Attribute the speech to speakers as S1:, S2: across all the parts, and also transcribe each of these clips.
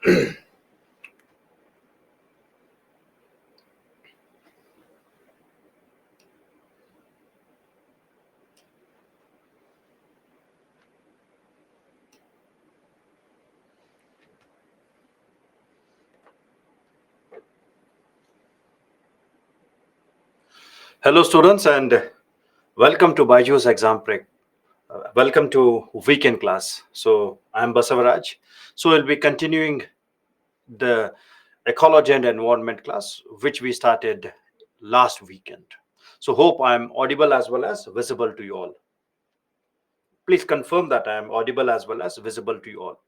S1: Hello, students, and welcome to Baiju's exam break. Welcome to weekend class. So, I'm Basavaraj. So, we'll be continuing the ecology and environment class, which we started last weekend. So, hope I'm audible as well as visible to you all. Please confirm that I am audible as well as visible to you all.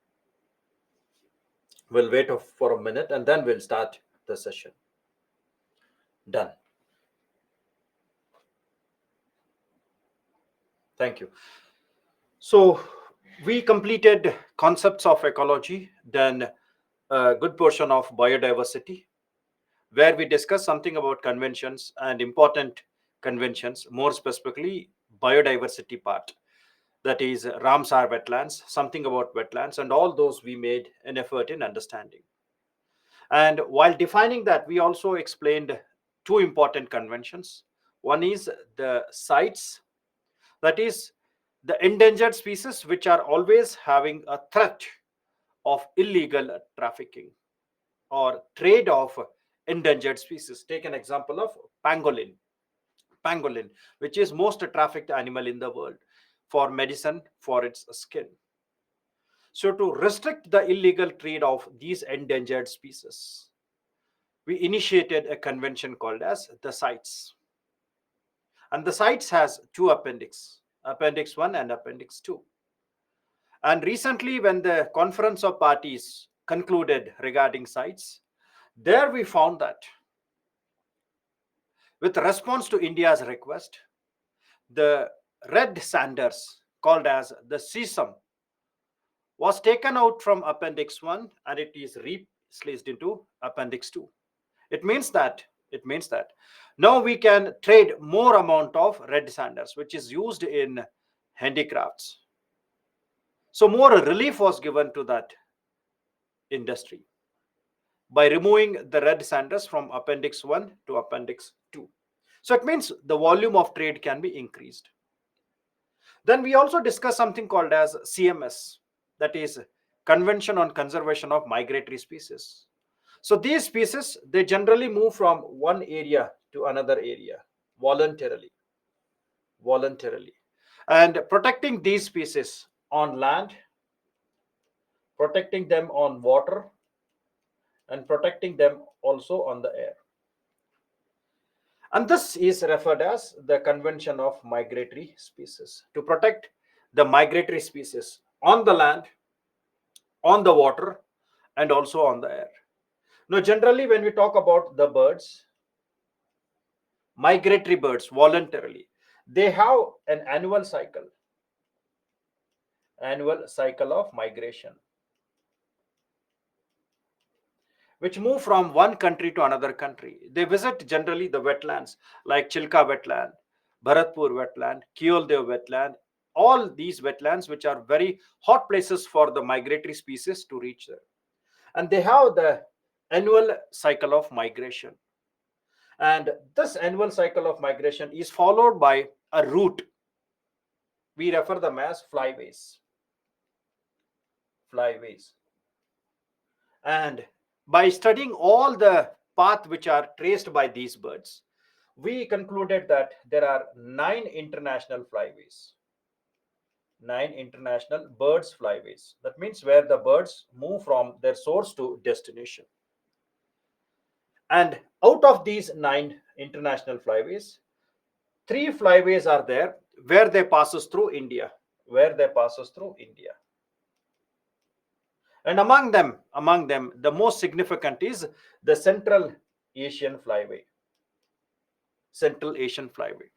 S1: We'll wait for a minute and then we'll start the session. Done. Thank you. So, we completed concepts of ecology, then a good portion of biodiversity, where we discuss something about conventions and important conventions, more specifically biodiversity part, that is Ramsar wetlands, something about wetlands, and all those we made an effort in understanding. And while defining that, we also explained two important conventions. One is the sites, that is the endangered species which are always having a threat of illegal trafficking or trade of endangered species. Take an example of pangolin, which is most trafficked animal in the world for medicine for its skin. So to restrict the illegal trade of these endangered species, we initiated a convention called as the CITES. And the CITES has two appendix 1 and appendix 2. And recently, when the conference of parties concluded regarding CITES, there we found that with response to India's request, the red sanders, called as the sesame, was taken out from appendix 1 and it is replaced into appendix 2. It means that now we can trade more amount of red sanders, which is used in handicrafts. So more relief was given to that industry by removing the red sanders from appendix 1 to appendix 2. So it means the volume of trade can be increased. Then we also discuss something called as CMS, that is Convention on Conservation of Migratory Species. So these species, they generally move from one area to another area voluntarily. And protecting these species on land, protecting them on water, and protecting them also on the air. And this is referred as the Convention of Migratory Species, to protect the migratory species on the land, on the water, and also on the air. Now, generally, when we talk about the birds, migratory birds voluntarily, they have an annual cycle of migration, which move from one country to another country. They visit generally the wetlands like Chilka wetland, Bharatpur wetland, Kioldev wetland, all these wetlands which are very hot places for the migratory species to reach there. And they have the annual cycle of migration. And this annual cycle of migration is followed by a route. We refer them as flyways. And by studying all the path which are traced by these birds, we concluded that there are 9 international flyways. 9 international birds flyways. That means where the birds move from their source to destination. And out of these 9 international flyways, 3 flyways are there where they passes through India. And among them, the most significant is the Asian Flyway. Central Asian Flyway,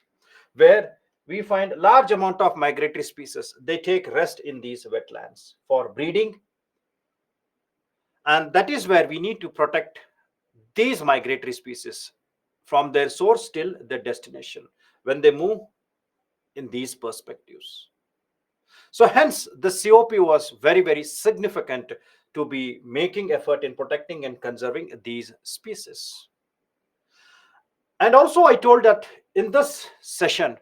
S1: where we find large amount of migratory species. They take rest in these wetlands for breeding, and that is where we need to protect these migratory species from their source till their destination when they move in these perspectives. So hence the COP was very, very significant to be making effort in protecting and conserving these species. And also, I told that in this session,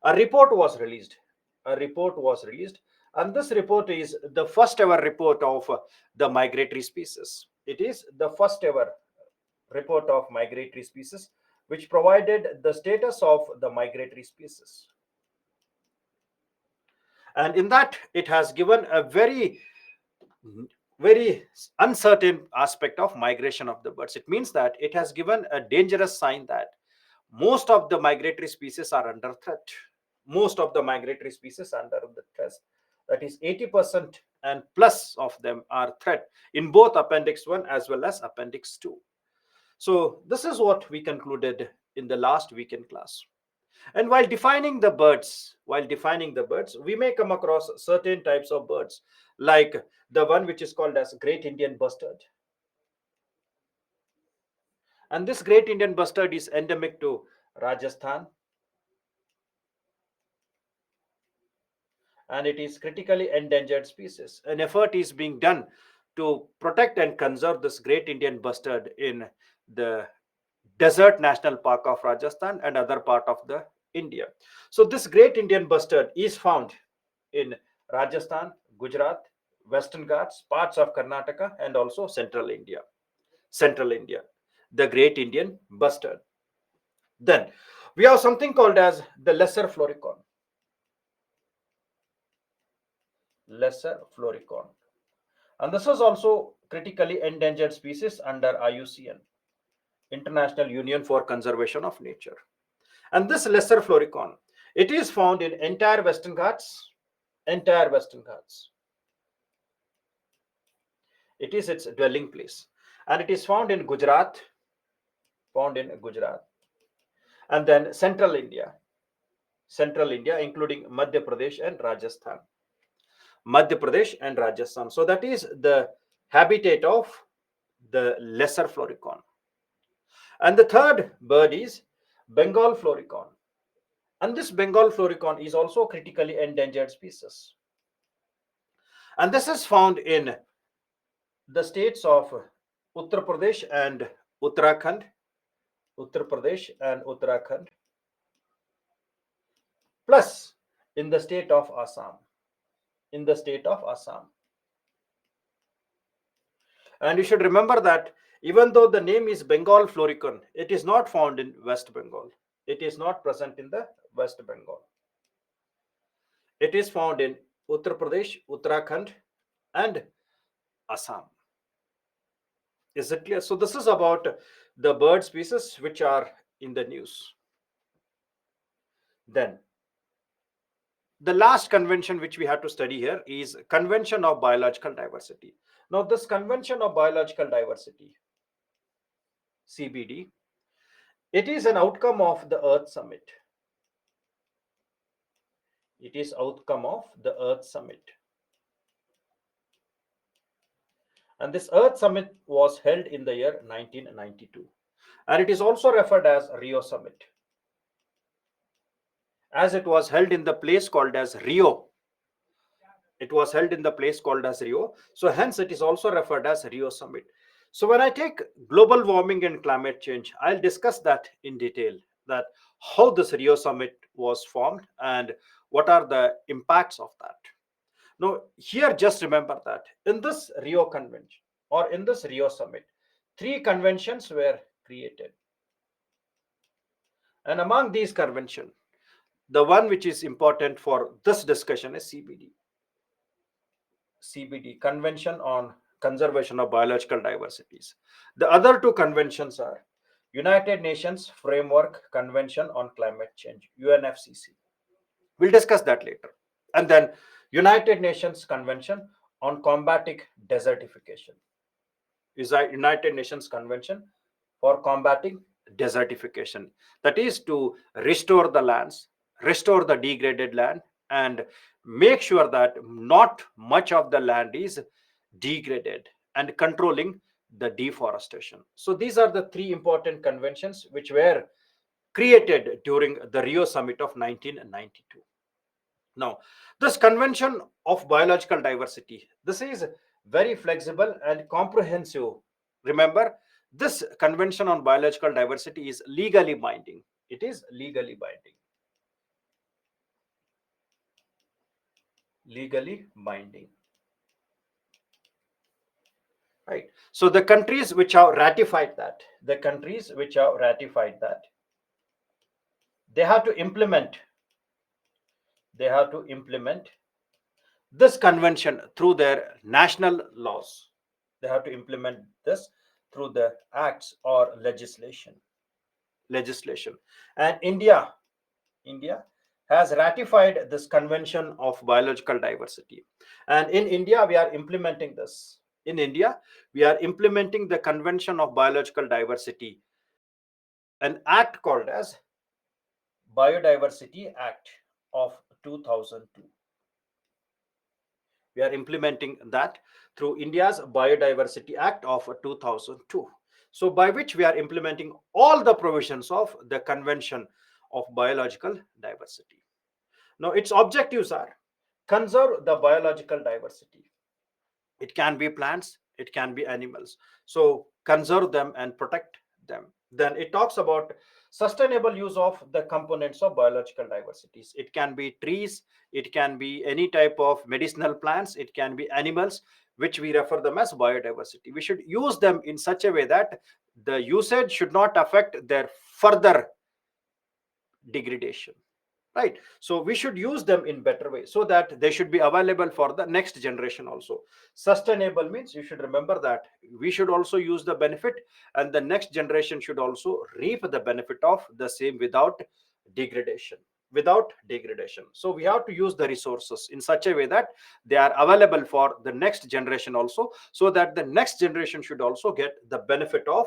S1: a report was released. A report was released, and this report is the first ever report of the migratory species. It is the first ever report of migratory species, which provided the status of the migratory species. And in that, it has given a very uncertain aspect of migration of the birds. It means that it has given a dangerous sign that most of the migratory species are under threat. Most of the migratory species are under the threat. That is 80% and plus of them are threat in both Appendix 1 as well as Appendix 2. So this is what we concluded in the last weekend class. And while defining the birds, we may come across certain types of birds, like the one which is called as Great Indian Bustard. And this Great Indian Bustard is endemic to Rajasthan, and it is critically endangered species. An effort is being done to protect and conserve this Great Indian Bustard in the Desert National Park of Rajasthan and other part of the India. So this Great Indian Bustard is found in Rajasthan, Gujarat, Western Ghats, parts of Karnataka, and also Central India. Central India, the Great Indian Bustard. Then we have something called as the Lesser Floricon. Lesser Floricon. And this is also critically endangered species under IUCN, International Union for Conservation of Nature. And this Lesser Floricon, it is found in entire Western Ghats, entire Western Ghats. It is its dwelling place, and it is found in Gujarat, and then Central India, including Madhya Pradesh and Rajasthan. Madhya Pradesh and Rajasthan. So that is the habitat of the Lesser Floricon. And the third bird is Bengal Floricon. And this Bengal Floricon is also critically endangered species. And this is found in the states of Uttar Pradesh and Uttarakhand, Uttar Pradesh and Uttarakhand, plus in the state of Assam, in the state of Assam. And you should remember that even though the name is Bengal Floricon, it is not found in West Bengal. It is not present in the West Bengal. It is found in Uttar Pradesh, Uttarakhand, and Assam. Is it clear? So this is about the bird species which are in the news. Then the last convention which we have to study here is Convention of Biological Diversity. Now this Convention of Biological Diversity, CBD, it is an outcome of the Earth Summit. It is outcome of the Earth Summit. And this Earth Summit was held in the year 1992. And it is also referred as Rio Summit, as it was held in the place called as Rio. It was held in the place called as Rio. So hence it is also referred as Rio Summit. So when I take global warming and climate change, I'll discuss that in detail, that how this Rio Summit was formed and what are the impacts of that. Now, here just remember that in this Rio Convention or in this Rio Summit, three conventions were created. And among these conventions, the one which is important for this discussion is CBD. CBD, Convention on Conservation of Biological Diversities. The other two conventions are United Nations Framework Convention on Climate Change, UNFCCC. We'll discuss that later. And then United Nations Convention on Combating Desertification. Is a United Nations Convention for Combating Desertification. That is to restore the lands, restore the degraded land, and make sure that not much of the land is degraded, and controlling the deforestation. So these are the three important conventions which were created during the Rio Summit of 1992. Now, this Convention of Biological Diversity, this is very flexible and comprehensive. Remember, this Convention on Biological Diversity is legally binding. It is legally binding. Legally binding. Right. So the countries which have ratified that, they have to implement, they have to implement this convention through their national laws. They have to implement this through the acts or legislation. And India has ratified this convention of biological diversity. And in India, we are implementing this. In India, we are implementing the convention of biological diversity, an act called as Biodiversity Act of 2002. We are implementing that through India's Biodiversity Act of 2002. So, by which we are implementing all the provisions of the Convention of Biological Diversity. Now, its objectives are conserve the biological diversity. It can be plants, it can be animals. So, conserve them and protect them. Then it talks about sustainable use of the components of biological diversities. It can be trees, it can be any type of medicinal plants, it can be animals, which we refer them as biodiversity. We should use them in such a way that the usage should not affect their further degradation, right? So we should use them in better way so that they should be available for the next generation also. Sustainable means, you should remember that we should also use the benefit, and the next generation should also reap the benefit of the same without degradation, so we have to use the resources in such a way that they are available for the next generation also, so that the next generation should also get the benefit of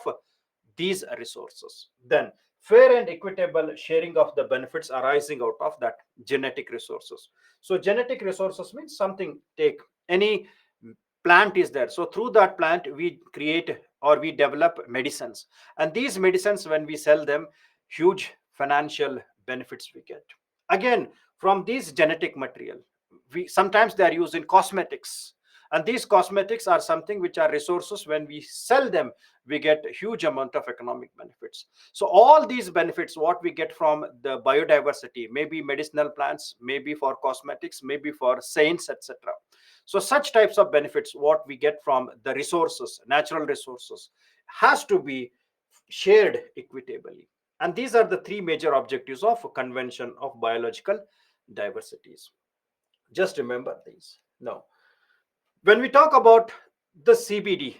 S1: these resources. Then fair and equitable sharing of the benefits arising out of that genetic resources. So genetic resources means something, take any plant is there, so through that plant we create or we develop medicines, and these medicines, when we sell them, huge financial benefits we get. Again, from these genetic material, we sometimes they are used in cosmetics, and these cosmetics are something which are resources. When we sell them, we get a huge amount of economic benefits. So all these benefits what we get from the biodiversity, maybe medicinal plants, maybe for cosmetics, maybe for science, etc. So such types of benefits what we get from the resources, natural resources, has to be shared equitably. And these are the three major objectives of convention of biological diversities. Just remember these. Now, when we talk about the CBD,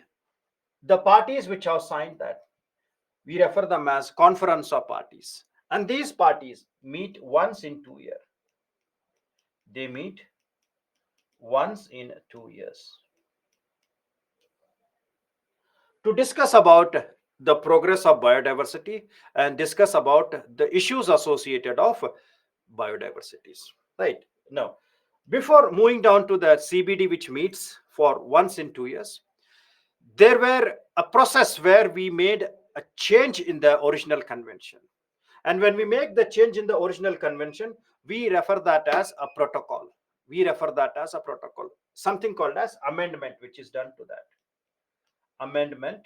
S1: the parties which have signed that, we refer them as conference of parties. And these parties meet once in 2 years. They meet once in 2 years to discuss about the progress of biodiversity and discuss about the issues associated of biodiversities. Right. Now, before moving down to the CBD, which meets for once in 2 years, there were a process where we made a change in the original convention. And when we make the change in the original convention, we refer that as a protocol. Something called as amendment, which is done to that. Amendment,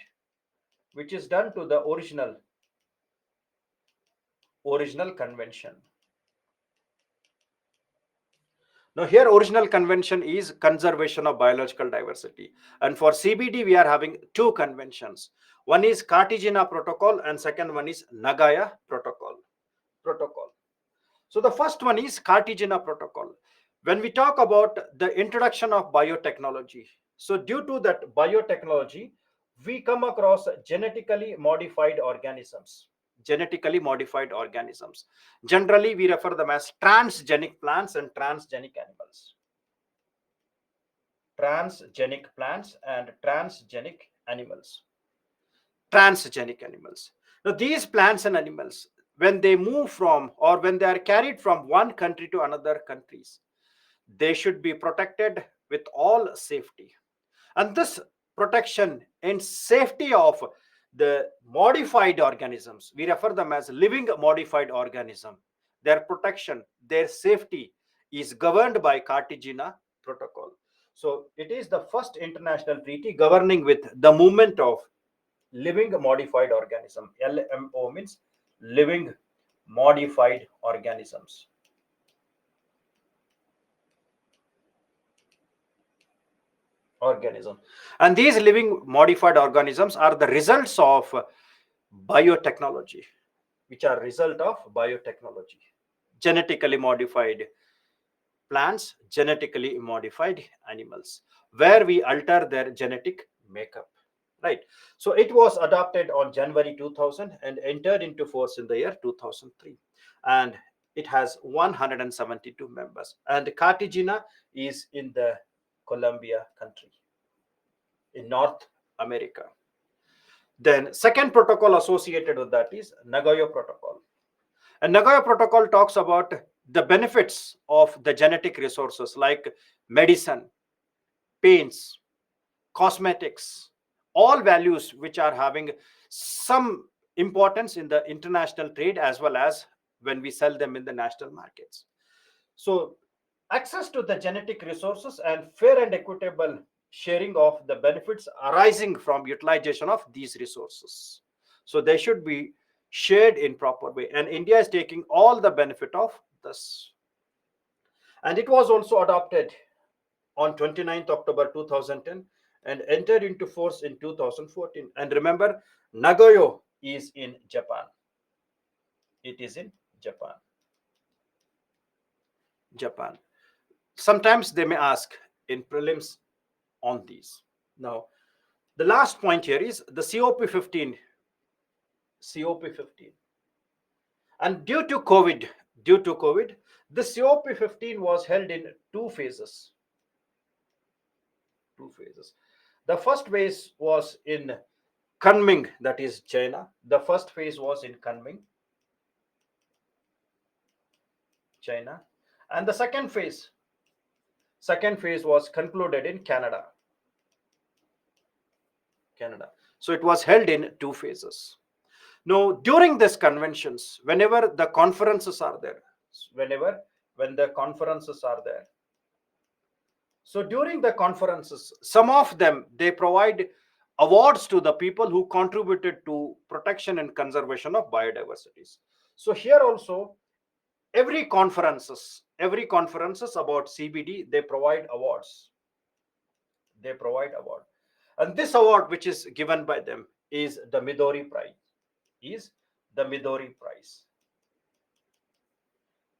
S1: which is done to the original convention. Now, here original convention is conservation of biological diversity. And for CBD, we are having two conventions. One is Cartagena Protocol and second one is Nagoya Protocol. So the first one is Cartagena Protocol. When we talk about the introduction of biotechnology, so due to that biotechnology, we come across genetically modified organisms. Generally, we refer them as transgenic plants and transgenic animals. Transgenic plants and transgenic animals. Now, these plants and animals, when they move from or when they are carried from one country to another countries, they should be protected with all safety. And this protection and safety of the modified organisms, we refer them as living modified organism. Their protection, their safety is governed by Cartagena Protocol. So it is the first international treaty governing with the movement of living modified organism. LMO means living modified organisms. Organism. And these living modified organisms are the results of biotechnology, which are result of biotechnology. Genetically modified plants, genetically modified animals, where we alter their genetic makeup. Right. So it was adopted on January 2000 and entered into force in the year 2003. And it has 172 members. And Cartagena is in the Colombia country in North America. Then second protocol associated with that is Nagoya Protocol. And Nagoya Protocol talks about the benefits of the genetic resources like medicine, paints, cosmetics, all values which are having some importance in the international trade as well as when we sell them in the national markets. So, access to the genetic resources and fair and equitable sharing of the benefits arising from utilization of these resources. So, they should be shared in proper way, and India is taking all the benefit of this. And it was also adopted on 29th October 2010 and entered into force in 2014. And remember, Nagoya is in Japan. It is in Japan. Japan. Sometimes they may ask in prelims on these. Now, the last point here is the COP15. COP15. And due to COVID, the COP15 was held in two phases. Two phases. The first phase was in Kunming, that is China. The first phase was in Kunming, China, and the second phase was concluded in Canada. Canada. So it was held in two phases. Now, during these conventions, whenever the conferences are there, whenever when the conferences are there, so during the conferences, some of them they provide awards to the people who contributed to protection and conservation of biodiversities. So here also every conferences about CBD they provide awards. They provide award, and this award which is given by them is the Midori Prize. Is the Midori Prize.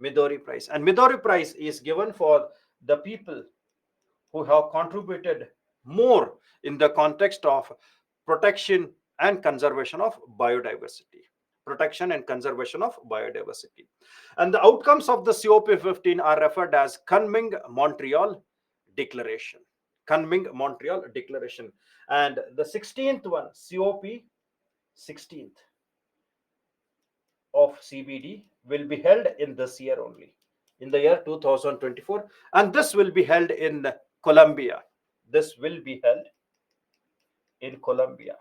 S1: Midori Prize, and Midori Prize is given for the people who have contributed more in the context of protection and conservation of biodiversity. Protection and conservation of biodiversity. And the outcomes of the COP15 are referred as Kunming Montreal Declaration. Kunming Montreal Declaration. And the 16th one, COP 16th of CBD, will be held in this year only, in the year 2024. And this will be held in Colombia. This will be held in Colombia.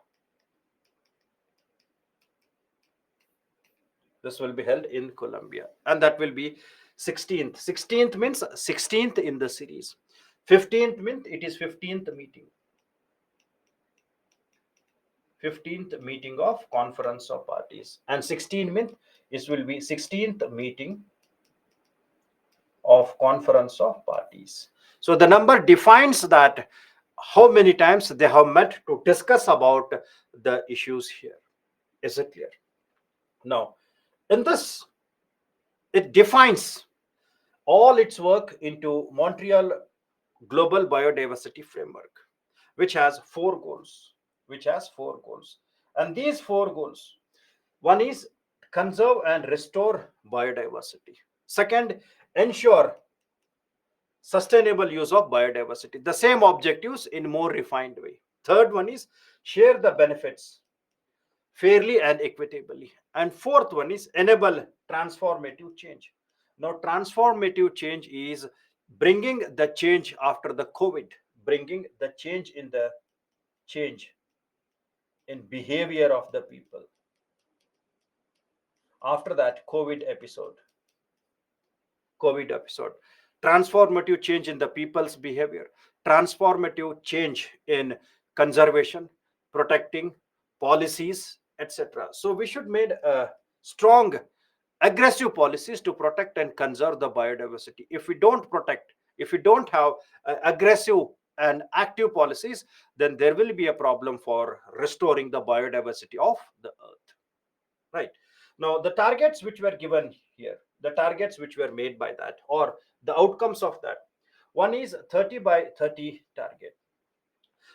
S1: This will be held in Colombia. And that will be 16th. 16th means 16th in the series. 15th means it is 15th meeting. 15th meeting of Conference of Parties. And 16 means it will be 16th meeting of Conference of Parties. So the number defines that how many times they have met to discuss about the issues here. Is it clear? Now, in this, it defines all its work into Montreal Global Biodiversity Framework, which has four goals. Which has four goals. And these four goals, one is conserve and restore biodiversity. Second, ensure sustainable use of biodiversity. The same objectives in more refined way. Third one is share the benefits fairly and equitably. And fourth one is enable transformative change. Now, transformative change is bringing the change after the COVID, bringing the change in behavior of the people after that COVID episode, transformative change in the people's behavior. transformative change in conservation, protecting policies, etc. So we should make strong, aggressive policies to protect and conserve the biodiversity. If we don't protect, if we don't have aggressive and active policies, then there will be a problem for restoring the biodiversity of the earth. Right. Now, the targets which were given here, the targets which were made by that, or the outcomes of that, one is 30 by 30 target.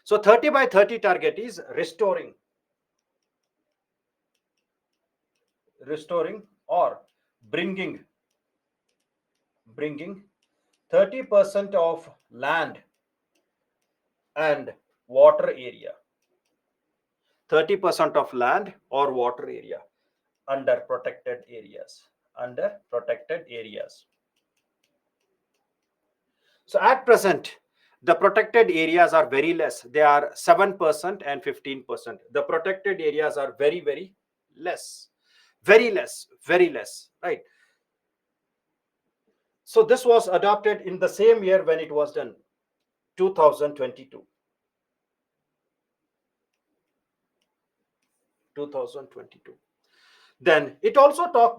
S1: So 30 by 30 target is restoring or bringing bringing 30% of land and water area, 30% of land or water area under protected areas, under protected areas. So at present, the protected areas are very less. They are 7% and 15%. The protected areas are very, very less. Very less, very less, right? So this was adopted in the same year when it was done, 2022. 2022. Then it also talks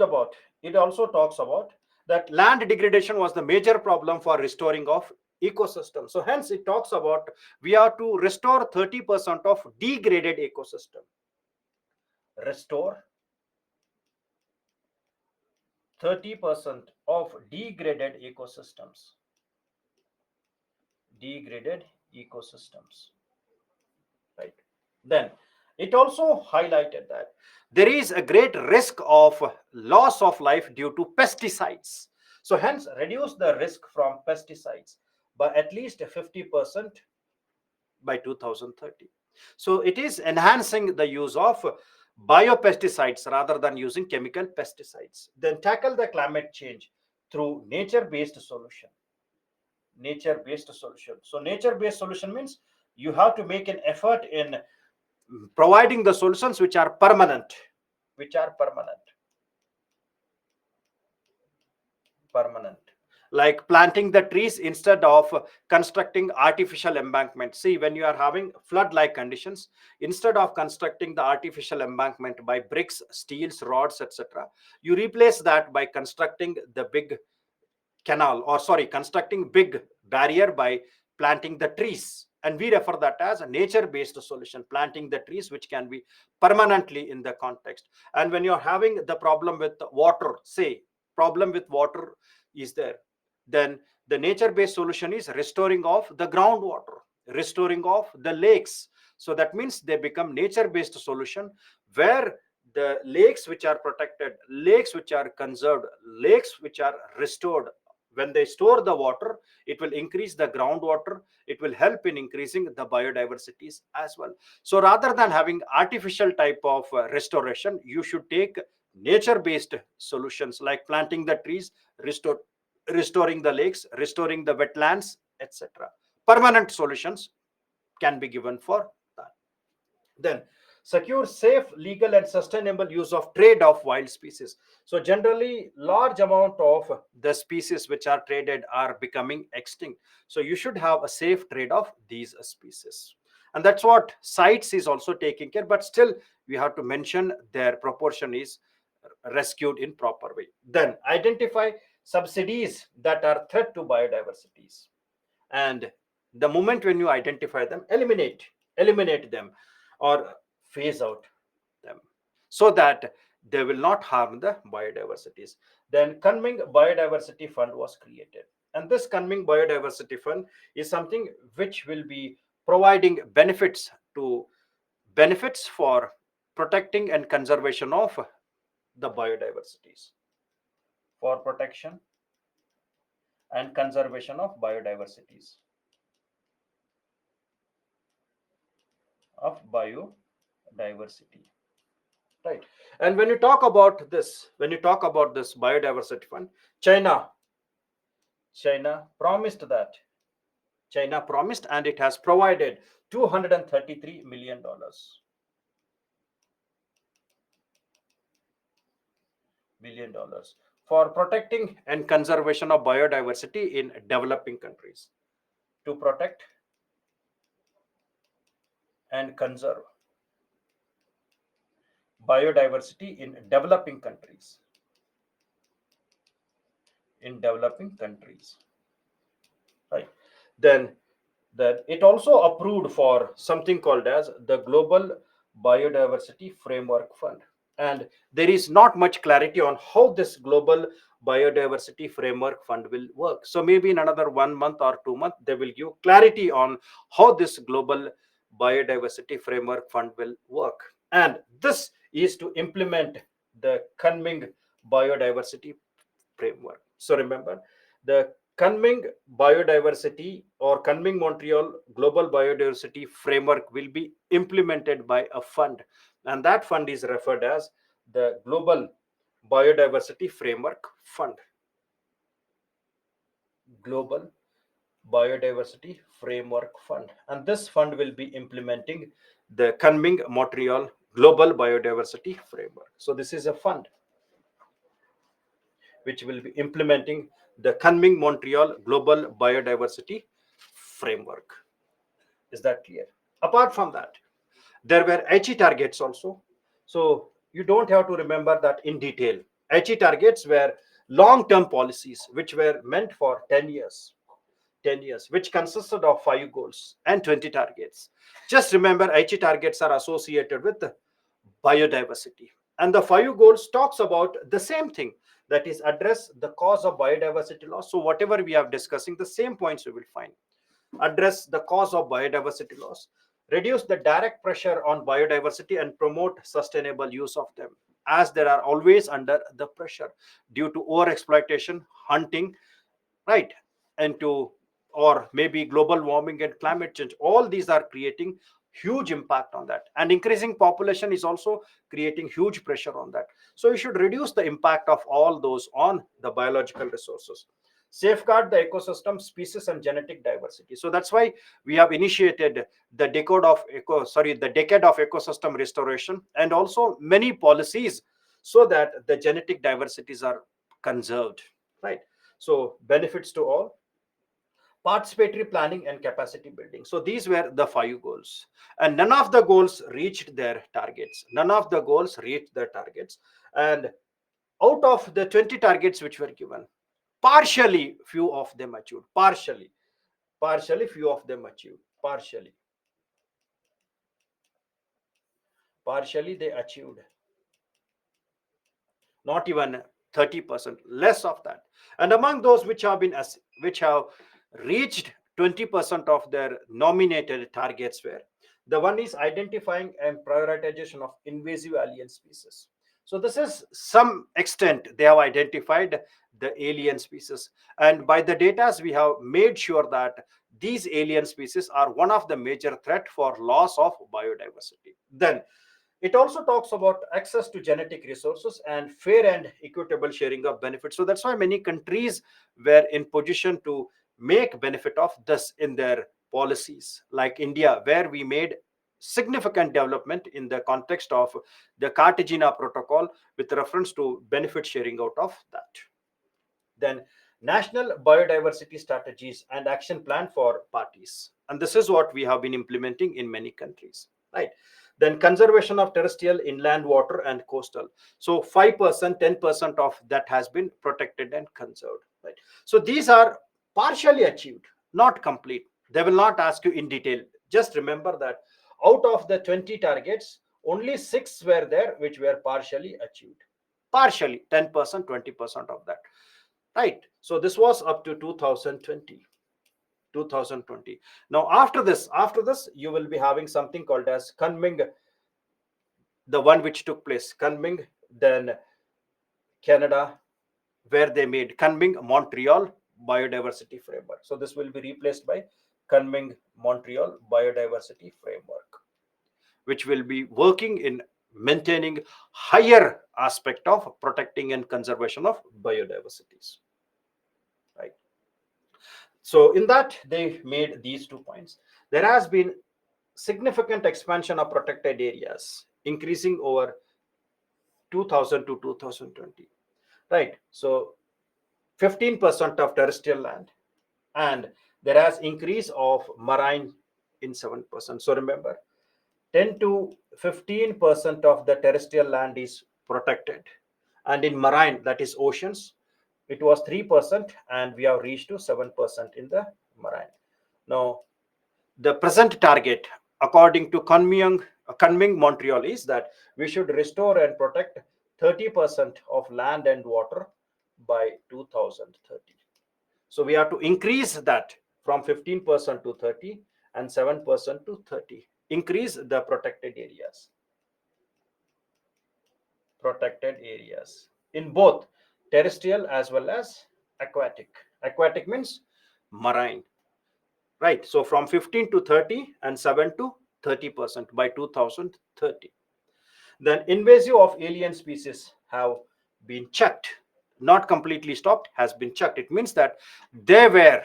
S1: about that land degradation was the major problem for restoring of ecosystem. So hence it talks about we are to restore 30% of degraded ecosystem. Restore 30% of degraded ecosystems. Degraded ecosystems. Right. Then it also highlighted that there is a great risk of loss of life due to pesticides. So hence reduce the risk from pesticides by at least 50% by 2030. So it is enhancing the use of biopesticides rather than using chemical pesticides. Then tackle the climate change through nature-based solution. Nature-based solution. So nature-based solution means you have to make an effort in providing the solutions which are permanent, which are permanent, like planting the trees instead of constructing artificial embankment. See, when you are having flood like conditions, instead of constructing the artificial embankment by bricks, steels, rods, etc., you replace that by constructing the big canal, or sorry, constructing big barrier by planting the trees, and we refer that as a nature based solution, planting the trees which can be permanently in the context. And when you're having the problem with water, say problem with water is there, then the nature based solution is restoring of the groundwater, restoring of the lakes. So that means they become nature based solution, where the lakes which are protected, lakes which are conserved, lakes which are restored, when they store the water, it will increase the groundwater, it will help in increasing the biodiversities as well. So rather than having artificial type of restoration, you should take nature based solutions like planting the trees, restoring the lakes, restoring the wetlands, etc. Permanent solutions can be given for that. Then secure safe, legal and sustainable use of trade of wild species. So generally large amount of the species which are traded are becoming extinct. So you should have a safe trade of these species. And that's what CITES is also taking care, but still we have to mention their proportion is rescued in proper way. Then identify subsidies that are threat to biodiversities, and the moment when you identify them, eliminate them or phase out them, so that they will not harm the biodiversities. Then Kunming Biodiversity Fund was created, and this Kunming Biodiversity Fund is something which will be providing benefits for protecting and conservation of the biodiversities, for protection and conservation of biodiversity, right? And when you talk about this biodiversity fund, china china promised that China promised, and it has provided $233 billion for protecting and conservation of biodiversity in developing countries, to protect and conserve biodiversity in developing countries. In developing countries, right? Then that it also approved for something called as the Global Biodiversity Framework Fund. And there is not much clarity on how this Global Biodiversity Framework Fund will work. So maybe in another 1 month or 2 months, they will give clarity on how this Global Biodiversity Framework Fund will work. And this is to implement the Kunming Biodiversity Framework. So remember, the Kunming Biodiversity or Kunming Montreal Global Biodiversity Framework will be implemented by a fund, and that fund is referred as the Global Biodiversity Framework Fund. Global Biodiversity Framework Fund, and this fund will be implementing the Kunming Montreal Global Biodiversity Framework. So this is a fund which will be implementing the Kunming Montreal Global Biodiversity Framework. Is that clear? Apart from that, there were HE targets also. So you don't have to remember that in detail. HE targets were long-term policies which were meant for 10 years. 10 years, which consisted of 5 goals and 20 targets. Just remember, HE targets are associated with biodiversity. And the 5 goals talks about the same thing, that is address the cause of biodiversity loss. So whatever we are discussing, the same points we will find. Address the cause of biodiversity loss, reduce the direct pressure on biodiversity and promote sustainable use of them, as they are always under the pressure due to overexploitation, hunting, right, and to, or maybe global warming and climate change. All these are creating huge impact on that, and increasing population is also creating huge pressure on that. So you should reduce the impact of all those on the biological resources, safeguard the ecosystem, species and genetic diversity. So that's why we have initiated the decade of ecosystem restoration, and also many policies so that the genetic diversities are conserved, right? So benefits to all, participatory planning and capacity building. So these were the 5 goals, and none of the goals reached their targets. None of the goals reached their targets. And out of the 20 targets which were given, partially few of them achieved. Partially few of them achieved. Partially they achieved. Not even 30%, less of that. And among those which have reached 20% of their nominated targets were, the one is identifying and prioritization of invasive alien species. So this is some extent they have identified the alien species, and by the data we have made sure that these alien species are one of the major threat for loss of biodiversity. Then it also talks about access to genetic resources and fair and equitable sharing of benefits. So that's why many countries were in position to make benefit of this in their policies, like India, where we made significant development in the context of the Cartagena Protocol with reference to benefit sharing out of that. Then national biodiversity strategies and action plan for parties, and this is what we have been implementing in many countries, right? Then conservation of terrestrial, inland water and coastal. So 5%, 10% of that has been protected and conserved, right? So these are partially achieved, not complete. They will not ask you in detail. Just remember that out of the 20 targets, only 6 were there which were partially achieved. Partially, 10%, 20% of that, right? So this was up to 2020. Now after this you will be having something called as Kunming, the one which took place Kunming, then Canada, where they made Kunming Montreal Biodiversity Framework. So this will be replaced by Kunming Montreal Biodiversity Framework, which will be working in maintaining higher aspect of protecting and conservation of biodiversities, right? So in that they made these 2 points. There has been significant expansion of protected areas, increasing over 2000 to 2020, right? So 15% of terrestrial land, and there has increase of marine in 7%. So remember, 10 to 15% of the terrestrial land is protected, and in marine, that is oceans, it was 3%, and we have reached to 7% in the marine. Now, the present target, according to Kunming Montreal, is that we should restore and protect 30% of land and water by 2030. So we have to increase that from 15% to 30 and 7% to 30. Increase the protected areas in both terrestrial as well as aquatic. Aquatic means marine, right? So from 15 to 30 and 7 to 30% by 2030. Then invasive of alien species have been checked, not completely stopped, has been checked. It means that they were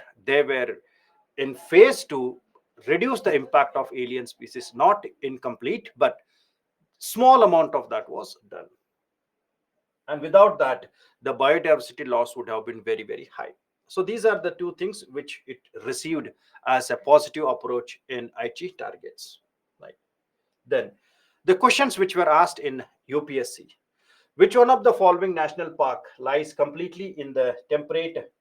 S1: in phase to reduce the impact of alien species, not incomplete, but small amount of that was done. And without that, the biodiversity loss would have been very, very high. So these are the two things which it received as a positive approach in Aichi targets. Right. Then the questions which were asked in UPSC: which one of the following national park lies completely in the temperate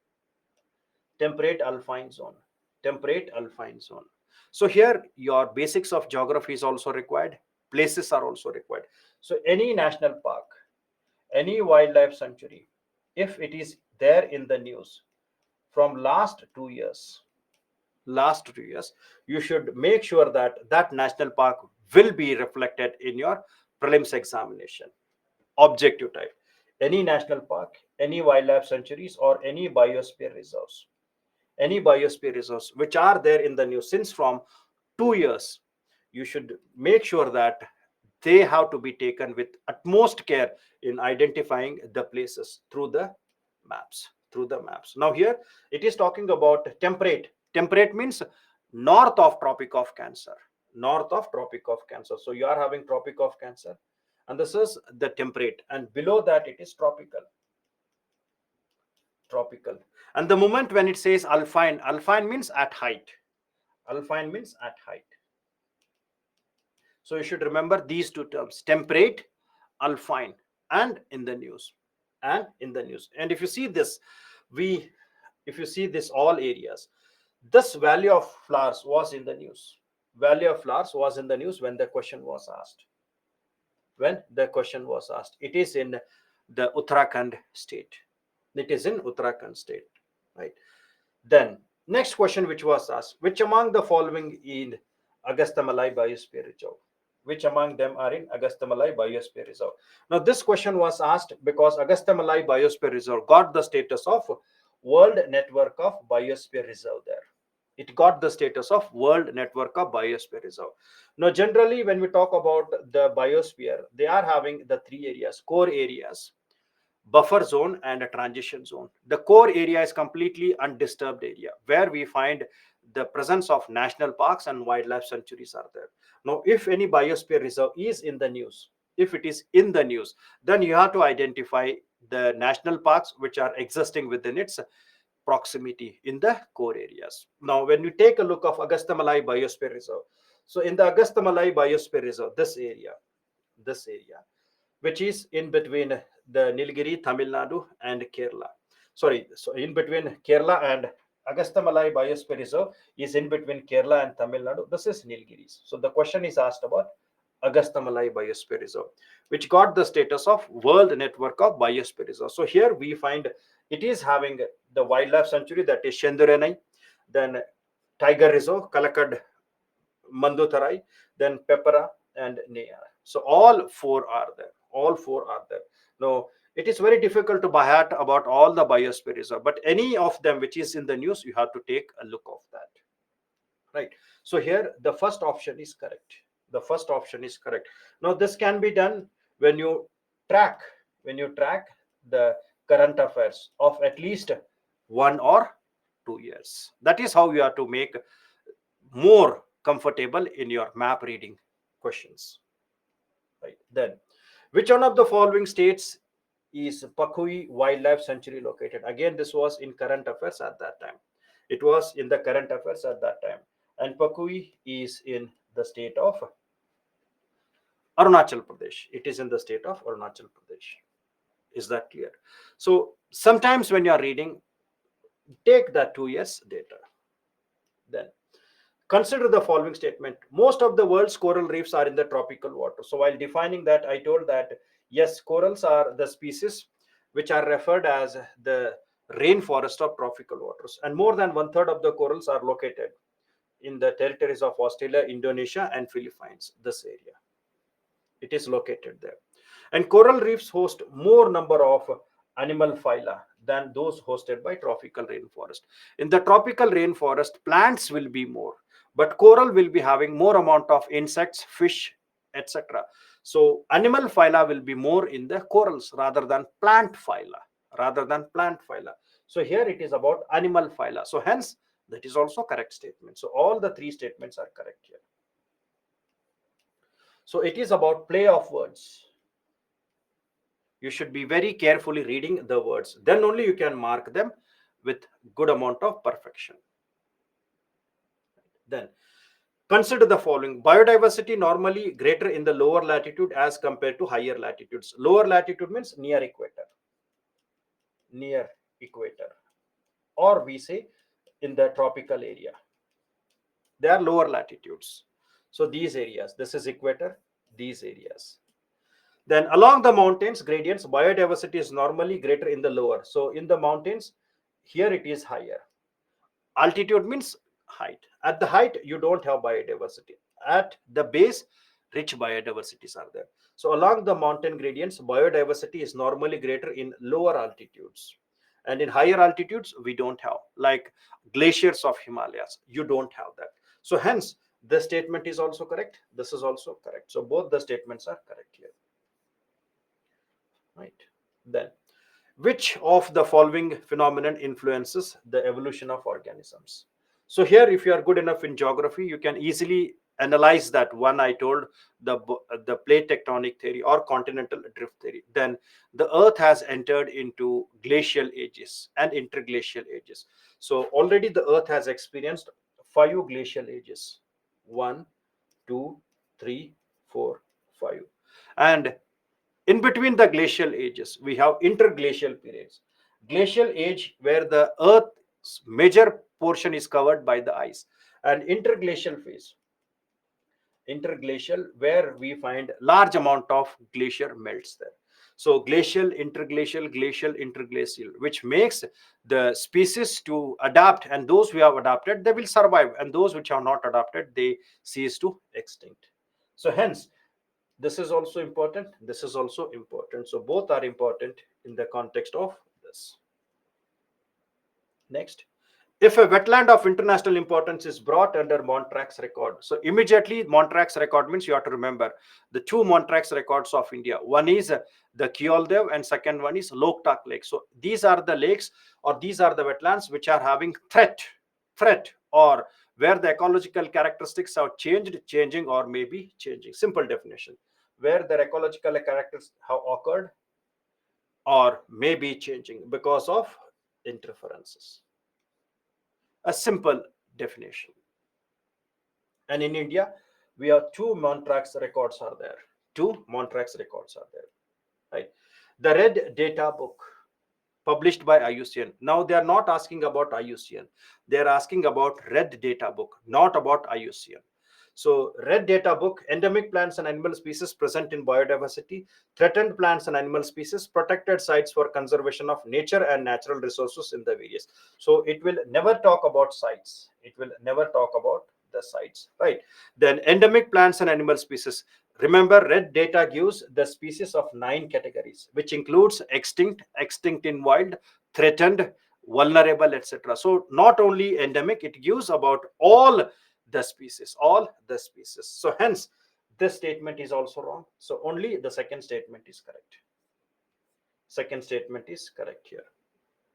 S1: alpine zone? Temperate alpine zone. So here your basics of geography is also required. Places are also required. So any national park, any wildlife sanctuary, if it is there in the news from last 2 years, you should make sure that that national park will be reflected in your prelims examination. Objective type: any national park, any wildlife sanctuaries, or any biosphere reserves which are there in the news since from 2 years, you should make sure that they have to be taken with utmost care in identifying the places through the maps. Now here it is talking about temperate means north of tropic of cancer. So you are having tropic of cancer, and this is the temperate, and below that it is tropical. And the moment when it says alpine means at height. Alpine means at height. So you should remember these two terms: temperate, alpine, and in the news. And if you see this, we if you see this all areas, this valley of flowers was in the news. Valley of flowers was in the news when the question was asked. It is in the Uttarakhand state. Right? Then next question which was asked: which among the following in Agastamalai Biosphere Reserve? Which among them are in Agastamalai Biosphere Reserve? Now this question was asked because Agastamalai Biosphere Reserve got the status of World Network of Biosphere Reserve there. It got the status of World Network of Biosphere Reserve. Now generally when we talk about the biosphere, they are having the three areas: core areas, buffer zone, and a transition zone. The core area is completely undisturbed area where we find the presence of national parks and wildlife sanctuaries are there. Now if any biosphere reserve is in the news, if it is in the news, then you have to identify the national parks which are existing within its proximity in the core areas. Now when you take a look of Agastamalai Biosphere Reserve, so in the Agastamalai Biosphere Reserve, this area which is in between the Nilgiri, Tamil Nadu, and Kerala. Sorry, so in between Kerala and Agastamalai Biosphere Reserve is in between Kerala and Tamil Nadu. This is Nilgiris. So the question is asked about Agastamalai Biosphere Reserve, which got the status of World Network of Biosphere Reserve. So here we find it is having the wildlife sanctuary, that is Shendurenai, then Tiger Reserve, Kalakad, Mandutharai, then Pepara and Neyar. So all four are there. Now it is very difficult to by heart about all the biosphere reserve, but any of them which is in the news, you have to take a look of that. Right. So here the first option is correct. Now this can be done when you track the current affairs of at least 1 or 2 years. That is how you have to make more comfortable in your map reading questions. Right. Then which one of the following states is Pakui Wildlife Sanctuary located? Again, this was in current affairs at that time. And Pakui is in the state of Arunachal Pradesh. It is in the state of Arunachal Pradesh. Is that clear? So sometimes when you are reading, take the 2 years data. Then consider the following statement. Most of the world's coral reefs are in the tropical water. So while defining that, I told that yes, corals are the species which are referred as the rainforest of tropical waters. And more than one third of the corals are located in the territories of Australia, Indonesia, and Philippines. This area, it is located there. And coral reefs host more number of animal phyla than those hosted by tropical rainforest. In the tropical rainforest, plants will be more, but coral will be having more amount of insects, fish, etc. So animal phyla will be more in the corals rather than plant phyla, rather than plant phyla. So here it is about animal phyla. So hence that is also correct statement. So all the three statements are correct here. So it is about play of words. You should be very carefully reading the words. Then only you can mark them with good amount of perfection. Then consider the following. Biodiversity normally greater in the lower latitude as compared to higher latitudes. Lower latitude means near equator. Near equator. Or we say in the tropical area. They are lower latitudes. So these areas, this is equator, these areas. Then along the mountains gradients, biodiversity is normally greater in the lower. So in the mountains, here it is higher. Altitude means height. At the height, you don't have biodiversity. At the base, rich biodiversities are there. So along the mountain gradients, biodiversity is normally greater in lower altitudes. And in higher altitudes, we don't have, like glaciers of Himalayas, you don't have that. So hence, the statement is also correct. This is also correct. So both the statements are correct here. Right. Then, which of the following phenomenon influences the evolution of organisms? So here, if you are good enough in geography, you can easily analyze that one I told, the plate tectonic theory or continental drift theory. Then the earth has entered into glacial ages and interglacial ages. So already the earth has experienced 5 glacial ages: 1, 2, 3, 4, 5. And in between the glacial ages, we have interglacial periods. Glacial age, where the Earth's major portion is covered by the ice, and interglacial phase, interglacial, where we find large amount of glacier melts there. So glacial, interglacial, glacial, interglacial, which makes the species to adapt, and those who have adapted, they will survive, and those which are not adapted, they cease to extinct. So hence, this is also important, this is also important. So both are important in the context of this. Next, if a wetland of international importance is brought under Montrac's record, so immediately Montrac's record means you have to remember the two Montrac's records of India. One is the Kyoldev and second one is Loktak Lake. So these are the lakes, or these are the wetlands which are having threat, or where the ecological characteristics are changing, or maybe changing. Simple definition: where the ecological characters have occurred or may be changing because of interferences. A simple definition. And in India, we have two Montrac's records are there. Two Montrac's records are there. Right. The Red Data Book, published by IUCN. Now they are not asking about IUCN. They are asking about Red Data Book, not about IUCN. So Red Data Book: endemic plants and animal species present in biodiversity, threatened plants and animal species, protected sites for conservation of nature and natural resources in the various. So it will never talk about sites. It will never talk about the sites, right? Then endemic plants and animal species. Remember, red data gives the species of 9 categories, which includes extinct, extinct in wild, threatened, vulnerable, etc. So not only endemic, it gives about all the species, all the species. So hence, this statement is also wrong. So only the second statement is correct. Second statement is correct here.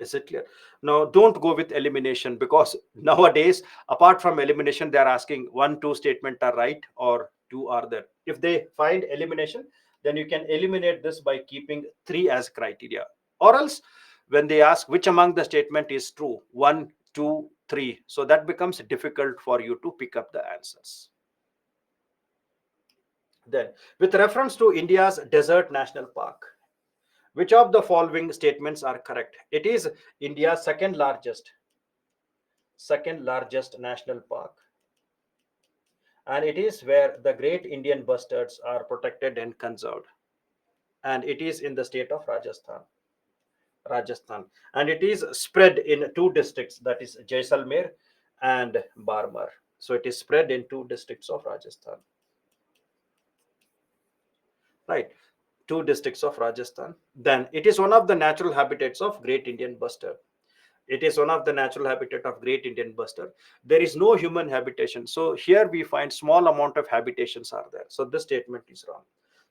S1: Is it clear? Now, don't go with elimination, because nowadays, apart from elimination, they are asking 1, 2 statement are right or 2 are there. If they find elimination, then you can eliminate this by keeping 3 as criteria. Or else, when they ask which among the statement is true, 1, 2, 3, so that becomes difficult for you to pick up the answers. Then, with reference to India's desert national park, which of the following statements are correct? It is India's second largest national park, and it is where the great Indian bustards are protected and conserved. And it is in the state of Rajasthan, and it is spread in two districts, that is Jaisalmer and Barmar. So it is spread in two districts of Rajasthan, right? Two districts of Rajasthan. Then it is one of the natural habitats of great Indian bustard. It is one of the natural habitat of great Indian bustard. There is no human habitation. So here we find small amount of habitations are there. So this statement is wrong.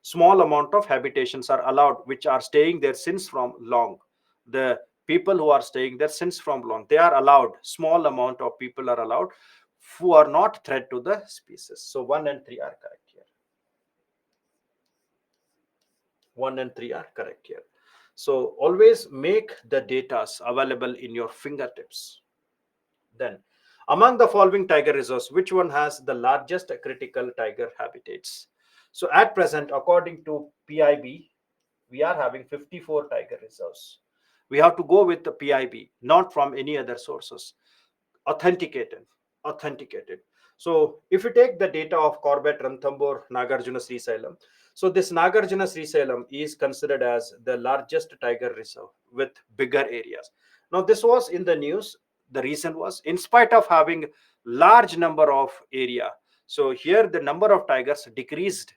S1: Small amount of habitations are allowed, which are staying there since from long. The people who are staying there since from long, they are allowed. Small amount of people are allowed who are not threat to the species. So 1 and 3 are correct here. 1 and 3 are correct here. So always make the data available in your fingertips. Then, among the following tiger reserves, which one has the largest critical tiger habitats? So at present, according to PIB, we are having 54 tiger reserves. We have to go with the PIB, not from any other sources. Authenticated authenticated. So if you take the data of Corbett, Ranthambore, Nagarjuna Srisalam, so this Nagarjuna Srisalam is considered as the largest tiger reserve with bigger areas. Now this was in the news. The reason was, in spite of having large number of area, so here the number of tigers decreased.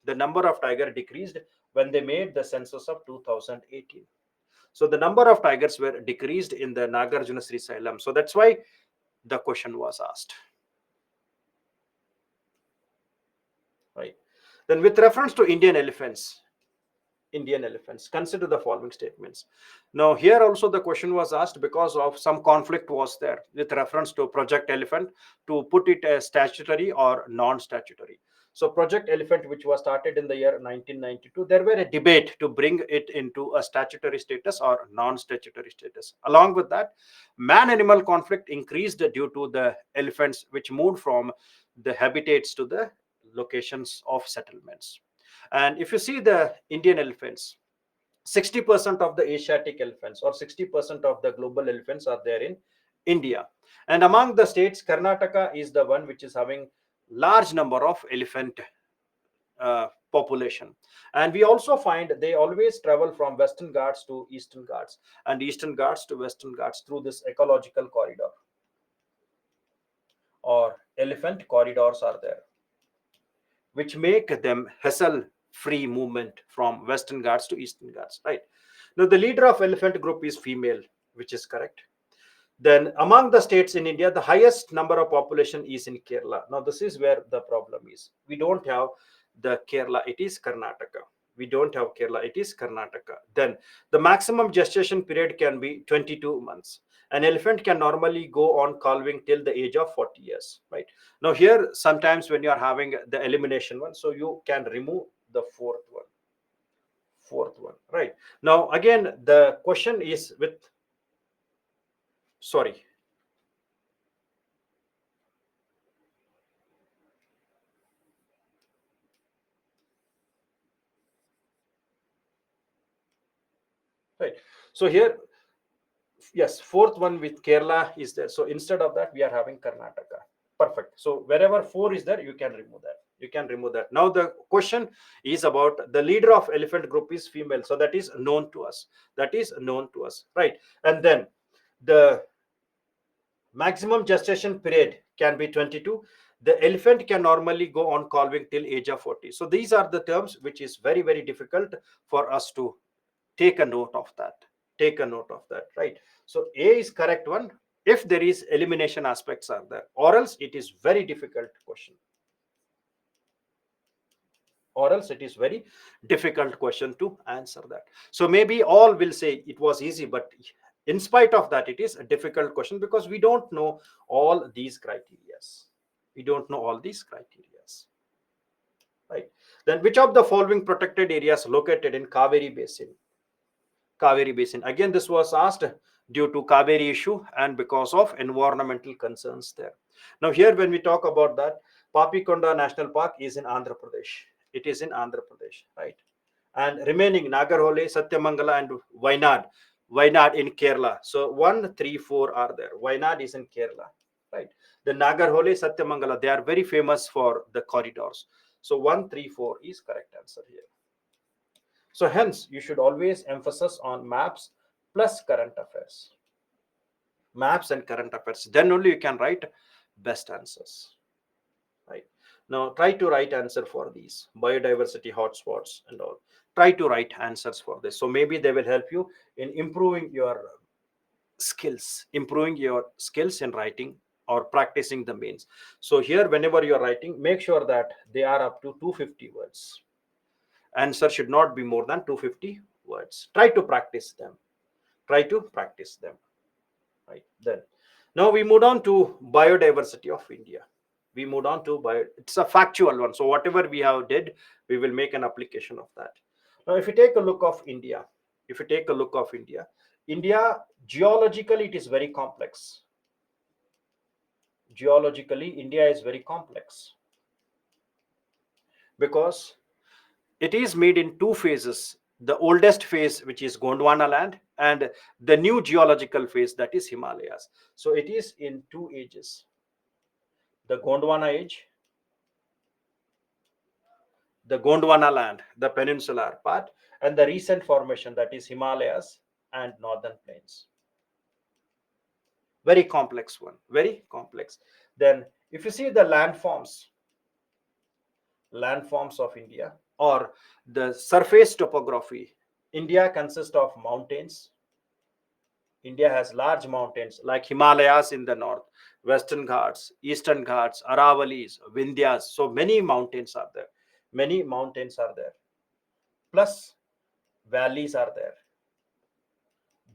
S1: The number of tiger decreased when they made the census of 2018. So the number of tigers were decreased in the Nagarjuna Srisalam. So that's why the question was asked, right? Then with reference to Indian elephants, consider the following statements. Now here also the question was asked because of some conflict was there with reference to Project Elephant, to put it as statutory or non-statutory. So Project Elephant, which was started in the year 1992, there were a debate to bring it into a statutory status or non-statutory status. Along with that, man-animal conflict increased due to the elephants which moved from the habitats to the locations of settlements. And if you see the Indian elephants, 60% of the Asiatic elephants or 60% of the global elephants are there in India. And among the states, Karnataka is the one which is having large number of elephant population. And we also find they always travel from Western Ghats to Eastern Ghats and Eastern Ghats to Western Ghats through this ecological corridor, or elephant corridors are there, which make them hassle free movement from Western Ghats to Eastern Ghats, right? Now the leader of elephant group is female, which is correct. Then among the states in India, the highest number of population is in Kerala. Now this is where the problem is. We don't have the Kerala, it is Karnataka. We don't have Kerala, it is Karnataka. Then the maximum gestation period can be 22 months. An elephant can normally go on calving till the age of 40 years, right? Now here, sometimes when you are having the elimination one, so you can remove the fourth one, right? Now again, the question is with, sorry, right? So here, yes, fourth one with Kerala is there. So instead of that, we are having Karnataka. Perfect. So wherever four is there, you can remove that. You can remove that. Now the question is about the leader of elephant group is female. So that is known to us. That is known to us, right? And then the maximum gestation period can be 22. The elephant can normally go on calving till age of 40. So these are the terms which is very, very difficult for us to take a note of that. Take a note of that, right? So A is correct one if there is elimination aspects are there, or else it is very difficult question, or else it is very difficult question to answer that. So maybe all will say it was easy, but in spite of that, it is a difficult question because we don't know all these criterias. We don't know all these criterias, right? Then which of the following protected areas located in Kaveri Basin? Kaveri Basin. Again, this was asked due to Kaveri issue and because of environmental concerns there. Now, here when we talk about that, Papikonda National Park is in Andhra Pradesh, It is in Andhra Pradesh, right? And remaining Nagarhole, Satyamangala, and Wayanad in Kerala. So 1, 3, 4 are there. Wayanad is in Kerala, right? The Nagarhole, Satyamangala, they are very famous for the corridors. So 1, 3, 4 is correct answer here. So hence, you should always emphasize on maps plus current affairs. Maps and current affairs. Then only you can write best answers. Right. Now try to write answer for these biodiversity hotspots and all. Try to write answers for this. So maybe they will help you in improving your skills in writing or practicing the means. So here, whenever you're writing, make sure that they are up to 250 words. Answer should not be more than 250 words. Try to practice them. Try to practice them. Right. Then now we move on to biodiversity of India. We moved on to bio. It's a factual one. So whatever we have did, we will make an application of that. Now, if you take a look of India, if you take a look of India, India geologically it is very complex. Geologically, India is very complex because it is made in two phases. The oldest phase, which is Gondwana land, and the new geological phase, that is Himalayas. So it is in two ages: the Gondwana age, the Gondwana land, the peninsular part, and the recent formation, that is Himalayas and northern plains. Very complex one, very complex. Then, if you see the landforms of India or the surface topography, India consists of mountains. India has large mountains like Himalayas in the north, Western Ghats, Eastern Ghats, Aravalis, Vindhyas. So many mountains are there. Many mountains are there. Plus, valleys are there.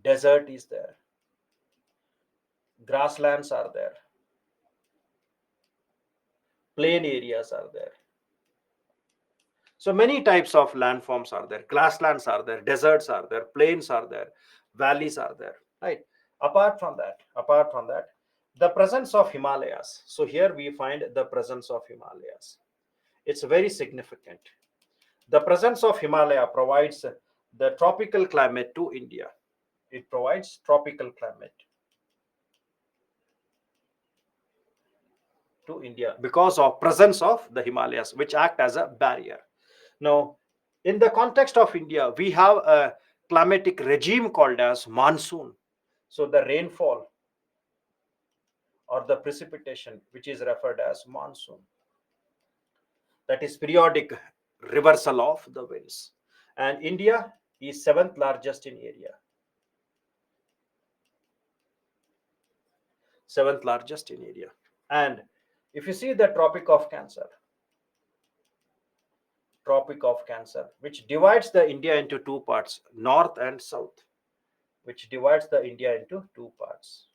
S1: Desert is there. Grasslands are there. Plain areas are there. So many types of landforms are there. Grasslands are there. Deserts are there. Plains are there. Valleys are there. Right. Apart from that, the presence of Himalayas. So here we find the presence of Himalayas. It's very significant. The presence of Himalaya provides the tropical climate to India. It provides tropical climate to India because of presence of the Himalayas, which act as a barrier. Now, in the context of India, we have a climatic regime called as monsoon. So the rainfall or the precipitation, which is referred as monsoon, that is periodic reversal of the winds. And India is seventh largest in area. Seventh largest in area. And if you see the Tropic of Cancer, which divides the India into two parts, north and south, which divides the India into two parts.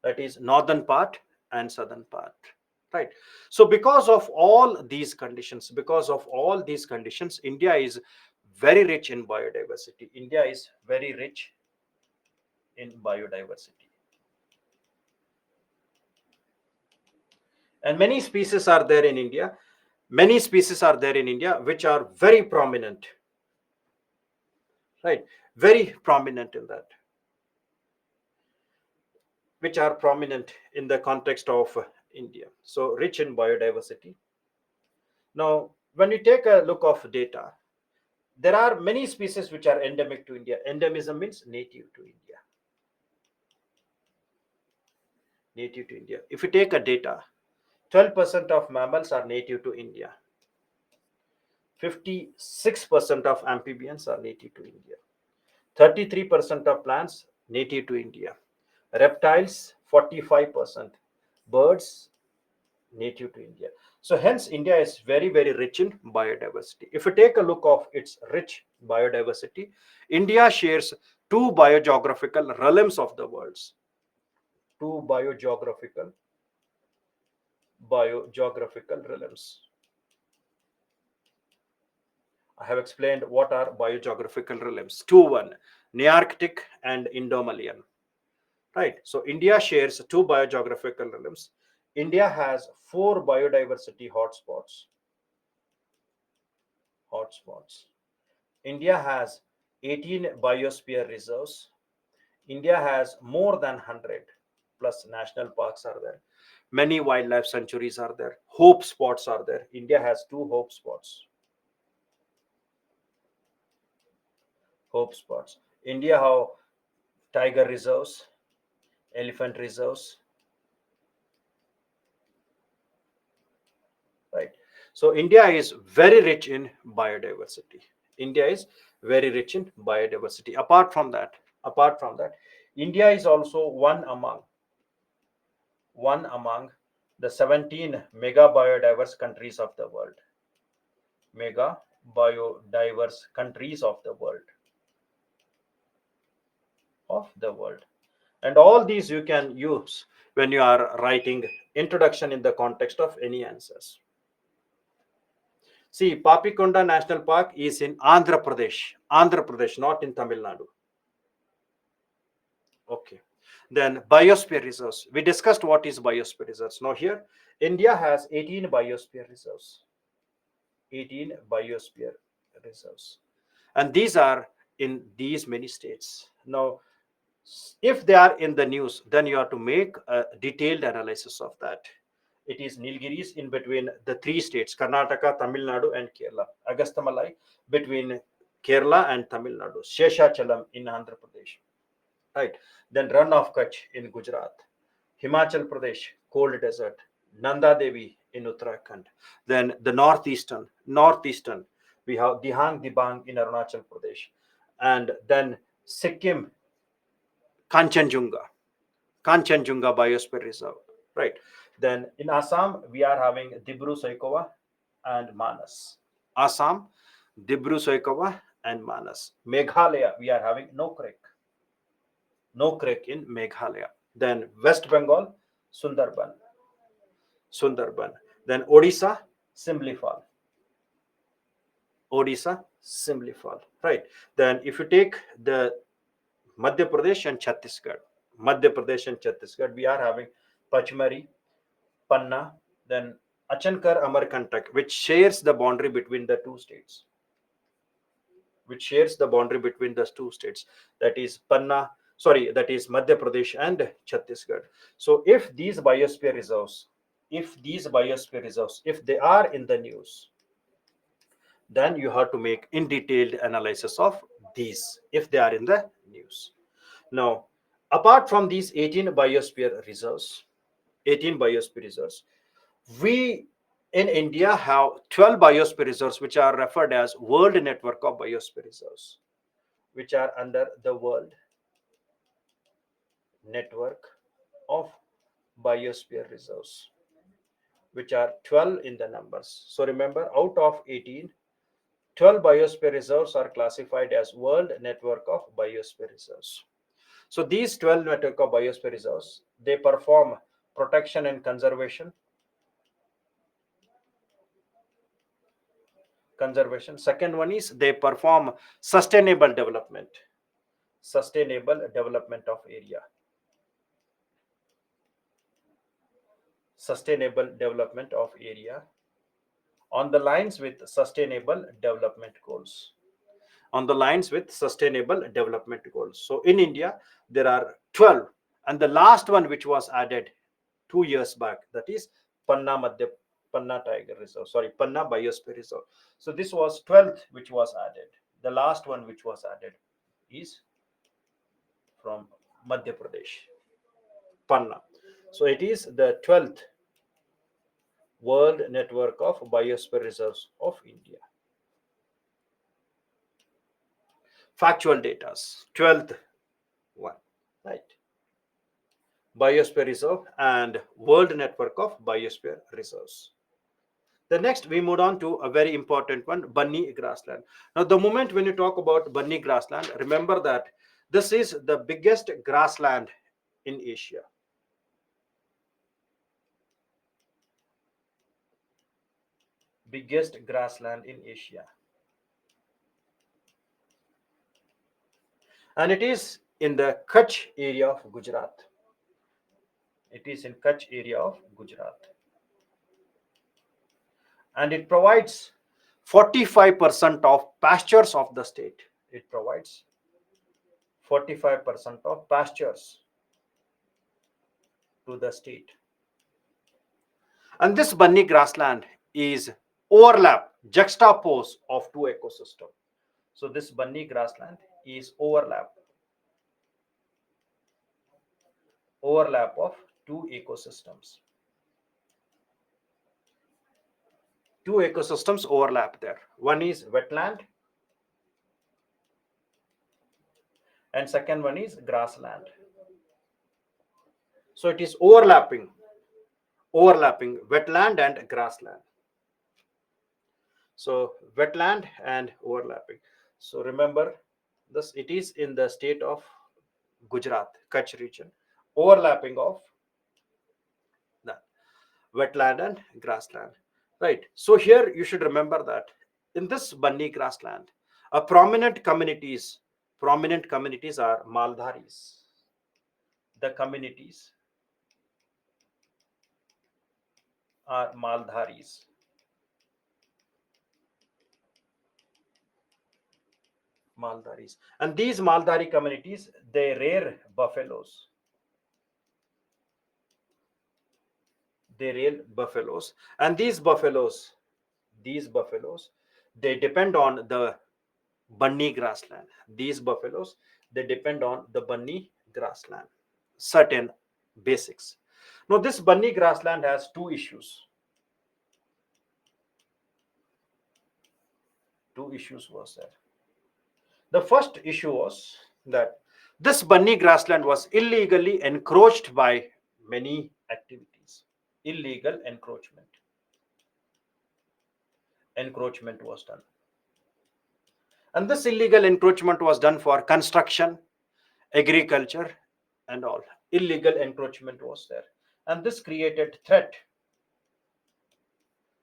S1: That is northern part and southern part. Right. So because of all these conditions, India is very rich in biodiversity. India is very rich in biodiversity. And many species are there in India. Many species are there in India which are very prominent. Right. Very prominent in that. Which are prominent in the context of India. So rich in biodiversity. Now, when you take a look of data, there are many species which are endemic to India. Endemism means native to India. Native to India. If you take a data, 12% of mammals are native to India. 56% of amphibians are native to India. 33% of plants native to India. Reptiles, 45%. Birds, native to India. So hence India is very, very rich in biodiversity. If you take a look of its rich biodiversity, India shares two Two biogeographical realms. I have explained what are biogeographical realms. One, Nearctic and Indomalayan. Right. So India shares two biogeographical realms. India has four biodiversity hotspots. hotspots. India has 18 biosphere reserves. India has more than 100 plus national parks are there. Many wildlife sanctuaries are there. Hope spots are there. India has two hope spots. Hope spots. India have tiger reserves, elephant reserves, right? So India is very rich in biodiversity. India is very rich in biodiversity. Apart from that, India is also one among the 17 mega biodiverse countries of the world. Mega biodiverse countries of the world. And all these you can use when you are writing introduction in the context of any answers. See, Papikonda National Park is in Andhra Pradesh, not in Tamil Nadu. Okay. Then biosphere reserves. We discussed what is biosphere reserves. Now here, India has 18 biosphere reserves. 18 biosphere reserves. And these are in these many states. Now, if they are in the news, then you have to make a detailed analysis of that. It is Nilgiris in between the three states, Karnataka, Tamil Nadu, and Kerala. Agastamalai between Kerala and Tamil Nadu. Sheshachalam in Andhra Pradesh. Right. Then Run of Kutch in Gujarat. Himachal Pradesh, cold desert. Nanda Devi in Uttarakhand. Then the northeastern, we have Dihang Dibang in Arunachal Pradesh. And then Sikkim, Kanchenjunga, Kanchenjunga Biosphere Reserve, right? Then in Assam, we are having Dibru Saikova and Manas. Assam, Dibru Saikova and Manas. Meghalaya, we are having No Creek in Meghalaya. Then West Bengal, Sundarban, Sundarban. Then Odisha, Simlifal, right? Then if you take the Madhya Pradesh and Chhattisgarh, we are having Pachmari, Panna, then Achankar Amarkantak, which shares the boundary between the two states. That is that is Madhya Pradesh and Chhattisgarh. So if they are in the news, then you have to make in detailed analysis of these if they are in the news. Now, apart from these 18 biosphere reserves, we in India have 12 biosphere reserves, which are referred as World Network of Biosphere Reserves, which are under the World Network of Biosphere Reserves, which are 12 in the numbers. So remember, out of 18, 12 biosphere reserves are classified as World Network of Biosphere Reserves. So these 12 network of biosphere reserves, they perform protection and conservation. Second one is they perform sustainable development of area. Sustainable development of area on the lines with sustainable development goals. So in India, there are 12, and the last one which was added 2 years back, that is Panna Tiger Reserve, Panna Biosphere Reserve. So this was 12th which was added. The last one which was added is from Madhya Pradesh, Panna. So it is the 12th World Network of Biosphere Reserves of India. Factual data, 12th one, right? Biosphere Reserve and World Network of Biosphere Reserves. The next, we moved on to a very important one, Bunny grassland. Now, the moment when you talk about Bunny grassland, remember that this is the biggest grassland in Asia. Biggest grassland in Asia. And it is in the Kutch area of Gujarat. And it provides 45% of pastures of the state. It provides 45% of pastures to the state. And this bunny grassland is overlap, juxtapose of two ecosystems. So this bunny grassland is overlap of two ecosystems. Two ecosystems overlap there. One is wetland and second one is grassland. So it is overlapping wetland and grassland. So wetland and overlapping. So remember this, it is in the state of Gujarat, Kutch region, overlapping of the wetland and grassland. Right. So here you should remember that in this bunny grassland, prominent communities are Maldharis. The communities are Maldharis. Maldharis. And these Maldhari communities, they rear buffaloes. They rear buffaloes. And these buffaloes, they depend on the bunny grassland. These buffaloes, they depend on the bunny grassland. Certain basics. Now, this bunny grassland has two issues. Two issues was there. The first issue was that this bunny grassland was illegally encroached by many activities. Illegal encroachment was done. And this illegal encroachment was done for construction, agriculture, and all. Illegal encroachment was there. And this created threat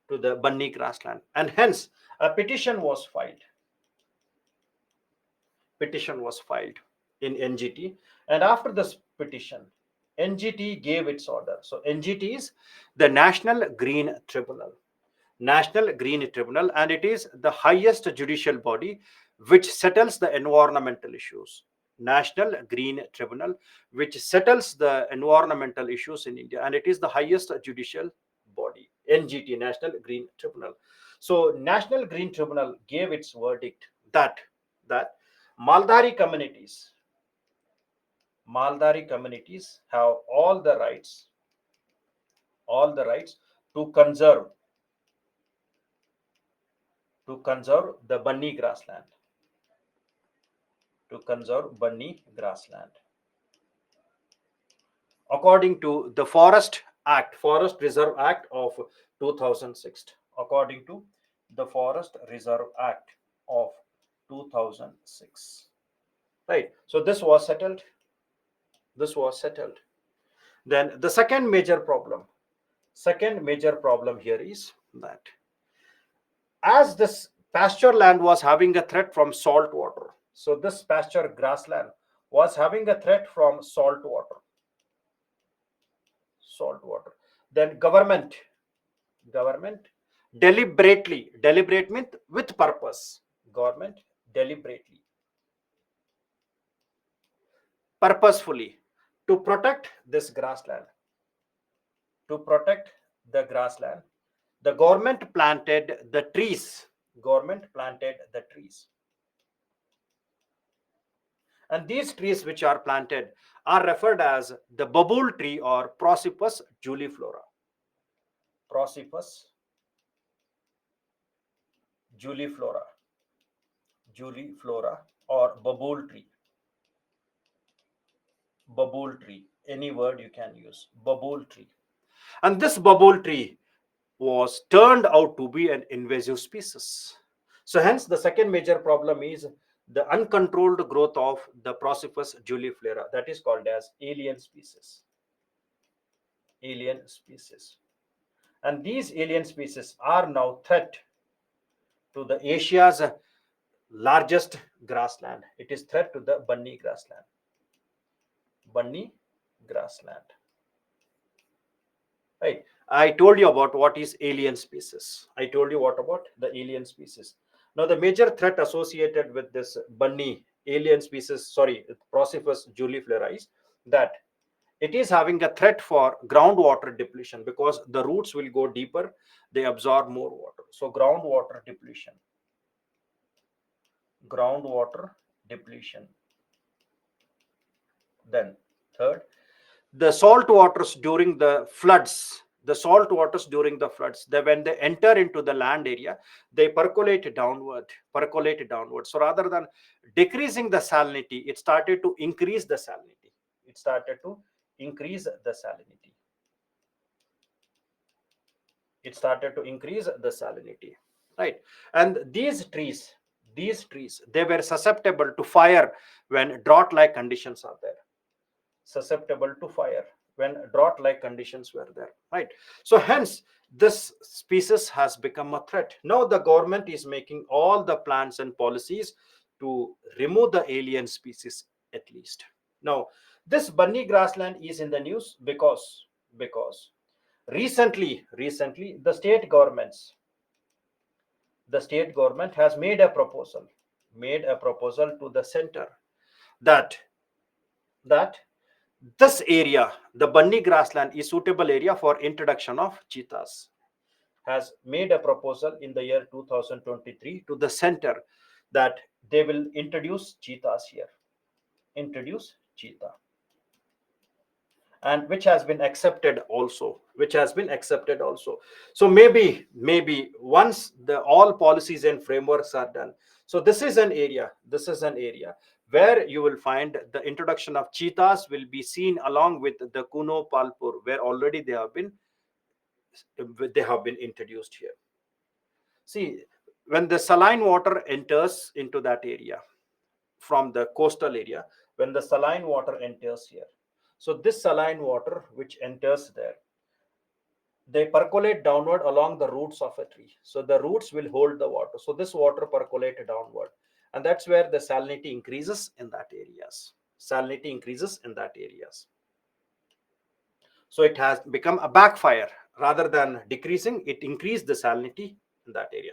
S1: to the bunny grassland. And hence, a petition was filed. Petition was filed in NGT. And after this petition, NGT gave its order. So NGT is the National Green Tribunal. National Green Tribunal, and it is the highest judicial body which settles the environmental issues. National Green Tribunal, which settles the environmental issues in India, and it is the highest judicial body. NGT, National Green Tribunal. So National Green Tribunal gave its verdict that Maldhari communities, have all the rights to conserve the bunny grassland. According to the Forest Reserve Act of 2006. According to the Forest Reserve Act of 2006. Right. So this was settled. Then the second major problem here is that as this pasture land was having a threat from salt water, so this pasture grassland was having a threat from salt water, then government deliberate means with purpose, government deliberately, purposefully, to protect this grassland, the government planted the trees. And these trees which are planted are referred as the bubble tree or Prosopis juliflora. Or bubble tree. Any word you can use. Bubble tree. And this bubble tree was turned out to be an invasive species. So hence the second major problem is the uncontrolled growth of the Prosopis juliflora, that is called as alien species. And these alien species are now threat to the Asia's largest grassland. It is threat to the bunny grassland. Right. I told you about what is alien species. I told you what about the alien species. Now, the major threat associated with this bunny alien species, sorry, Prosopis juliflora, is that it is having a threat for groundwater depletion because the roots will go deeper, they absorb more water. So, groundwater depletion. Then, third, the salt waters during the floods, when they enter into the land area, they percolate downward. So rather than decreasing the salinity, it started to increase the salinity. It started to increase the salinity. It started to increase the salinity, right? And these trees, they were susceptible to fire when drought like conditions are there. Susceptible to fire when drought like conditions were there, right? So hence this species has become a threat. Now the government is making all the plans and policies to remove the alien species at least. Now this bunny grassland is in the news because recently the state government has made a proposal to the center that that this area, the bunny grassland, is suitable area for introduction of cheetahs. Has made a proposal in the year 2023 to the center that they will introduce cheetahs here. Introduce cheetah, and which has been accepted also. So maybe once the all policies and frameworks are done, so this is an area where you will find the introduction of cheetahs will be seen along with the kuno palpur, where already they have been introduced here. See, when the saline water enters into that area from the coastal area, when the saline water enters here, so this saline water which enters there, they percolate downward along the roots of a tree. So the roots will hold the water. So this water percolate downward, and that's where the salinity increases in that areas. Salinity increases in that areas. So it has become a backfire. Rather than decreasing, it increased the salinity in that area.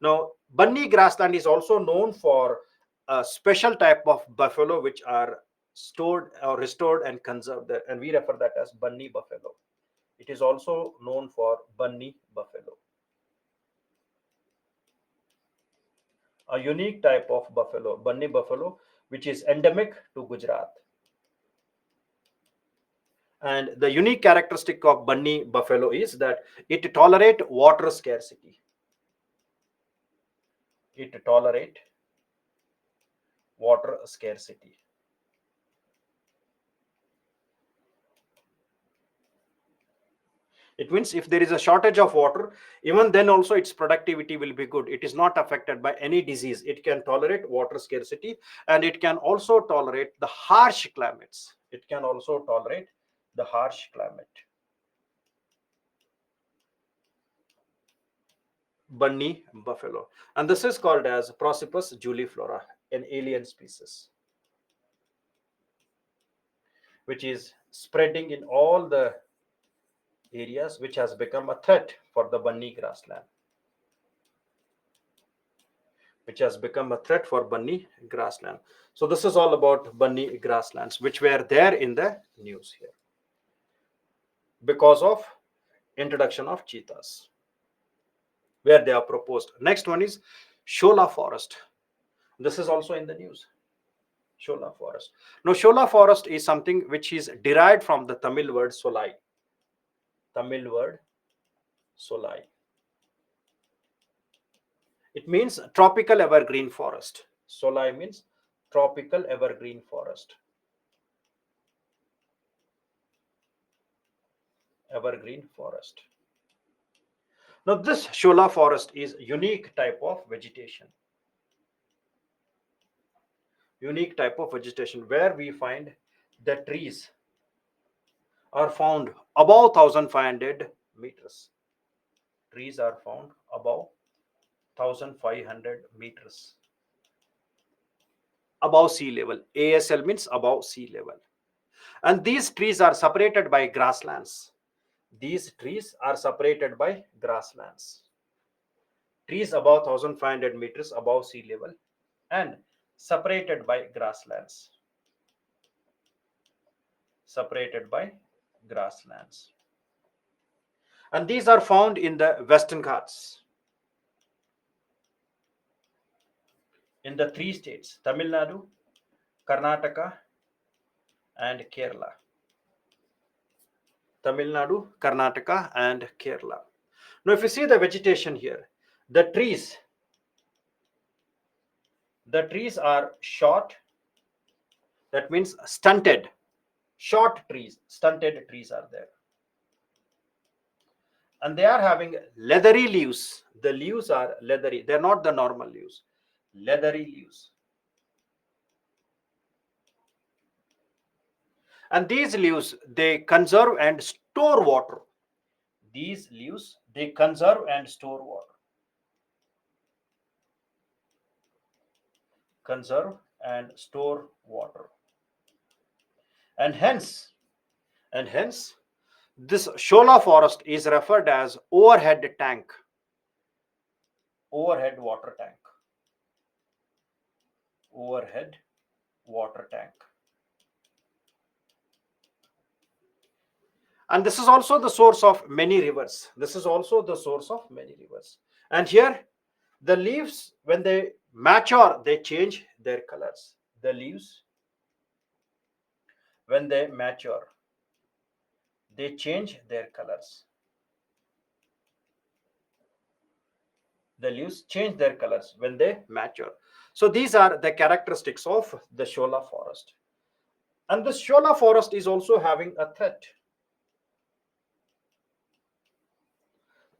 S1: Now, bunny grassland is also known for a special type of buffalo which are stored or restored and conserved there, and we refer that as bunny buffalo. It is also known for bunny buffalo, a unique type of buffalo, bunny buffalo, which is endemic to Gujarat. And the unique characteristic of bunny buffalo is that it tolerate water scarcity. It tolerate water scarcity. It means if there is a shortage of water, even then also its productivity will be good. It is not affected by any disease. It can tolerate water scarcity, and it can also tolerate the harsh climates. It can also tolerate the harsh climate. Bunny buffalo. And this is called as Prosopis juliflora, an alien species, which is spreading in all the areas, which has become a threat for the bunny grassland. Which has become a threat for bunny grassland. So this is all about bunny grasslands, which were there in the news here because of introduction of cheetahs, where they are proposed. Next one is Shola forest. This is also in the news. Shola forest. Now, Shola forest is something which is derived from the Tamil word solai. Tamil word solai. It means tropical evergreen forest. Solai means tropical evergreen forest. Evergreen forest. Now, this Shola forest is unique type of vegetation. Unique type of vegetation where we find the trees are found above 1500 meters. Trees are found above 1500 meters above sea level. ASL means above sea level. And these trees are separated by grasslands. These trees are separated by grasslands. Trees above 1500 meters above sea level and separated by grasslands. Separated by grasslands. And these are found in the Western Ghats in the three states Tamil Nadu, Karnataka, and Kerala. Tamil Nadu, Karnataka, and Kerala. Now, if you see the vegetation here, the trees, the trees are short. That means stunted. Short trees, stunted trees are there, and they are having leathery leaves. The leaves are leathery. They're not the normal leaves. Leathery leaves. And these leaves, they conserve and store water. These leaves, they conserve and store water. Conserve and store water. And hence, and hence, this Shola forest is referred as overhead tank. Overhead water tank. Overhead water tank. And this is also the source of many rivers. This is also the source of many rivers. And here, the leaves, when they mature, they change their colors. The leaves, when they mature, they change their colors. The leaves change their colors when they mature. So these are the characteristics of the Shola forest. And the Shola forest is also having a threat.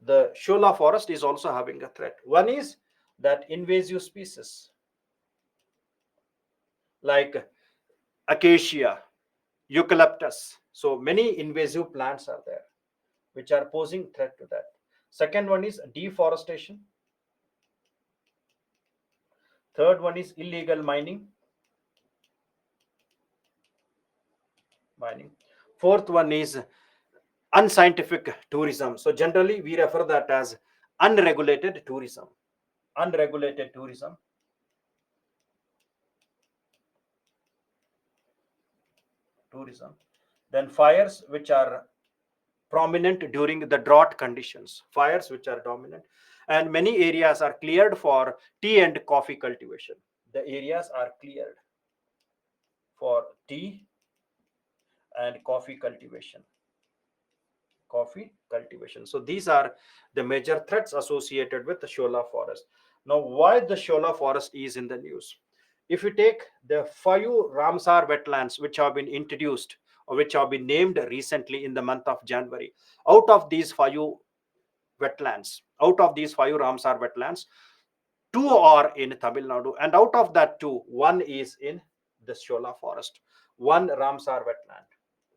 S1: The Shola forest is also having a threat. One is that invasive species like acacia, eucalyptus. So many invasive plants are there which are posing threat to that. Second one is deforestation. Third one is illegal mining. Mining. Fourth one is unscientific tourism. So generally we refer that as unregulated tourism. Unregulated tourism. Tourism. Then fires which are prominent during the drought conditions. Fires which are dominant. And many areas are cleared for tea and coffee cultivation. The areas are cleared for tea and coffee cultivation. Coffee cultivation. So these are the major threats associated with the Shola forest. Now, why the Shola forest is in the news? If you take the 5 Ramsar wetlands which have been introduced or which have been named recently in the month of January, out of these 5 wetlands, out of these 5 Ramsar wetlands, 2 are in Tamil Nadu, and out of that 2, 1 is in the Shola forest. One Ramsar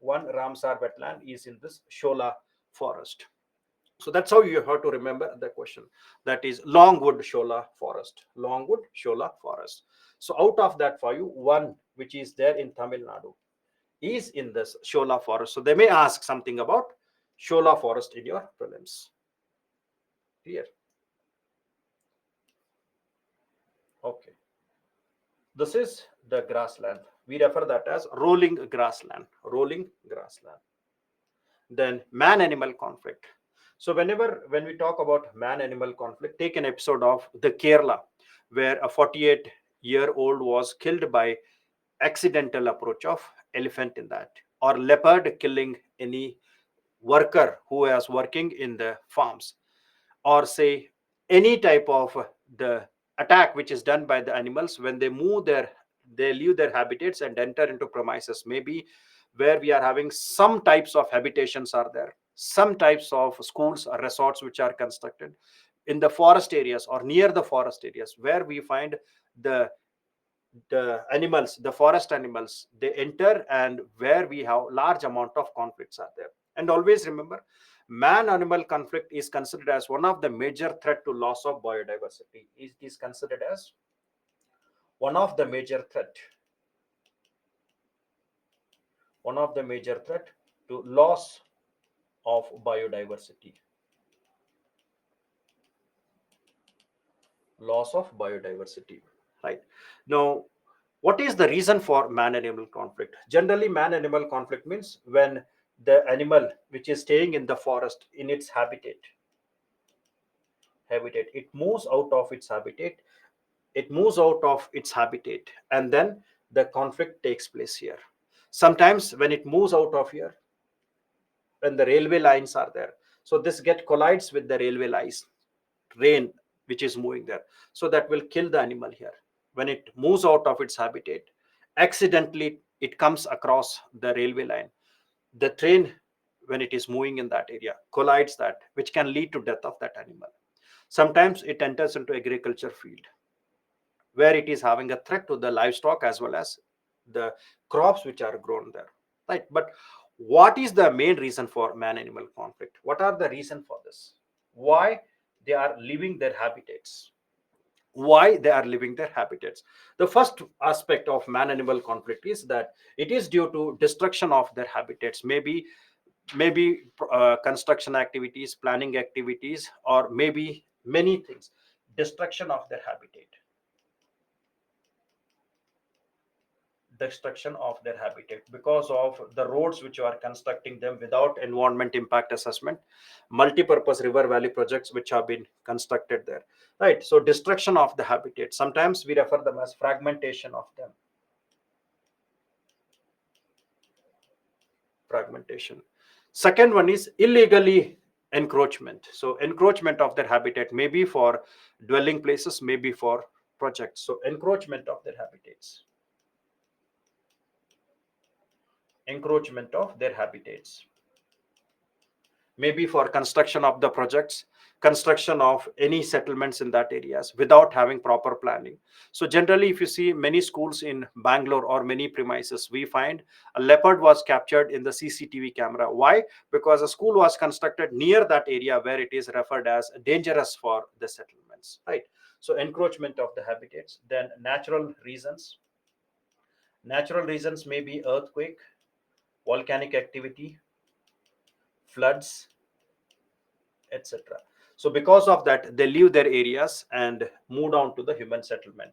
S1: wetland is in this Shola forest. So that's how you have to remember the question. That is Longwood Shola forest. Longwood Shola forest. So out of that 5, 1 which is there in Tamil Nadu is in this Shola forest. So they may ask something about Shola forest in your prelims. Clear? Okay. This is the grassland. We refer that as rolling grassland. Rolling grassland. Then man-animal conflict. So when we talk about man-animal conflict, take an episode of the Kerala, where a 48-year-old was killed by accidental approach of elephant in that, or leopard killing any worker who was working in the farms, or say any type of the attack which is done by the animals when they leave their habitats and enter into premises, maybe where we are having some types of habitations are there, some types of schools or resorts which are constructed in the forest areas or near the forest areas, where we find the animals, the forest animals, they enter, and where we have large amount of conflicts are there. And always remember, man animal conflict is considered as one of the major threat to loss of biodiversity. It is considered as one of the major threat, one of the major threat to loss of biodiversity. Loss of biodiversity. Right. Now, what is the reason for man animal conflict? Generally, man animal conflict means when the animal which is staying in the forest in its habitat, it moves out of its habitat, and then the conflict takes place here. Sometimes when it moves out of here, when the railway lines are there, so this get collides with the railway lines, train which is moving there, so that will kill the animal here. When it moves out of its habitat, accidentally it comes across the railway line, the train, when it is moving in that area, collides that, which can lead to death of that animal. Sometimes it enters into agriculture field, where it is having a threat to the livestock as well as the crops which are grown there, right? But what is the main reason for man animal conflict? What are the reason for this? Why they are leaving their habitats? Why they are leaving their habitats? The first aspect of man animal conflict is that it is due to destruction of their habitats. Maybe construction activities, planning activities, or maybe many things. Destruction of their habitat, destruction of their habitat because of the roads which are constructing them without environment impact assessment, multi-purpose river valley projects which have been constructed there, right? So destruction of the habitat, sometimes we refer them as fragmentation of them. Fragmentation. Second one is illegally encroachment. So encroachment of their habitat, maybe for dwelling places, maybe for projects. So encroachment of their habitats, encroachment of their habitats, maybe for construction of the projects, construction of any settlements in that areas without having proper planning. So generally, if you see many schools in Bangalore or many premises, we find a leopard was captured in the CCTV camera. Why? Because a school was constructed near that area where it is referred as dangerous for the settlements, right? So encroachment of the habitats. Then natural reasons may be earthquake, volcanic activity, floods, etc. So because of that, they leave their areas and move down to the human settlement.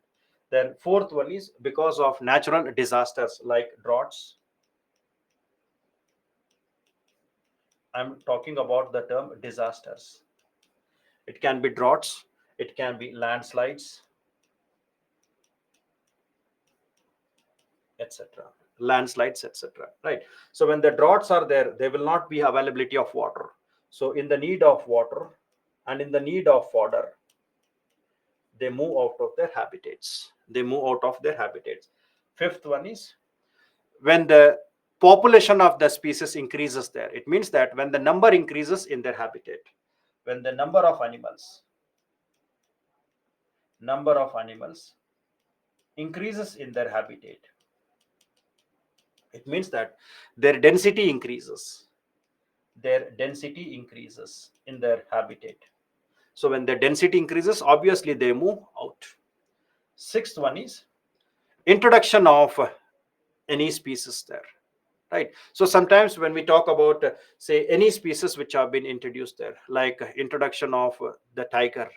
S1: Then fourth one is because of natural disasters like droughts. I'm talking about the term disasters. It can be droughts, it can be landslides, etc. Landslides, etc. Right. So when the droughts are there, there will not be availability of water. So in the need of water and in the need of fodder, they move out of their habitats. They move out of their habitats. Fifth one is when the population of the species increases there. It means that when the number increases in their habitat, when the number of animals increases in their habitat, it means that their density increases. Their density increases in their habitat. So when the density increases, obviously they move out. Sixth one is introduction of any species there, right? So sometimes when we talk about say any species which have been introduced there, like introduction of the tiger,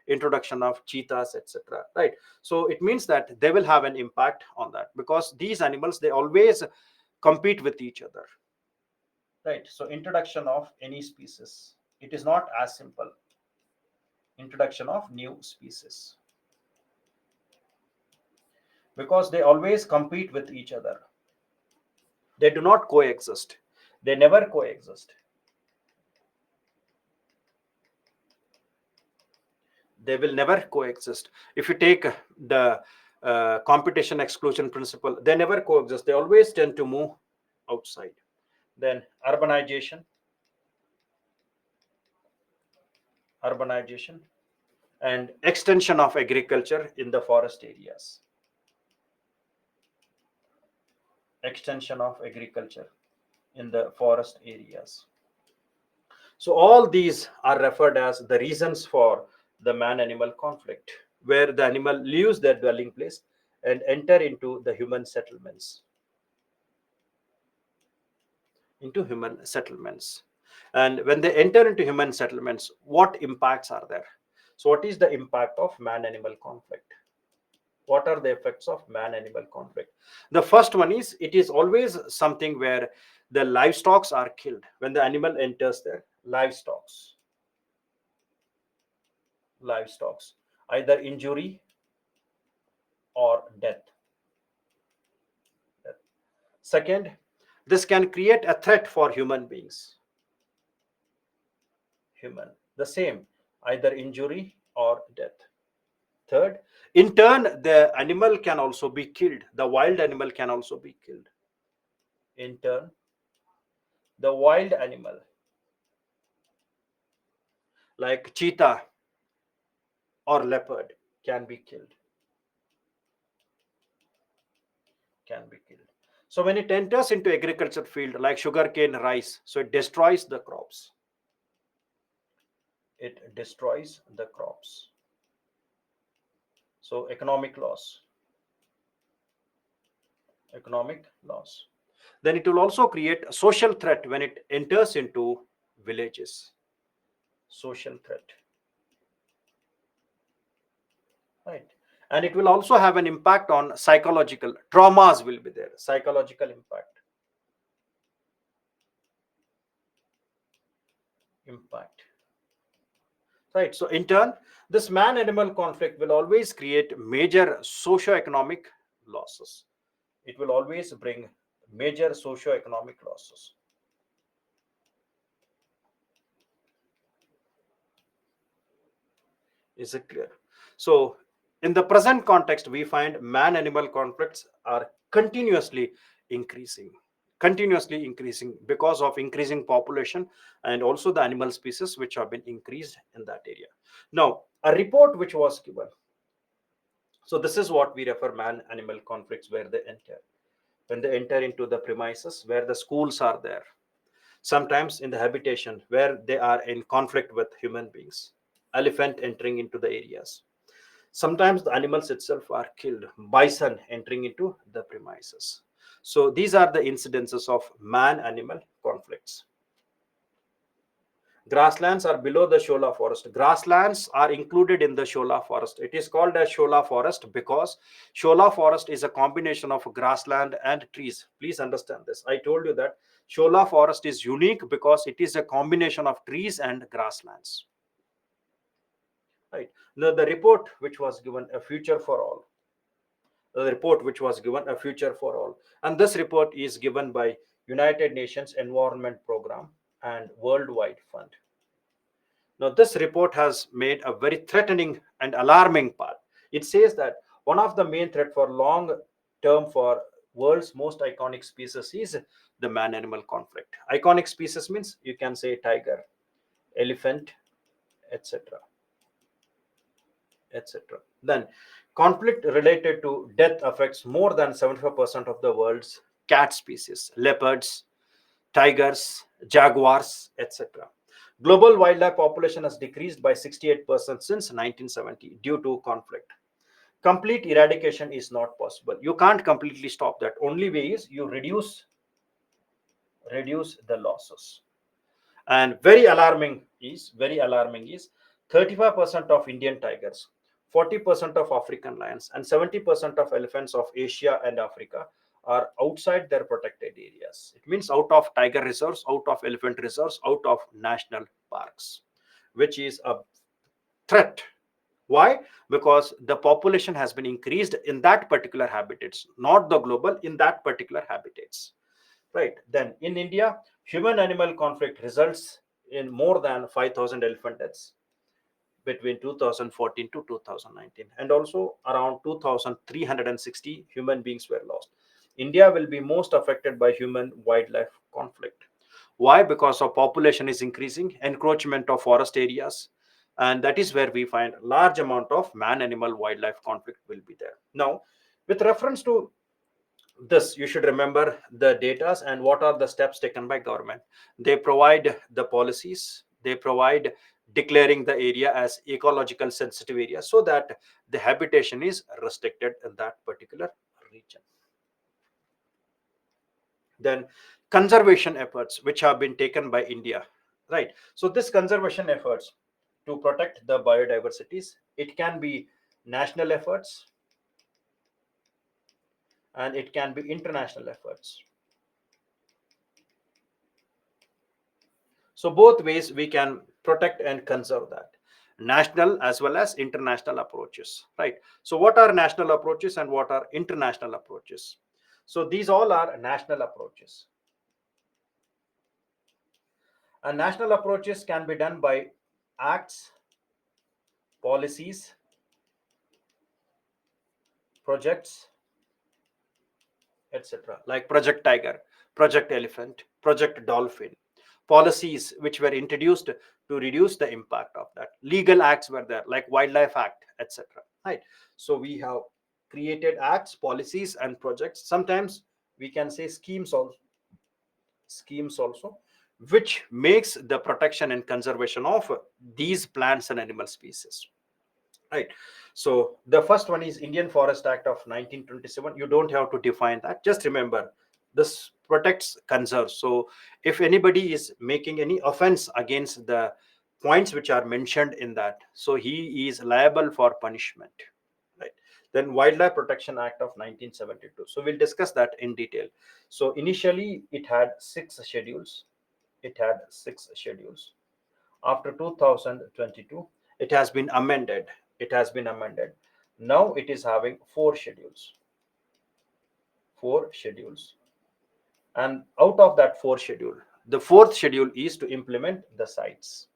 S1: introduction of cheetahs, etc., right? So it means that they will have an impact on that, because these animals, they always compete with each other, right? So introduction of any species, it is not as simple. Introduction of new species, because they always compete with each other. They do not coexist. They never coexist. They will never coexist. If you take the competition exclusion principle, they never coexist. They always tend to move outside. Then urbanization and extension of agriculture in the forest areas. Extension of agriculture in the forest areas. So all these are referred as the reasons for the man-animal conflict, where the animal leaves their dwelling place and enter into the human settlements. Into human settlements. And when they enter into human settlements, what impacts are there? So what is the impact of man animal conflict? What are the effects of man animal conflict? The first one is, it is always something where the livestocks are killed when the animal enters there. Livestocks, either injury or death. Second, this can create a threat for human beings. Human, the same, either injury or death. Third, in turn, the animal can also be killed. The wild animal can also be killed. In turn, the wild animal like cheetah or leopard can be killed. Can be killed. So when it enters into agriculture field like sugarcane, rice, so it destroys the crops. It destroys the crops. So economic loss. Economic loss. Then it will also create a social threat when it enters into villages. Social threat, right? And it will also have an impact on psychological traumas will be there. Psychological impact, right? So in turn, this man animal conflict will always create major socio-economic losses. It will always bring major socio-economic losses. Is it clear? So in the present context, we find man animal conflicts are increasing continuously increasing because of increasing population and also the animal species which have been increased in that area. Now a report which was given, so this is what we refer man animal conflicts, where they enter, when they enter into the premises where the schools are there, sometimes in the habitation where they are in conflict with human beings, elephant entering into the areas, sometimes the animals itself are killed, bison entering into the premises. So these are the incidences of man animal conflicts. Grasslands are below the shola forest. Grasslands are included in the shola forest. It is called as shola forest because shola forest is a combination of grassland and trees. Please understand this. I told you that shola forest is unique because it is a combination of trees and grasslands. Right. Now the report which was given, a future for all. The report which was given, a future for all, and this report is given by United Nations Environment Program and Worldwide Fund. Now, this report has made a very threatening and alarming part. It says that one of the main threat for long term for world's most iconic species is the man-animal conflict. Iconic species means you can say tiger, elephant, etc., etc. Then, conflict related to death affects more than 75% of the world's cat species, leopards, tigers, jaguars, etc. Global wildlife population has decreased by 68% since 1970 due to conflict. Complete eradication is not possible. You can't completely stop that. Only way is you reduce the losses. And very alarming is 35% of Indian tigers, 40% of African lions, and 70% of elephants of Asia and Africa are outside their protected areas. It means out of tiger reserves, out of elephant reserves, out of national parks, which is a threat. Why? Because the population has been increased in that particular habitats, not the global, in that particular habitats. Right. Then in India, human animal conflict results in more than 5,000 elephant deaths between 2014 to 2019, and also around 2,360 human beings were lost. India will be most affected by human wildlife conflict. Why? Because our population is increasing, encroachment of forest areas, and that is where we find large amount of man animal wildlife conflict will be there. Now, with reference to this, you should remember the data and what are the steps taken by government. They provide the policies, they provide declaring the area as ecological sensitive area so that the habitation is restricted in that particular region. Then conservation efforts which have been taken by India, right? So this conservation efforts to protect the biodiversities, it can be national efforts and it can be international efforts. So both ways we can protect and conserve that, national as well as international approaches, right? So what are national approaches and what are international approaches? So these all are national approaches. And national approaches can be done by acts, policies, projects, etc. Like Project Tiger, Project Elephant, Project Dolphin. Policies which were introduced to reduce the impact of that. Legal acts were there, like Wildlife Act, etc. Right. So we have created acts, policies, and projects. Sometimes we can say schemes also, which makes the protection and conservation of these plants and animal species. Right. So the first one is Indian Forest Act of 1927. You don't have to define that. Just remember, this protects, conserves. So if anybody is making any offense against the points which are mentioned in that, so he is liable for punishment. Right. Then Wildlife Protection Act of 1972. So we'll discuss that in detail. So initially it had six schedules. It had six schedules. After 2022, it has been amended. Now it is having four schedules. And out of that four schedule, the fourth schedule is to implement the sites.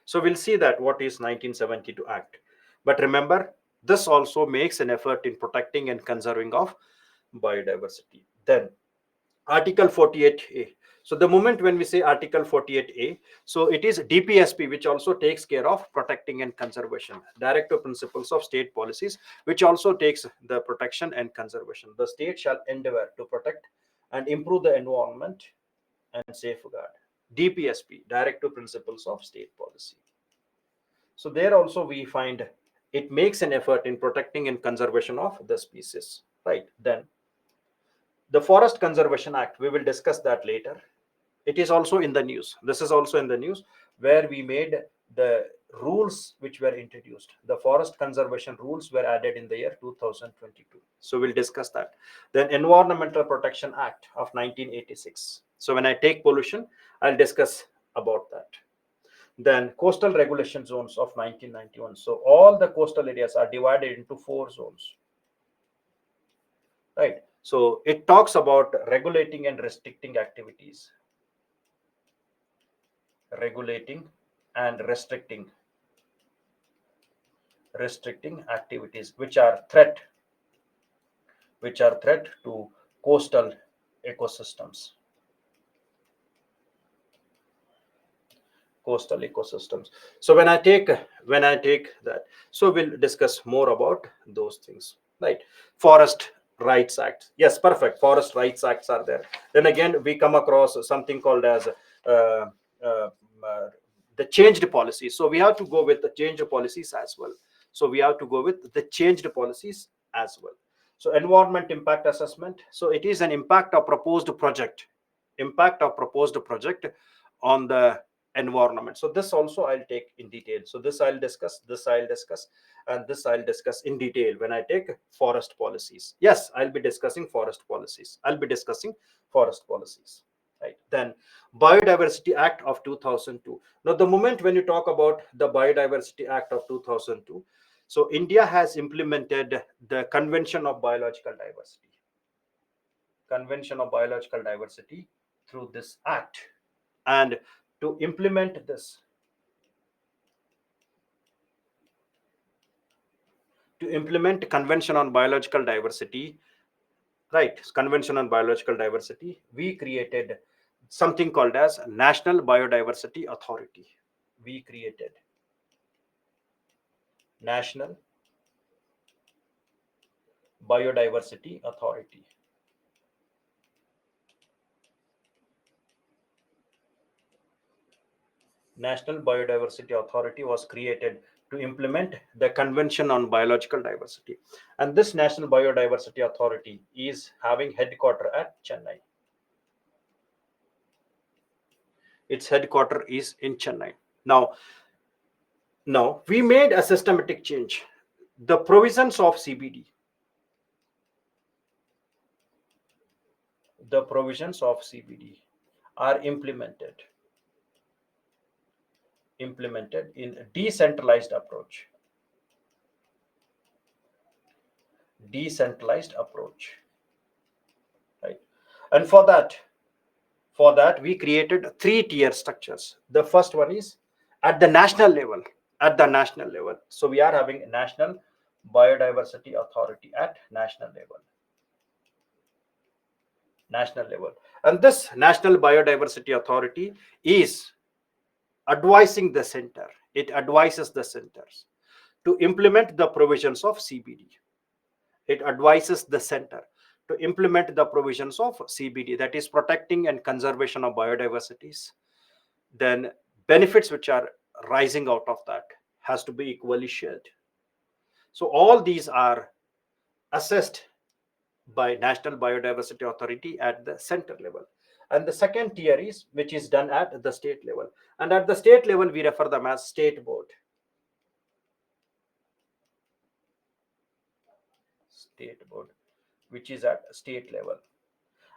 S1: So we'll see that what is 1972 Act. But remember, this also makes an effort in protecting and conserving of biodiversity. Then Article 48A. So the moment when we say Article 48A, so it is DPSP, which also takes care of protecting and conservation, Directive Principles of State Policies, which also takes the protection and conservation. The state shall endeavor to protect and improve the environment and safeguard. DPSP, Directive Principles of State Policy. So there also we find it makes an effort in protecting and conservation of the species. Right. Then the Forest Conservation Act, we will discuss that later. It is also in the news. This is also in the news, where we made the rules which were introduced. The forest conservation rules were added in the year 2022. So we'll discuss that. Then Environmental Protection Act of 1986. So when I take pollution, I'll discuss about that. Then Coastal Regulation Zones of 1991. So all the coastal areas are divided into four zones. Right. So it talks about regulating and restricting activities. Regulating and restricting activities which are threat to coastal ecosystems. So when I take that, so we'll discuss more about those things. Right. Forest Rights Act. Yes, perfect. Forest Rights Acts are there. Then again we come across something called as uh, uh, uh, the changed policies. So we have to go with the changed policies as well. So environment impact assessment. So it is an impact of proposed project on the environment. So this also I'll take in detail. So this I'll discuss, and this I'll discuss in detail when I take forest policies. Yes, I'll be discussing forest policies. Right. Then Biodiversity Act of 2002. Now the moment when you talk about the Biodiversity Act of 2002, so India has implemented the Convention of Biological Diversity through this act. And to implement this, to implement Convention on Biological Diversity, right, Convention on Biological Diversity, we created something called as National Biodiversity Authority. We created National Biodiversity Authority. National Biodiversity Authority was created to implement the Convention on Biological Diversity. And this National Biodiversity Authority is having headquarters at Chennai. Its headquarter is in Chennai. Now we made a systematic change. The provisions of CBD, the provisions of CBD are implemented in a decentralized approach, right? And for that we created three tier structures. The first one is at the national level. So we are having a national biodiversity authority at national level. And this national biodiversity authority is advising the center. It advises the centers to implement the provisions of CBD. It advises the center to implement the provisions of CBD, that is protecting and conservation of biodiversities. Then benefits which are rising out of that has to be equally shared. So all these are assessed by National Biodiversity Authority at the center level. And the second tier is which is done at the state level. And at the state level, we refer them as state board. State board, which is at state level.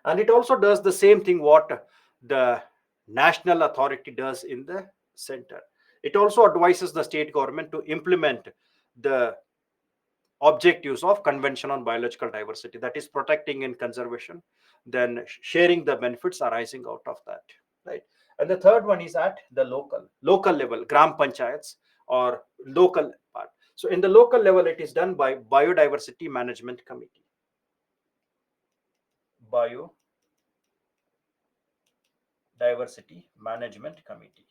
S1: And it also does the same thing what the national authority does in the center. It also advises the state government to implement the objectives of convention on biological diversity, that is protecting and conservation, then sharing the benefits arising out of that, right? And the third one is at the local level, gram panchayats or local part. So in the local level it is done by biodiversity management committee. Biodiversity management committee.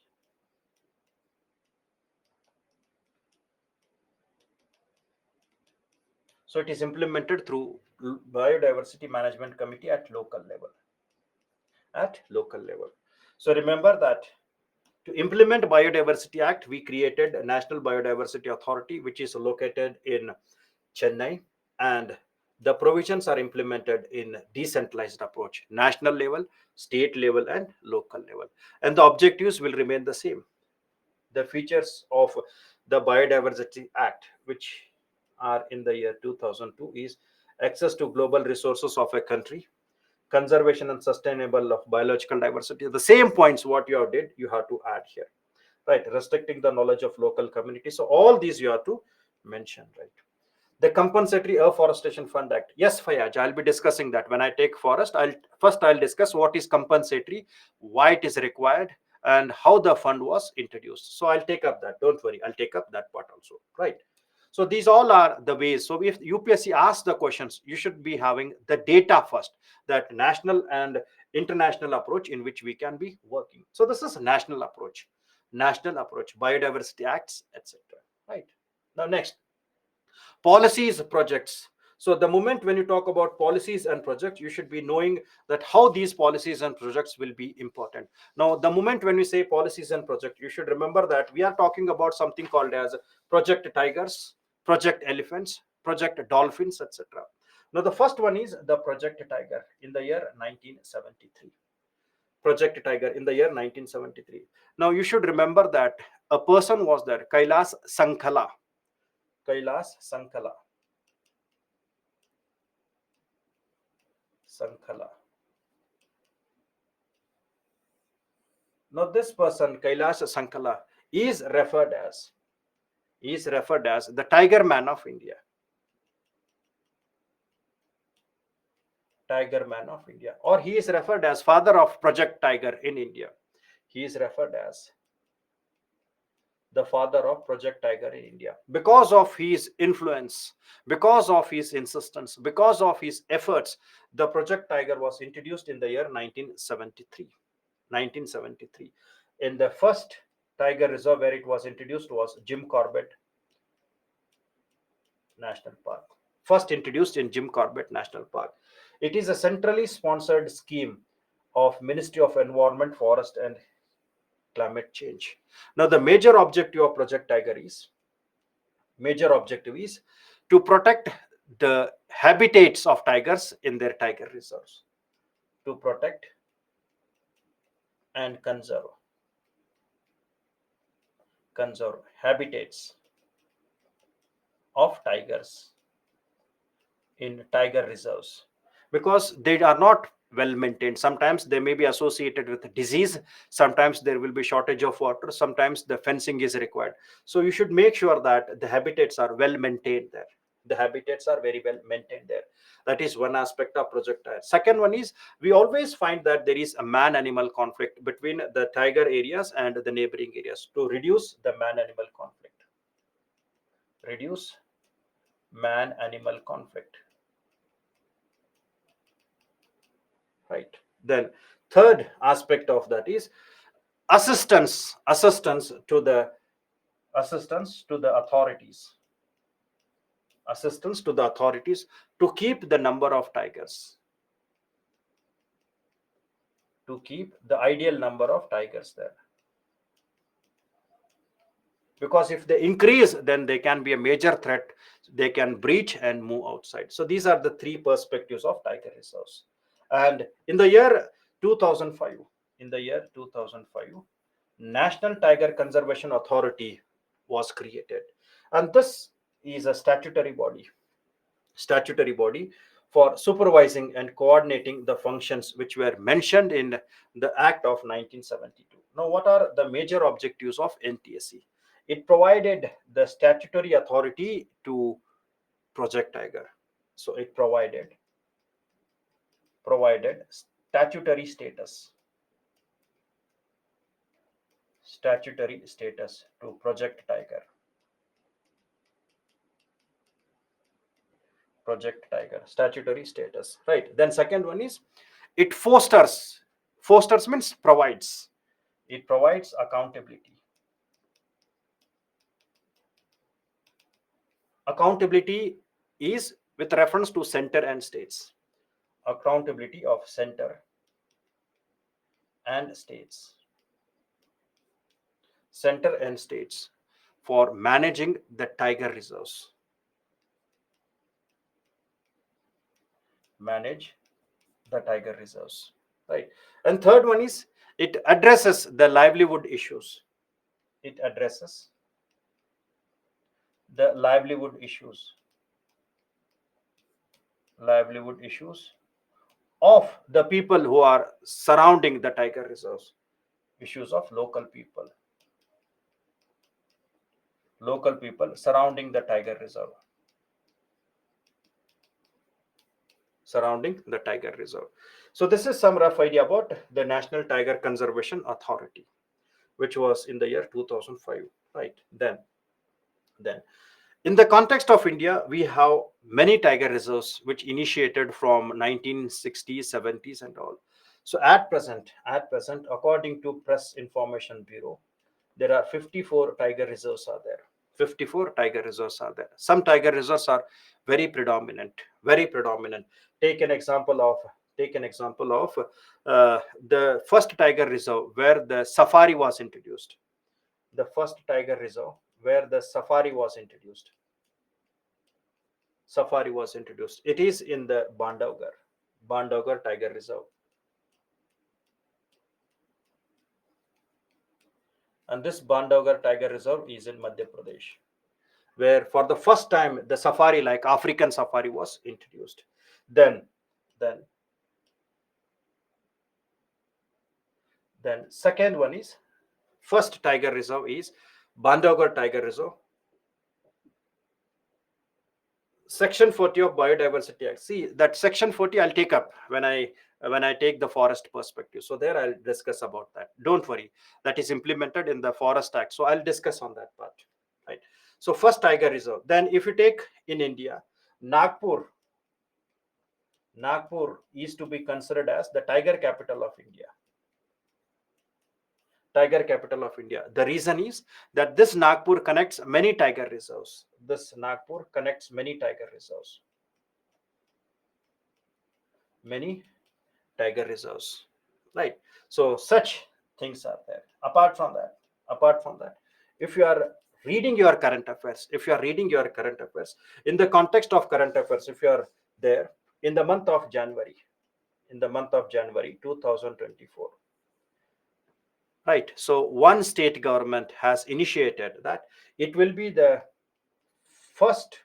S1: So it is implemented through biodiversity management committee at local level. So remember that to implement Biodiversity Act, we created a National Biodiversity Authority, which is located in Chennai, and the provisions are implemented in decentralized approach, national level, state level, and local level. And the objectives will remain the same. The features of the Biodiversity Act, which are in the year 2002, is access to global resources of a country, conservation and sustainable of biological diversity. The same points what you have did, you have to add here, right? Restricting the knowledge of local communities. So all these you have to mention, right? The compensatory afforestation fund act, yes Fayaj, I'll be discussing that when I take forest. I'll discuss what is compensatory, why it is required, and how the fund was introduced. So I'll take up that, don't worry, I'll take up that part also, right? So these all are the ways. So if UPSC asks the questions, you should be having the data first, that national and international approach in which we can be working. So this is national approach, biodiversity acts, etc., right? Now next, policies, projects. So the moment when you talk about policies and projects, you should be knowing that how these policies and projects will be important. Now the moment when we say policies and project, you should remember that we are talking about something called as project tigers, project elephants, project dolphins, etc. Now the first one is the project tiger in the year 1973. Project tiger in the year 1973. Now you should remember that a person was there, Kailas Sankala. Now this person, Kailash Sankala, is referred as the Tiger Man of India. Or he is referred as father of Project Tiger in India. He is referred as the father of Project Tiger in India because of his influence, because of his insistence, because of his efforts. The Project Tiger was introduced in the year 1973. In the first tiger reserve where it was introduced was Jim Corbett National Park. First introduced in Jim Corbett National Park. It is a centrally sponsored scheme of Ministry of Environment, Forest and Climate Change. Now the major objective is to protect the habitats of tigers in their tiger reserves. To protect and conserve. conserve habitats of tigers in tiger reserves, because they are not well maintained. Sometimes they may be associated with disease, sometimes there will be shortage of water, sometimes the fencing is required. So you should make sure that the habitats are well maintained there. The habitats are very well maintained there. That is one aspect of Project Tiger. Second one is, we always find that there is a man animal conflict between the tiger areas and the neighboring areas. To reduce the man animal conflict, reduce man animal conflict, right? Then third aspect of that is assistance to the authorities, assistance to the authorities to keep the number of tigers, to keep the ideal number of tigers there. Because if they increase, then they can be a major threat, they can breach and move outside. So these are the three perspectives of tiger reserves. And in the year 2005, in the year 2005, National Tiger Conservation Authority was created, and this is a statutory body for supervising and coordinating the functions which were mentioned in the Act of 1972. Now, what are the major objectives of NTSC? It provided the statutory authority to Project Tiger. So it provided statutory status to Project Tiger. Statutory status, right? Then second one is, it fosters means provides, it provides accountability is with reference to center and states, accountability of and states center and states for managing the tiger reserves, manage the tiger reserves, right? And third one is, it addresses the livelihood issues, it addresses the livelihood issues of the people who are surrounding the tiger reserves, issues of local people surrounding the tiger reserve, surrounding the tiger reserve. So this is some rough idea about the National Tiger Conservation Authority, which was in the year 2005, right? Then in the context of India, we have many tiger reserves which initiated from 1960s, 70s and all. So at present, according to Press Information Bureau, there are 54 tiger reserves are there. 54 tiger reserves are there. Some tiger reserves are very predominant, very predominant. Take an example of the first tiger reserve where the safari was introduced. The first tiger reserve where the safari was introduced. It is in the Bandhavgarh Tiger Reserve, and this Bandhavgarh Tiger Reserve is in Madhya Pradesh, where for the first time the safari, like African safari, was introduced. Then, then, then second one is, first tiger reserve is Bandhavgarh Tiger Reserve. Section 40 of Biodiversity Act. See that Section 40 I'll take up when I take the forest perspective. So there I'll discuss about that. Don't worry. That is implemented in the Forest Act. So I'll discuss on that part. Right. So first tiger reserve. Then if you take in India, Nagpur is to be considered as the tiger capital of India. Tiger capital of India. The reason is that this Nagpur connects many tiger reserves. Many tiger reserves, right? So such things are there. Apart from that, if you are reading your current affairs, in the context of current affairs, if you are there in the month of January, 2024, right? So one state government has initiated that it will be the first,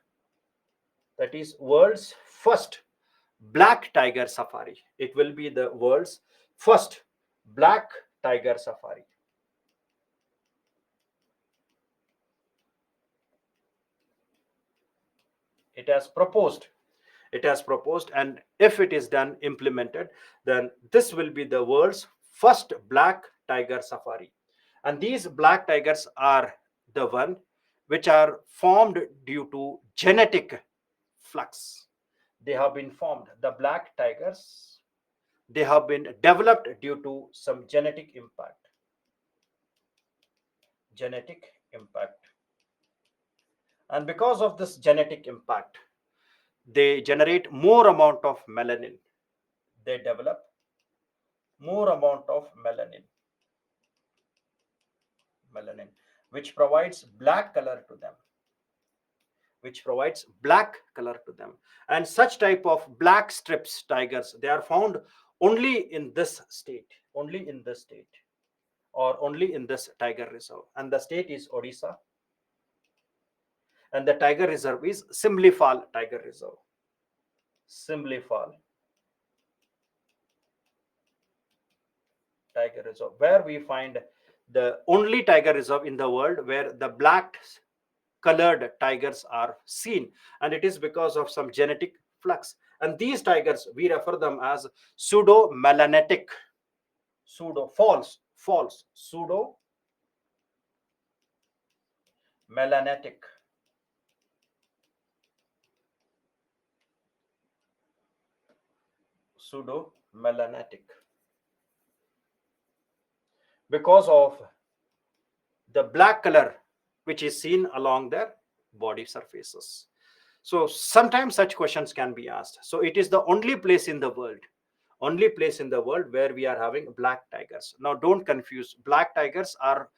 S1: that is world's first black tiger safari. It will be the world's first black tiger safari. It has proposed, it has proposed, and if it is done implemented, then this will be the world's first black tiger safari. And these black tigers are the one which are formed due to genetic flux. They have been formed, the black tigers, they have been developed due to some genetic impact. And because of this genetic impact, they generate more amount of melanin. They develop more amount of melanin, which provides black color to them, which provides black color to them. And such type of black strips tigers, they are found only in this state, only in this state, or only in this tiger reserve. And the state is Odisha, and the tiger reserve is Simlifal Tiger Reserve. Simlifal Tiger Reserve, where we find the only tiger reserve in the world where the black colored tigers are seen, and it is because of some genetic flux. And these tigers, we refer them as pseudo melanatic, pseudo false pseudo melanatic, pseudo melanatic, because of the black color which is seen along their body surfaces. So sometimes such questions can be asked. So it is the only place in the world, only place in the world where we are having black tigers. Now don't confuse, black tigers are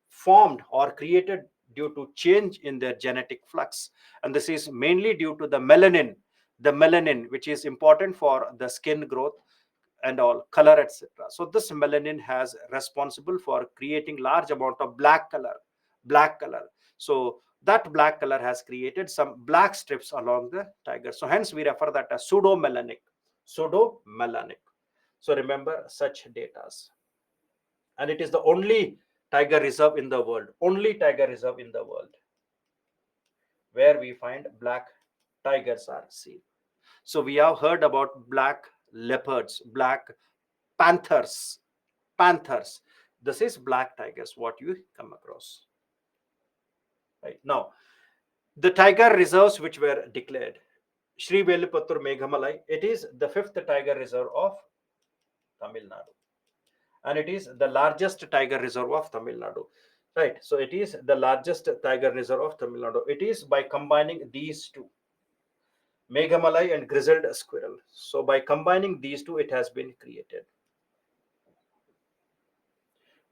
S1: formed or created due to change in their genetic flux, and this is mainly due to the melanin which is important for the skin growth and all color, etc. So this melanin has responsible for creating large amount of black color. So that black color has created some black strips along the tiger, so hence we refer that as pseudo melanic. So remember such datas. And it is the only tiger reserve in the world, only tiger reserve in the world where we find black tigers are seen. So we have heard about black leopards, black panthers. This is black tigers what you come across. Right now, the tiger reserves which were declared, Sri Velipattur Meghamalai, it is the fifth tiger reserve of Tamil Nadu, and it is the largest tiger reserve of Tamil Nadu. Right, so it is the largest tiger reserve of Tamil Nadu. It is by combining these two, Meghamalai and grizzled squirrel. So by combining these two, it has been created.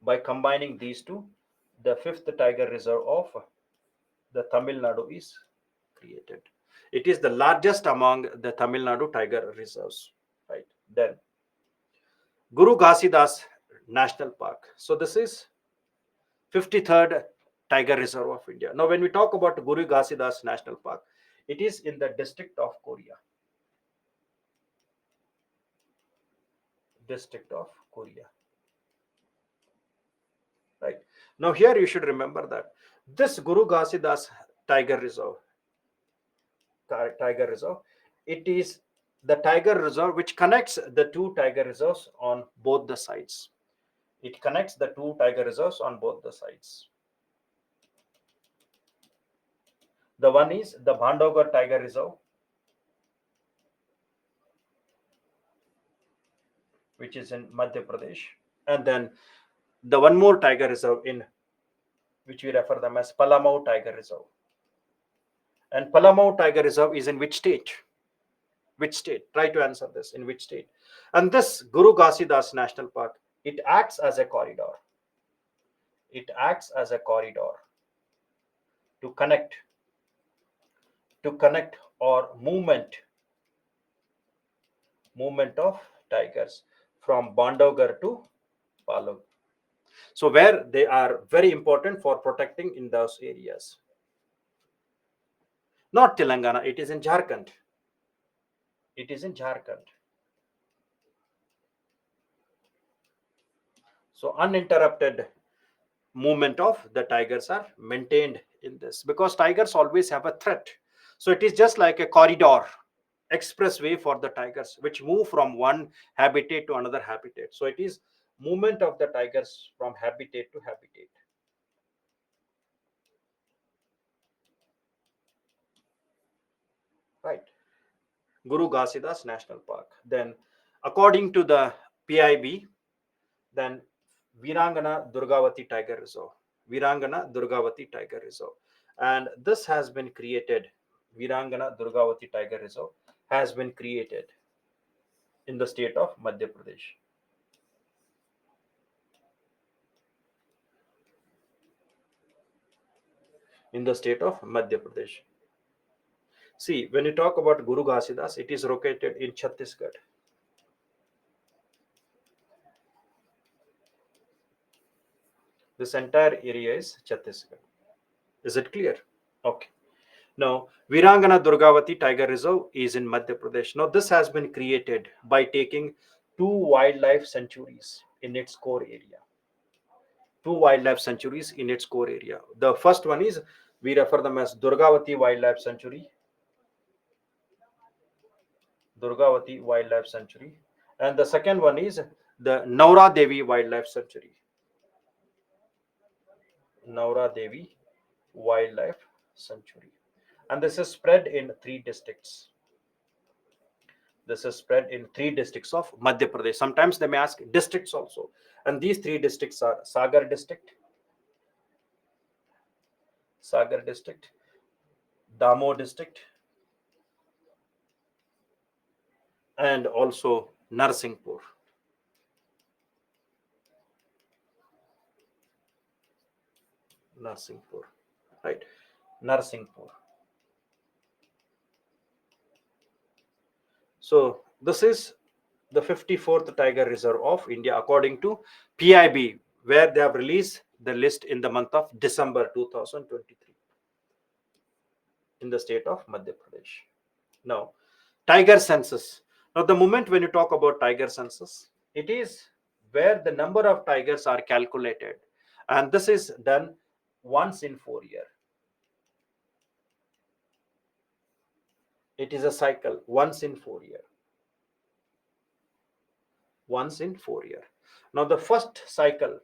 S1: By combining these two, the fifth tiger reserve of the Tamil Nadu is created. It is the largest among the Tamil Nadu tiger reserves. Right. Then Guru Ghasidas National Park. So this is 53rd Tiger Reserve of India. Now, when we talk about Guru Ghasidas National Park, it is in the district of Korea. District of Korea. Right. Now, here you should remember that this Guru Ghasidas Tiger Reserve, it is the tiger reserve which connects the two tiger reserves on both the sides. It connects the two tiger reserves on both the sides. The one is the Bhandogar Tiger Reserve, which is in Madhya Pradesh, and then the one more tiger reserve in which we refer them as Palamau Tiger Reserve. And Palamau Tiger Reserve is in which state? Which state? Try to answer this. In which state? And this Guru Ghasidas National Park, it acts as a corridor. It acts as a corridor to connect or movement of tigers from Bandhavgarh to Palu. So where they are very important for protecting in those areas. Not Telangana, it is in Jharkhand. It is in Jharkhand. So uninterrupted movement of the tigers are maintained in this, because tigers always have a threat. So it is just like a corridor, expressway for the tigers, which move from one habitat to another habitat. So it is movement of the tigers from habitat to habitat. Right. Guru Ghasidas National Park. Then, according to the PIB, then Virangana Durgavati Tiger Reserve. Virangana Durgavati Tiger Reserve. And this has been created, Virangana Durgavati Tiger Reserve has been created in the state of Madhya Pradesh. In the state of Madhya Pradesh. See, when you talk about Guru Ghasidas, it is located in Chhattisgarh. This entire area is Chhattisgarh. Is it clear? Okay. Now, Virangana Durgavati Tiger Reserve is in Madhya Pradesh. Now, this has been created by taking two wildlife sanctuaries in its core area. Two wildlife sanctuaries in its core area. The first one is, we refer them as Durgavati Wildlife Sanctuary. Durgavati Wildlife Sanctuary. And the second one is the Naura Devi Wildlife Sanctuary. Naura Devi Wildlife Sanctuary. And this is spread in three districts. This is spread in three districts of Madhya Pradesh. Sometimes they may ask districts also. And these three districts are Sagar district, Damo district, and also Narsinghpur. Narsinghpur. Right. Narsinghpur. So this is the 54th Tiger Reserve of India according to PIB, where they have released the list in the month of December 2023 in the state of Madhya Pradesh. Now, tiger census. Now, the moment when you talk about tiger census, it is where the number of tigers are calculated, and this is done once in 4 years. It is a cycle once in 4 years. Once in 4 years. Now, the first cycle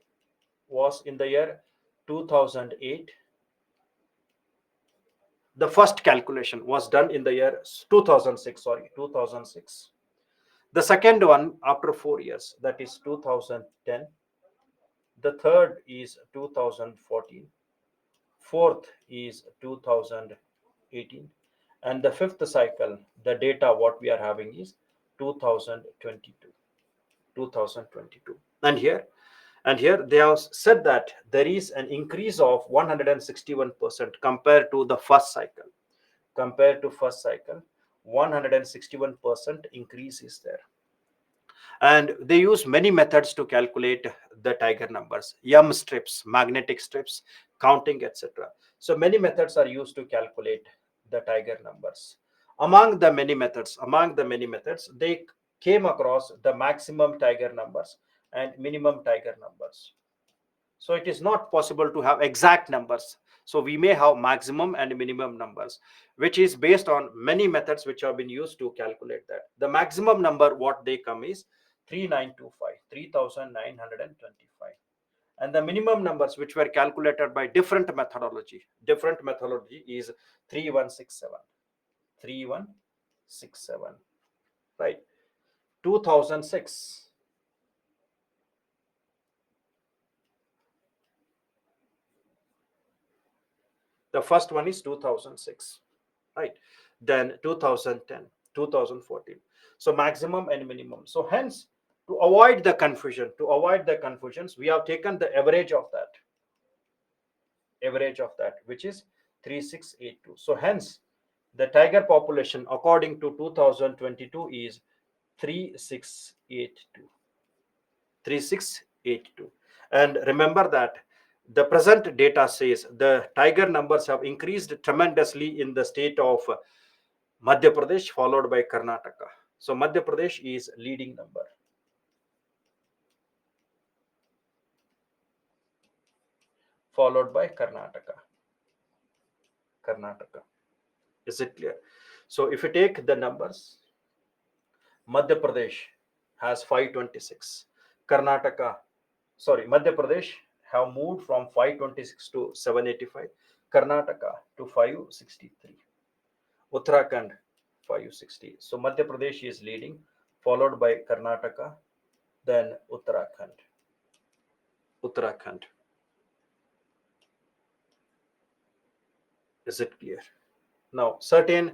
S1: was in the year 2008. The first calculation was done in the year 2006. Sorry, 2006. The second one after 4 years, that is 2010. The third is 2014. Fourth is 2018. And the fifth cycle, the data what we are having is 2022. 2022. And here they have said that there is an increase of 161% compared to the first cycle. Compared to first cycle, 161% increase is there. And they use many methods to calculate the tiger numbers: yum strips, magnetic strips, counting, etc. So many methods are used to calculate the tiger numbers. Among the many methods they came across the maximum tiger numbers and minimum tiger numbers. So it is not possible to have exact numbers. So we may have maximum and minimum numbers, which is based on many methods which have been used to calculate that. The maximum number what they come is 3925, 3925. And the minimum numbers which were calculated by different methodology is 3167. 3167. Right. 2006. The first one is 2006. Right. Then 2010, 2014. So maximum and minimum. So hence, to avoid the confusions, we have taken the average of that, which is 3682. So hence, the tiger population according to 2022 is 3682. 3682. And remember that the present data says the tiger numbers have increased tremendously in the state of Madhya Pradesh, followed by Karnataka. So Madhya Pradesh is leading number, followed by Karnataka. Karnataka. Is it clear? So if you take the numbers, Madhya Pradesh has 526. Karnataka, sorry, Madhya Pradesh have moved from 526 to 785. Karnataka to 563. Uttarakhand 560. So Madhya Pradesh is leading, followed by Karnataka, then Uttarakhand. Uttarakhand. Is it clear? Now, certain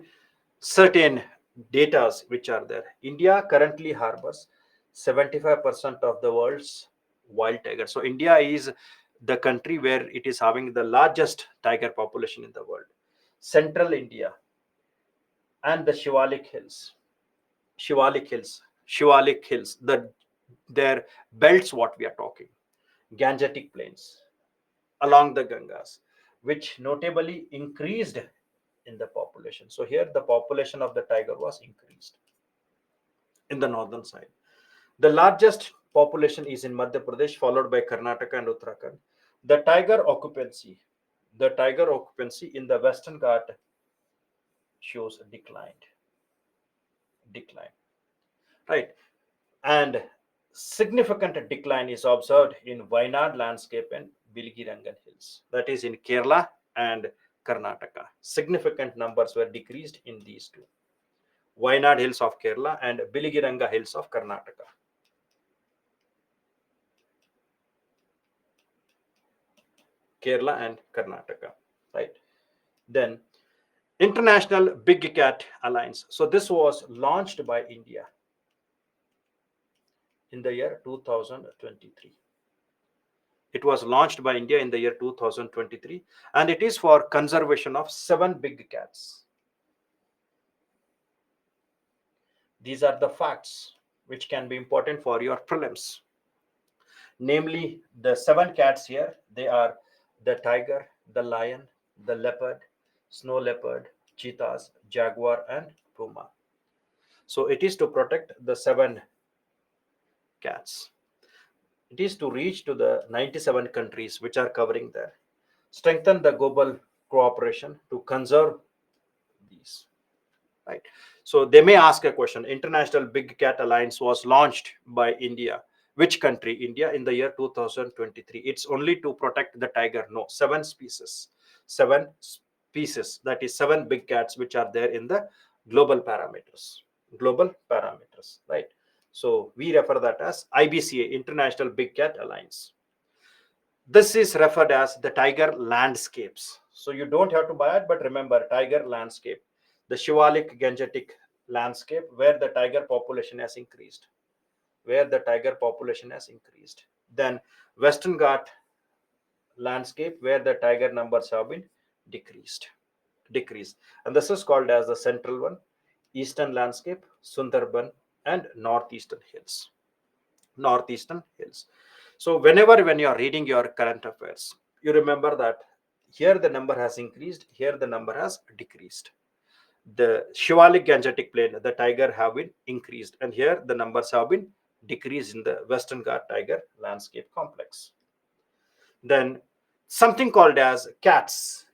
S1: datas which are there. India currently harbors 75% of the world's wild tiger. So India is the country where it is having the largest tiger population in the world. Central India and the Shivalik Hills, their belts, what we are talking, Gangetic Plains along the Gangas, which notably increased in the population. So here the population of the tiger was increased in the northern side. The largest population is in Madhya Pradesh, followed by Karnataka and Uttarakhand. The tiger occupancy, the tiger occupancy in the Western Ghat shows decline, right? And significant decline is observed in Wayanad landscape and Bilgirangan Hills, that is in Kerala and Karnataka. Significant numbers were decreased in these two, Wayanad Hills of Kerala and Biligiranga Hills of Karnataka. Kerala and Karnataka, right? Then International Big Cat Alliance. So this was launched by India in the year 2023. It was launched by India in the year 2023, and it is for conservation of 7 big cats. These are the facts which can be important for your prelims. Namely, the 7 cats here, they are the tiger, the lion, the leopard, snow leopard, cheetahs, jaguar, and puma. So it is to protect the 7 cats. It is to reach to the 97 countries which are covering there. Strengthen the global cooperation to conserve these. Right. So they may ask a question. International Big Cat Alliance was launched by India. Which country? India in the year 2023. It's only to protect the tiger. No, 7 species. 7 species. That is 7 big cats which are there in the global parameters. Global parameters. Right. So we refer that as IBCA, International Big Cat Alliance. This is referred as the tiger landscapes. So you don't have to buy it, but remember tiger landscape, the Shivalik Gangetic landscape where the tiger population has increased, Then Western Ghat landscape where the tiger numbers have been decreased. And this is called as the central one, eastern landscape, Sundarban, and northeastern hills. So whenever when you are reading your current affairs, you remember that here the number has increased, here the number has decreased. The Shivalik Gangetic Plain, the tiger have been increased, and here the numbers have been decreased in the Western Ghat Tiger Landscape Complex. Then something called as cats,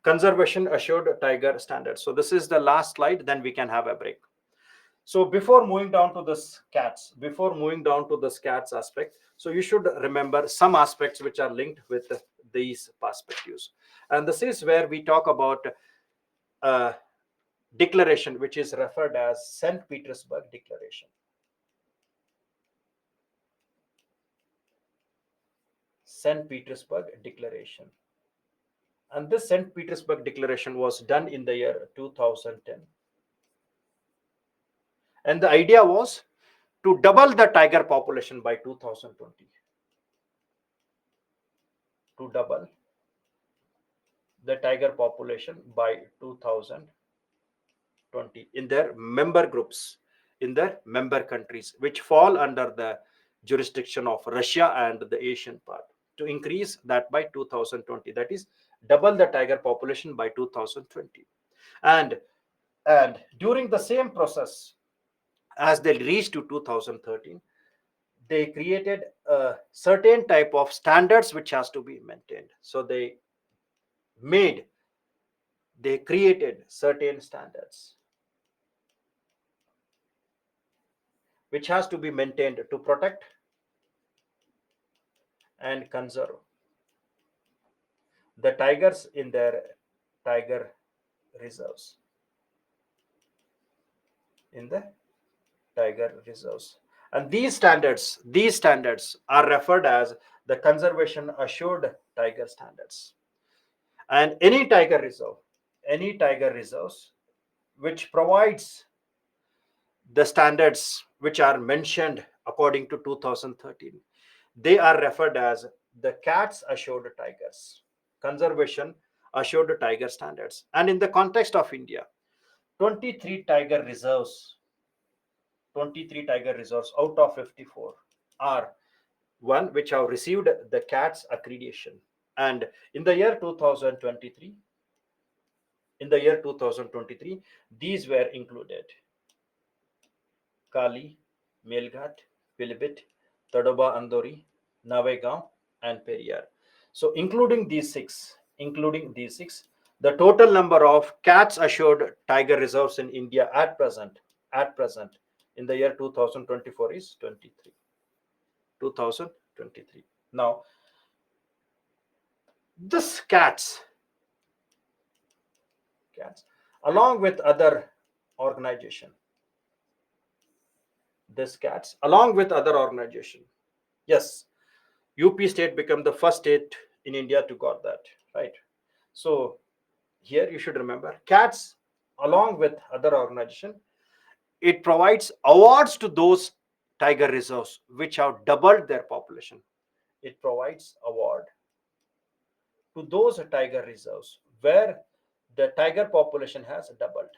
S1: conservation assured tiger standards. So this is the last slide, then we can have a break. So before moving down to this cats aspect, so you should remember some aspects which are linked with these perspectives. And this is where we talk about a declaration which is referred as St. Petersburg Declaration. St. Petersburg Declaration. And this St. Petersburg Declaration was done in the year 2010. And the idea was to double the tiger population by 2020. To double the tiger population by 2020 in their member groups, in their member countries, which fall under the jurisdiction of Russia and the Asian part, to increase that by 2020. That is, double the tiger population by 2020. And during the same process, as they reached to 2013, they created a certain type of standards which has to be maintained. So made they created certain standards which has to be maintained to protect and conserve the tigers in their tiger reserves, in the tiger reserves. And these standards are referred as the conservation assured tiger standards. And any tiger reserves which provides the standards which are mentioned according to 2013, they are referred as the cats assured tigers, conservation assured tiger standards. And in the context of India, 23 tiger reserves 23 tiger reserves out of 54 are one which have received the cats accreditation. And in the year 2023 in the year 2023, these were included: Kali, Melghat, Pilibhit, Tadoba Andori, Navegam, and Periyar. So, including these six, the total number of cats assured tiger reserves in India at present, in the year 2024 is 23. 2023. Now, this cats, along with other organization, yes, UP state became the first state in India to got that, right? So here you should remember, cats, along with other organization, it provides awards to those tiger reserves which have doubled their population. It provides award to those tiger reserves where the tiger population has doubled.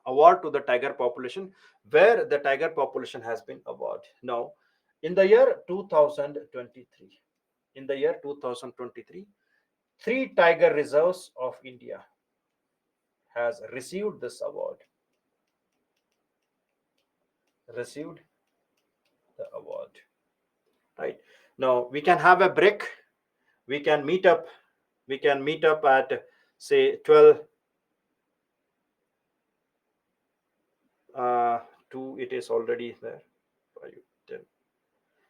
S1: Award to the tiger population where the tiger population has been awarded. Now, in the year 2023, in the year 2023, three tiger reserves of India has received the award. Right. Now we can have a break. We can meet up. We can meet up at, say, 12 2. It is already there. 5, 10.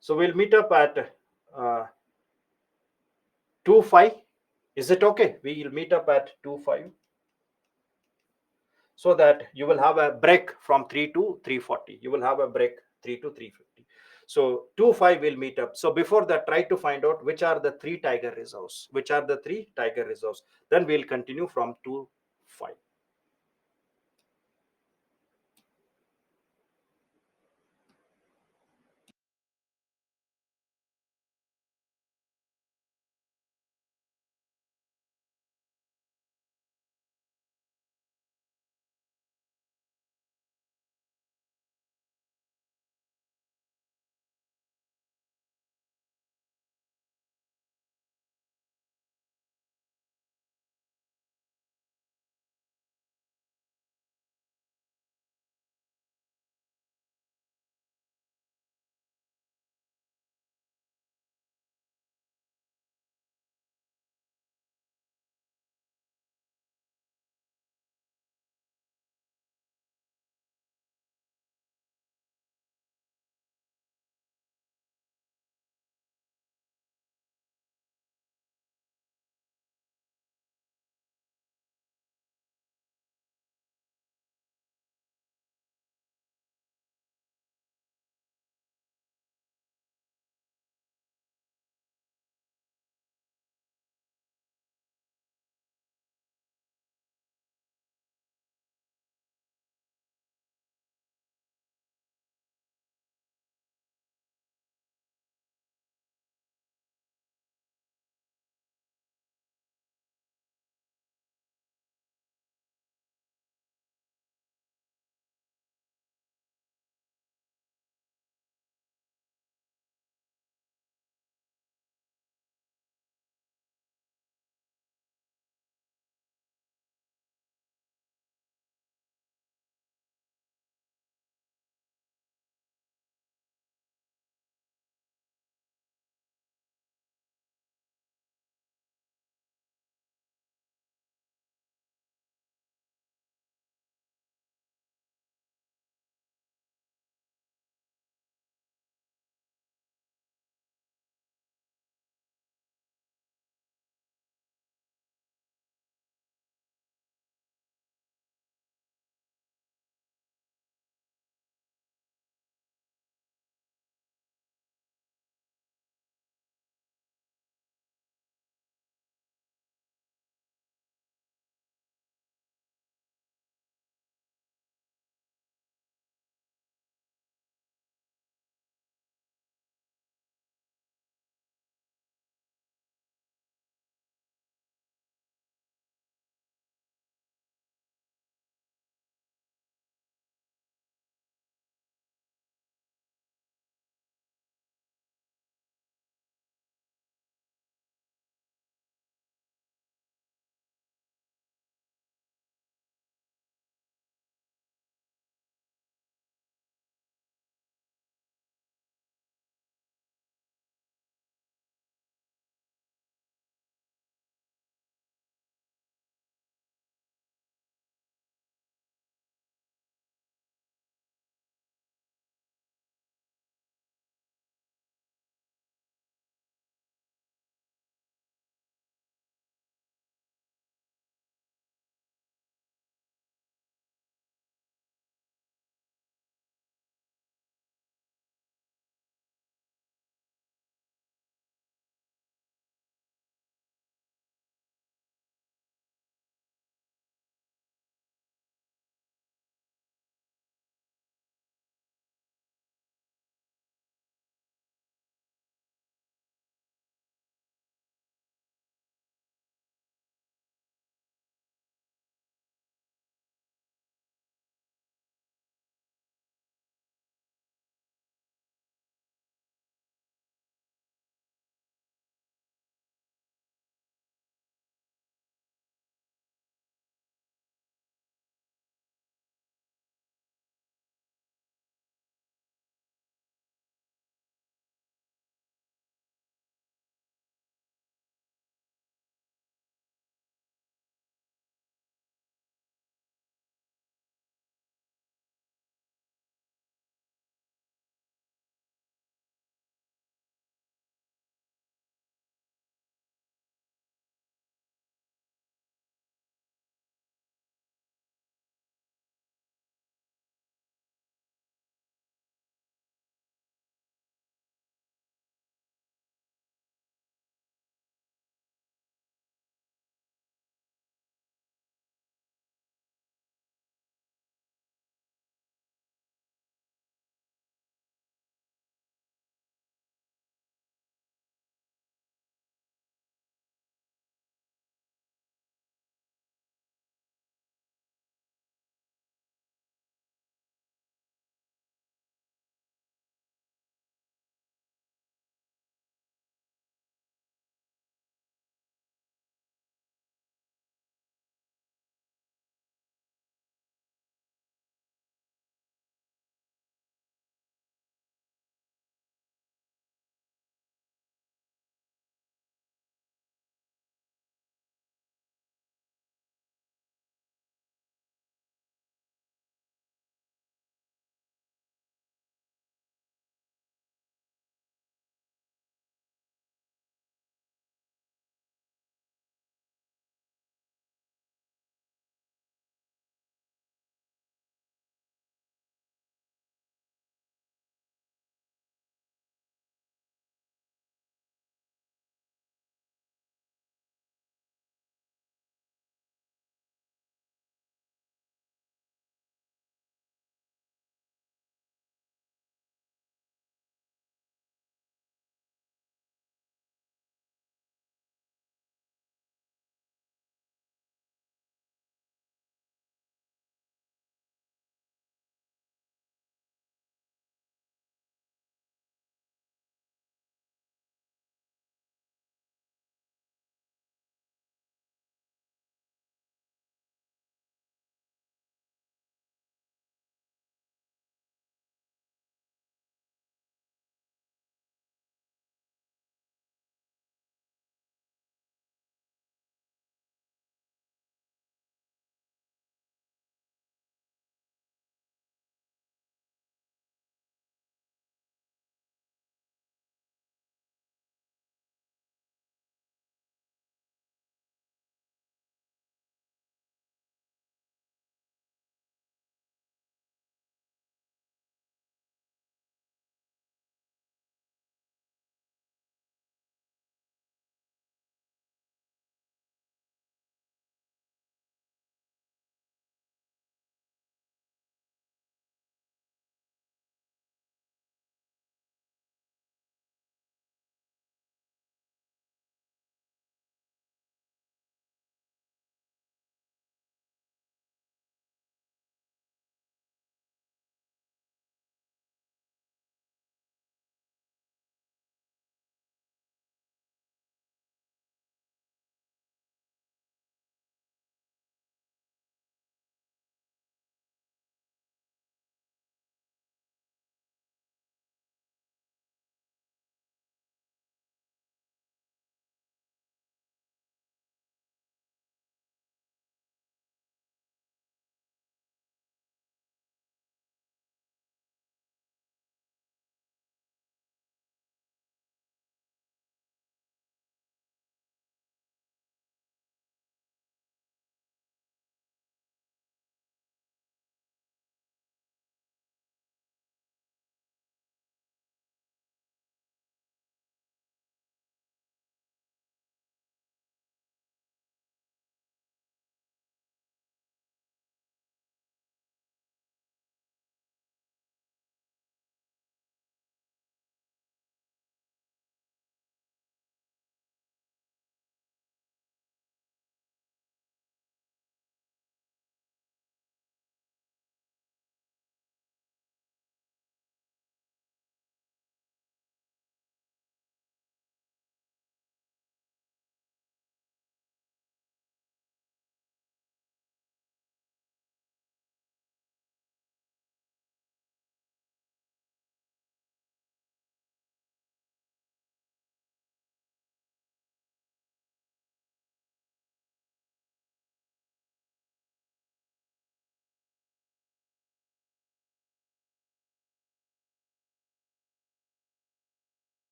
S1: So we'll meet up at 2 5. Is it okay? We'll meet up at 2 5, so that you will have a break from 3 to 3:40. You will have a break 3 to 3:50. So 2 5 will meet up. So before that, try to find out which are the three tiger reserves. Then we'll continue from 2 5.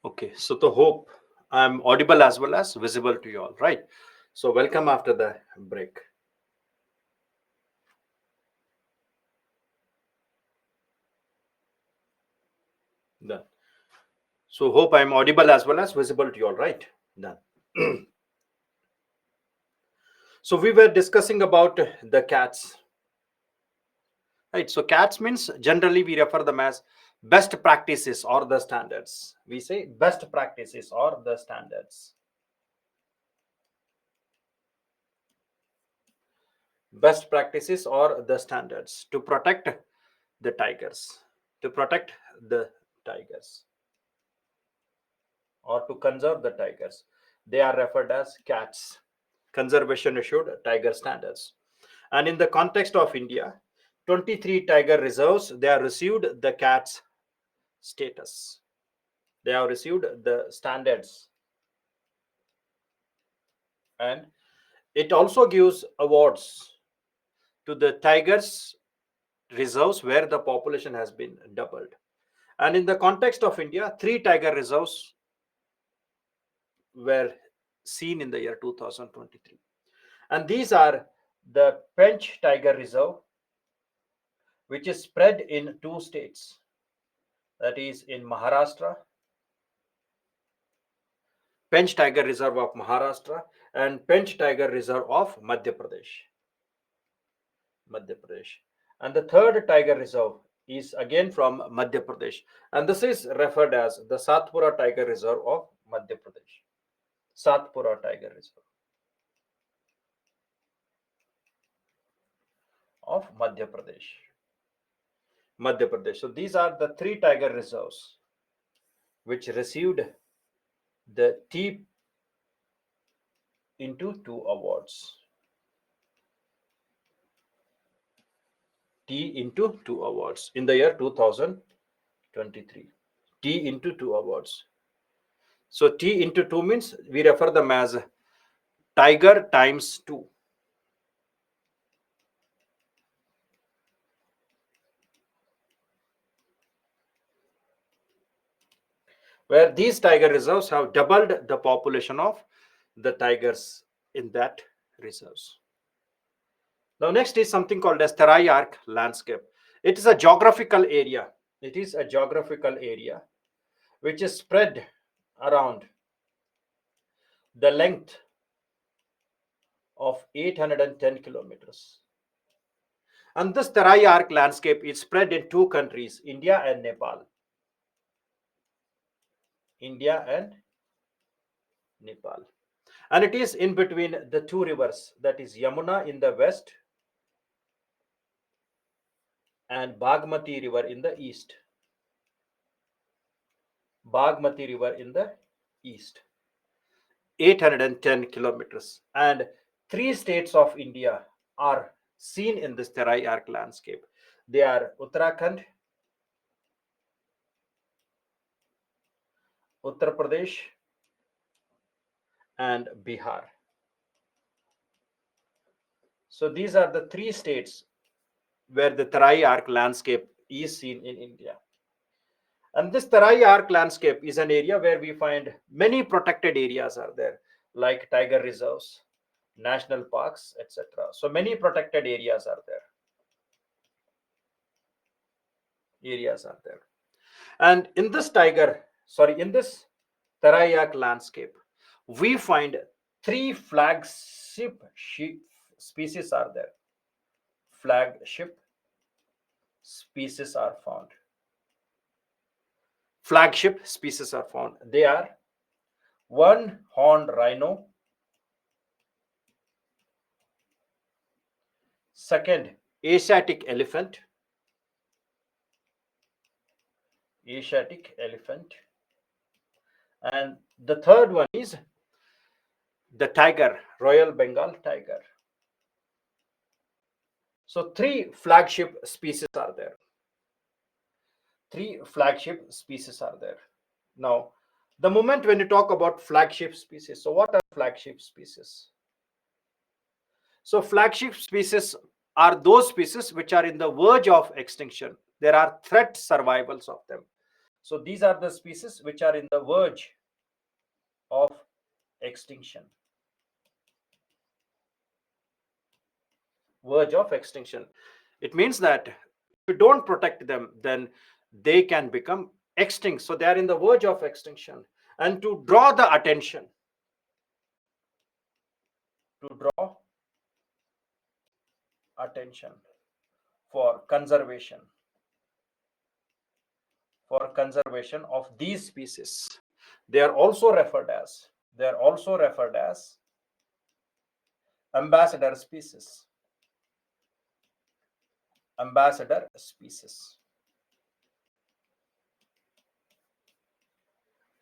S1: Okay, so the hope I'm audible as well as visible to you all, right? So welcome after the break. Done. So hope I'm audible as well as visible to you all, right? Done. So we were discussing about the cats, right? So cats means generally we refer them as best practices or the standards. We say best practices or the standards. Best practices or the standards to protect the tigers, to protect the tigers or to conserve the tigers. They are referred as cats, conservation assured tiger standards. And in the context of India, 23 tiger reserves, they have received the cats status. They have received the standards, and it also gives awards to the tigers reserves where the population has been doubled. And in the context of India, three tiger reserves were seen in the year 2023. And these are the Pench Tiger Reserve, which is spread in two states, that is in Maharashtra, Pench Tiger Reserve of Maharashtra, and Pench Tiger Reserve of Madhya Pradesh. Madhya Pradesh. And the third tiger reserve is again from Madhya Pradesh. And this is referred as the Satpura Tiger Reserve of Madhya Pradesh. Satpura Tiger Reserve of Madhya Pradesh. Madhya Pradesh. So these are the three tiger reserves which received the T into 2 awards. T into 2 awards in the year 2023. T into 2 awards. So T into 2 means we refer them as tiger times 2. Where these tiger reserves have doubled the population of the tigers in that reserves. Now next is something called as Terai Arc landscape. It is a geographical area. It is a geographical area which is spread around the length of 810 kilometers. And this Terai Arc landscape is spread in two countries, India and Nepal. India and Nepal. And it is in between the two rivers, that is Yamuna in the west and Bagmati river in the east. Bagmati river in the east. 810 kilometers. And three states of India are seen in this Terai Arc landscape. They are Uttarakhand, Uttar Pradesh, and Bihar. So these are the three states where the Terai Arc landscape is seen in India. And this Terai Arc landscape is an area where we find many protected areas are there, like tiger reserves, national parks, etc. So many protected areas are there. Areas are there. And in this in this Terai Arc landscape, we find three flagship species are there. Flagship species are found. Flagship species are found. They are one horned rhino, second Asiatic elephant, and the third one is the tiger, Royal Bengal tiger. So three flagship species are there. Three flagship species are there. Now, the moment when you talk about flagship species, so what are flagship species? So flagship species are those species which are in the verge of extinction. There are threat survivals of them. So these are the species which are in the verge of extinction. Verge of extinction. It means that if you don't protect them, then they can become extinct. So they are in the verge of extinction. And to draw the attention, to draw attention for conservation, of these species, they are also referred as, ambassador species. Ambassador species.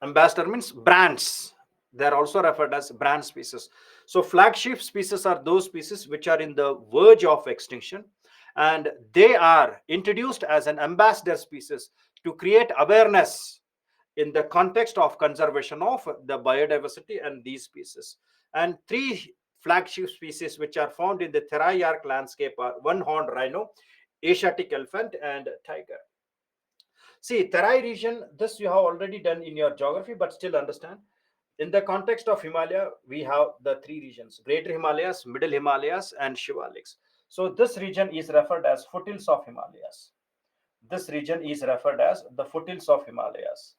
S1: Ambassador means brands. They are also referred as brand species. So flagship species are those species which are in the verge of extinction, and they are introduced as an ambassador species to create awareness in the context of conservation of the biodiversity and these species. And three flagship species which are found in the Terai Arc landscape are one-horned rhino, Asiatic elephant, and tiger. See, Terai region, this you have already done in your geography, but still understand. In the context of Himalaya, we have the three regions: Greater Himalayas, Middle Himalayas, and Shivaliks. So this region is referred as foothills of Himalayas. This region is referred as the foothills of Himalayas.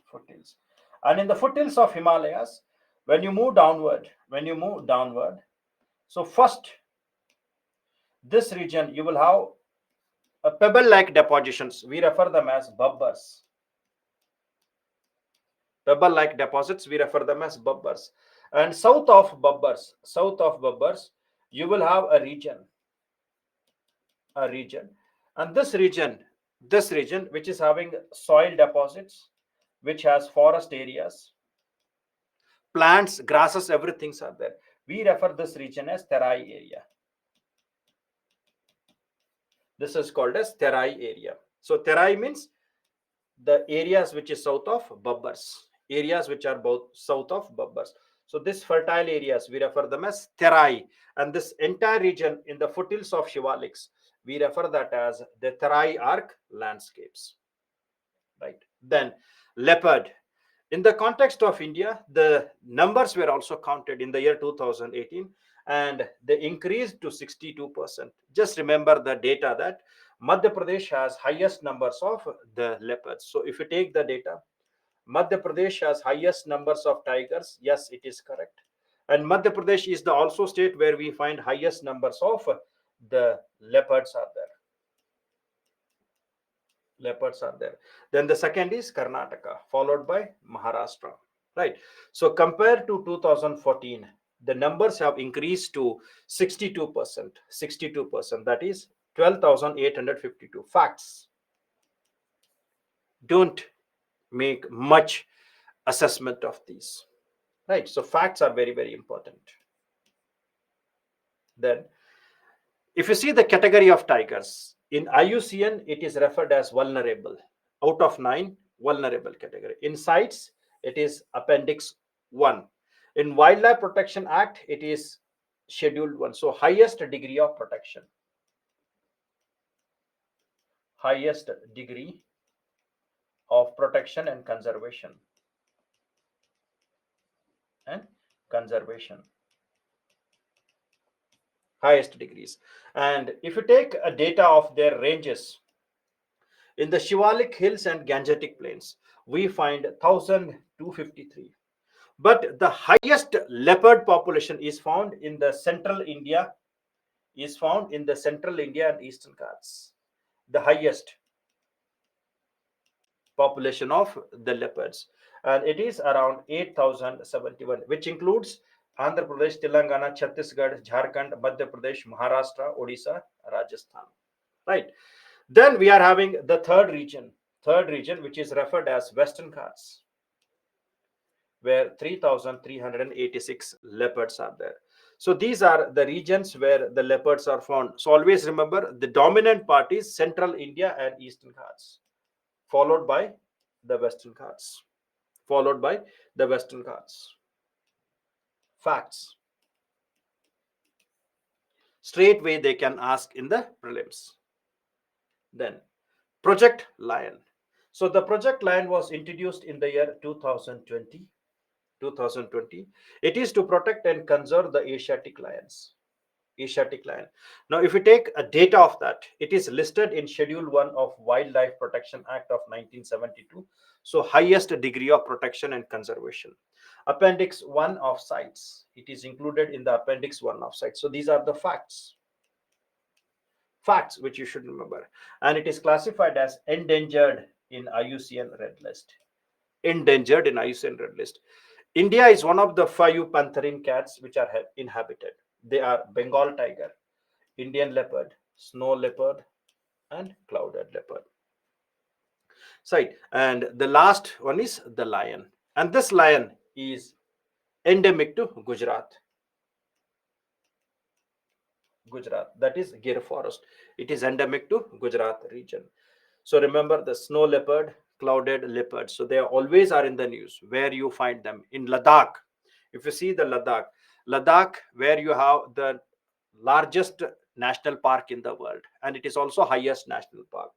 S1: Foothills. And in the foothills of Himalayas, when you move downward, so first, this region, you will have a pebble-like depositions. We refer them as bubbers. Pebble-like deposits, we refer them as bubbers. And south of bubbers, you will have a region, and this region, which is having soil deposits, which has forest areas, plants, grasses, everything are there. We refer this region as Terai area. This is called as Terai area. So Terai means the areas which is south of bubbers, areas which are both south of bubbers. So this fertile areas, we refer them as Terai, and this entire region in the foothills of Shivaliks, we refer that as the Terai Arc landscapes. Right. Then leopard. In the context of India, the numbers were also counted in the year 2018, and they increased to 62%. Just remember the data that Madhya Pradesh has highest numbers of the leopards. So if you take the data, Madhya Pradesh has highest numbers of tigers. Yes, it is correct. And Madhya Pradesh is the also state where we find highest numbers of the leopards are there. Then the second is Karnataka, followed by Maharashtra. Right. So compared to 2014, the numbers have increased to 62%. 62%. That is 12,852. Facts. Don't make much assessment of these. Right. So facts are very, very important. Then, if you see the category of tigers, in IUCN, it is referred as vulnerable. Out of 9, vulnerable category. In CITES, it is Appendix 1. In Wildlife Protection Act, it is Scheduled 1. So highest degree of protection. Highest degree of protection and conservation. Highest degrees. And if you take a data of their ranges, in the Shivalik Hills and Gangetic Plains, we find 1,253. But the highest leopard population is found in the central India, and Eastern Ghats. The highest population of the leopards, and it is around 8,071, which includes Andhra Pradesh, Telangana, Chhattisgarh, Jharkhand, Madhya Pradesh, Maharashtra, Odisha, Rajasthan. Right. Then we are having the third region, which is referred as Western Ghats, where 3,386 leopards are there. So these are the regions where the leopards are found. So always remember, the dominant part is Central India and Eastern Ghats, followed by the Western Ghats. Facts. Straight way they can ask in the prelims. Then Project Lion. So the Project Lion was introduced in the year 2020. 2020. It is to protect and conserve the Asiatic lions. Asiatic lion. Now, if you take a data of that, it is listed in Schedule 1 of Wildlife Protection Act of 1972. So, highest degree of protection and conservation. Appendix 1 of sites. It is included in the Appendix 1 of sites. So, these are the facts which you should remember. And it is classified as endangered in IUCN Red List. Endangered in IUCN Red List. India is one of the 5 pantherine cats which are inhabited. They are Bengal tiger, Indian leopard, snow leopard, and clouded leopard. Right. And the last one is the lion. And this lion is endemic to Gujarat. Gujarat, that is Gir forest. It is endemic to Gujarat region. So remember the snow leopard, clouded leopard. So they always are in the news. Where you find them in Ladakh. If you see the Ladakh, where you have the largest national park in the world, and it is also highest national park,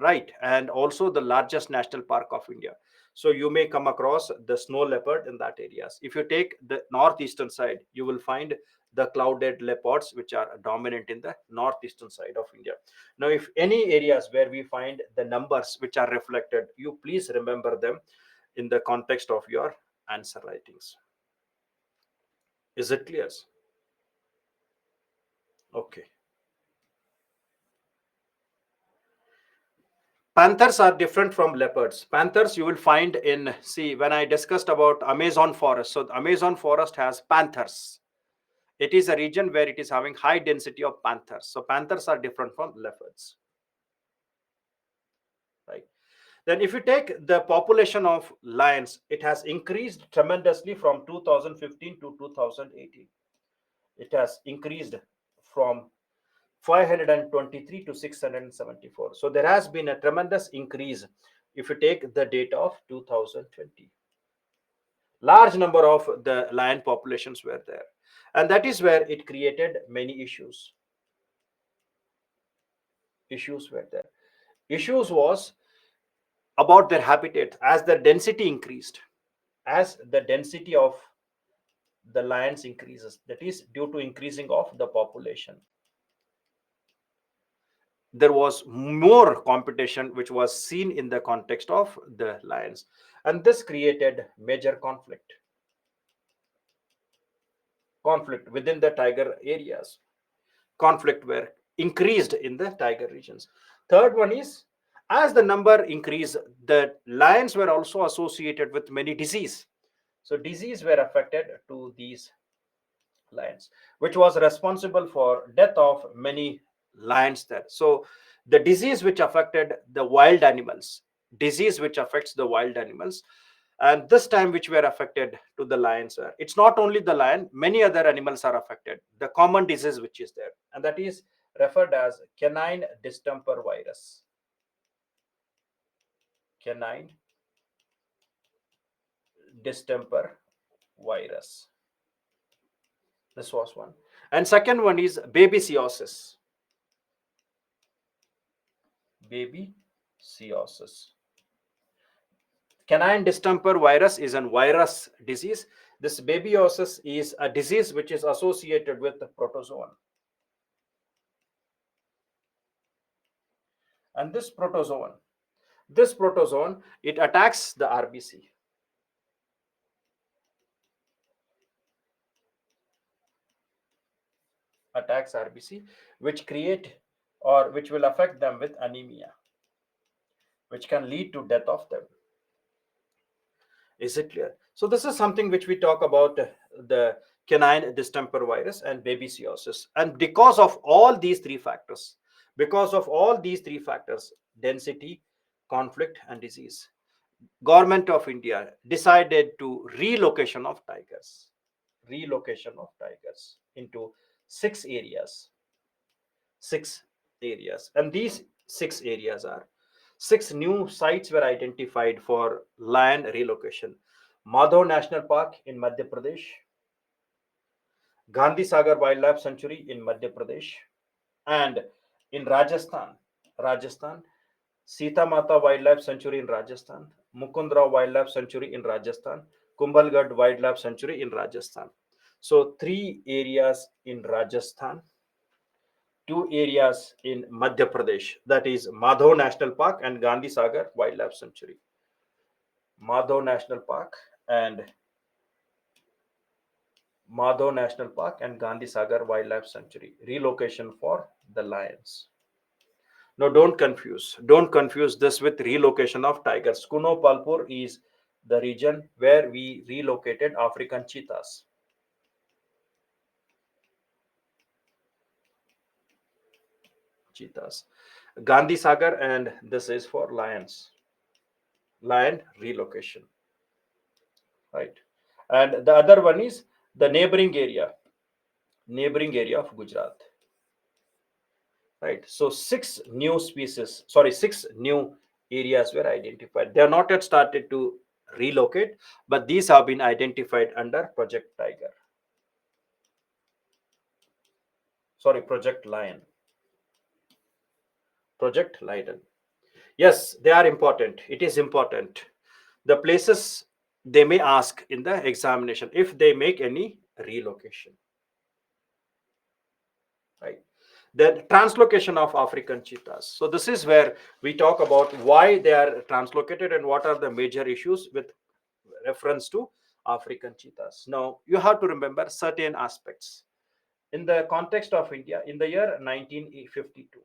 S1: right, and also the largest national park of India. So you may come across the snow leopard in that areas. If you take the northeastern side, you will find the clouded leopards which are dominant in the northeastern side of India. Now if any areas where we find the numbers which are reflected, you please remember them in the context of your answer writings. Is it clear? Okay. Panthers are different from leopards. Panthers you will find in, see, when I discussed about Amazon forest. So the Amazon forest has panthers. It is a region where it is having high density of panthers. So panthers are different from leopards. Right. Then if you take the population of lions, it has increased tremendously from 2015 to 2018. It has increased from 523 to 674. So there has been a tremendous increase if you take the data of 2020. Large number of the lion populations were there. And that is where it created many issues. Issues were there. Issues was about their habitat as the density increased. As the density of the lions increases, that is due to increasing of the population, there was more competition which was seen in the context of the lions, and this created major conflict within the tiger areas. Conflict were increased in the tiger regions. Third one is, as the number increased, the lions were also associated with many disease. So disease were affected to these lions, which was responsible for death of many lions there. So the disease which affected the wild animals, disease which affects the wild animals, and this time which were affected to the lions, it's not only the lion, many other animals are affected. The common disease which is there, and that is referred as canine distemper virus. Canine distemper virus. This was one. And second one is babesiosis. Babesiosis. Canine distemper virus is a virus disease. This babesiosis is a disease which is associated with the protozoan. And this protozoan, it attacks the RBC. Attacks RBC, which create or which will affect them with anemia, which can lead to death of them. Is it clear? So this is something which we talk about the canine distemper virus and babesiosis. And because of all these three factors, density, conflict, and disease, Government of India decided to relocation of tigers into six areas, six and these six areas are six new sites were identified for lion relocation. Madhav National Park in Madhya Pradesh, Gandhi Sagar Wildlife Sanctuary in Madhya Pradesh, and In Rajasthan, Sita Mata Wildlife Sanctuary in Rajasthan, Mukundra Wildlife Sanctuary in Rajasthan, Kumbhalgarh Wildlife Sanctuary in Rajasthan. So three areas in Rajasthan, two areas in Madhya Pradesh, that is Madhav National Park and Gandhi Sagar Wildlife Sanctuary. Madhav National Park and Gandhi Sagar Wildlife Sanctuary. Relocation for the lions. No, don't confuse. Don't confuse this with relocation of tigers. Kuno Palpur is the region where we relocated African cheetahs. Cheetahs. Gandhi Sagar, and this is for lions. Lion relocation. Right. And the other one is the neighboring area of Gujarat. Right. So six new areas were identified. They are not yet started to relocate, but these have been identified under Project Tiger. Sorry, Project Lion. Project Lion. Yes, they are important. It is important. The places they may ask in the examination if they make any relocation. Right. Then translocation of African cheetahs. So this is where we talk about why they are translocated and what are the major issues with reference to African cheetahs. Now you have to remember certain aspects. In the context of India, in the year 1952,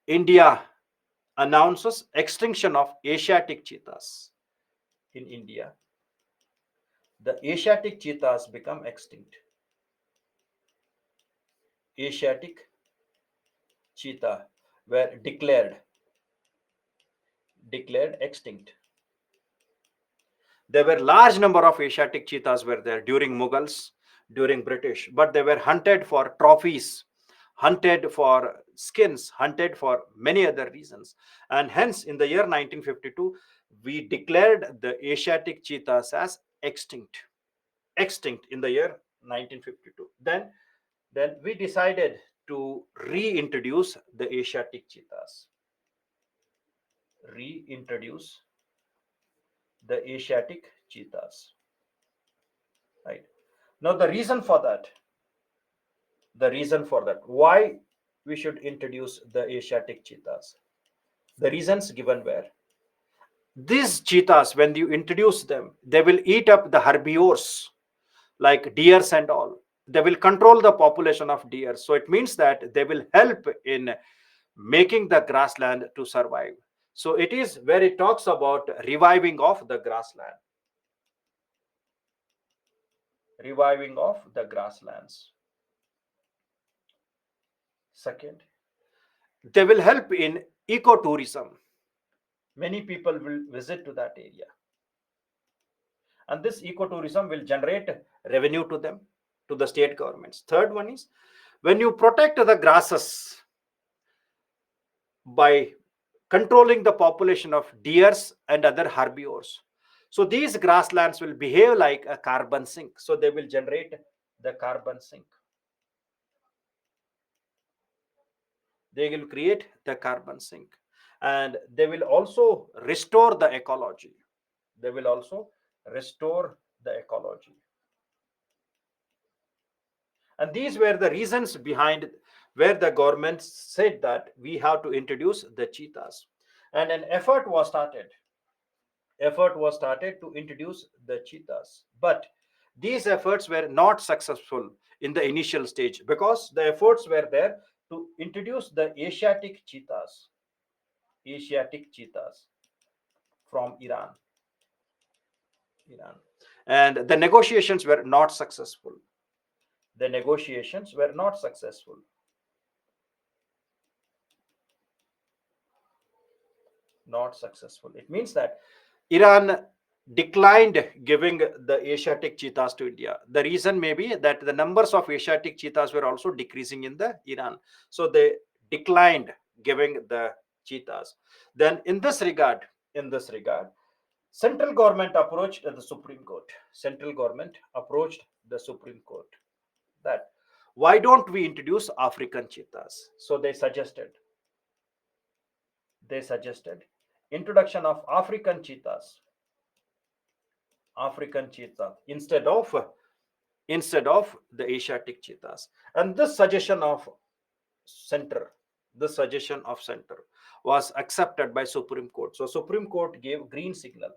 S1: India announces extinction of Asiatic cheetahs. In India, the Asiatic cheetahs become extinct. Asiatic cheetah were declared extinct. There were large number of Asiatic cheetahs were there during Mughals, during British, but they were hunted for trophies, hunted for skins, hunted for many other reasons. And hence, in the year 1952, we declared the Asiatic cheetahs as extinct. Extinct in the year 1952. Then we decided to reintroduce the Asiatic cheetahs. Reintroduce the Asiatic cheetahs. Right. Now the reason for that, why we should introduce the Asiatic cheetahs. The reasons given were these cheetahs, when you introduce them, they will eat up the herbivores like deers and all. They will control the population of deer. So it means that they will help in making the grassland to survive. So it is where it talks about reviving of the grassland. Reviving of the grasslands. Second, they will help in ecotourism. Many people will visit to that area, and this ecotourism will generate revenue to them, to the state governments. Third one is when you protect the grasses by controlling the population of deers and other herbivores, so these grasslands will behave like a carbon sink, so they will generate the carbon sink. They will create the carbon sink, and they will also restore the ecology. They will also restore the ecology. And these were the reasons behind where the government said that we have to introduce the cheetahs. And an effort was started to introduce the cheetahs. But these efforts were not successful in the initial stage because the efforts were there to introduce the Asiatic cheetahs from Iran. And the negotiations were not successful. The negotiations were not successful. Not successful. It means that Iran declined giving the Asiatic cheetahs to India. The reason may be that the numbers of Asiatic cheetahs were also decreasing in the Iran. So they declined giving the cheetahs. Then in this regard, central government approached the Supreme Court. Central government approached the Supreme Court that why don't we introduce African cheetahs? So they suggested introduction of African cheetah instead of the Asiatic cheetahs. And center this suggestion of center was accepted by Supreme Court. So Supreme Court gave green signal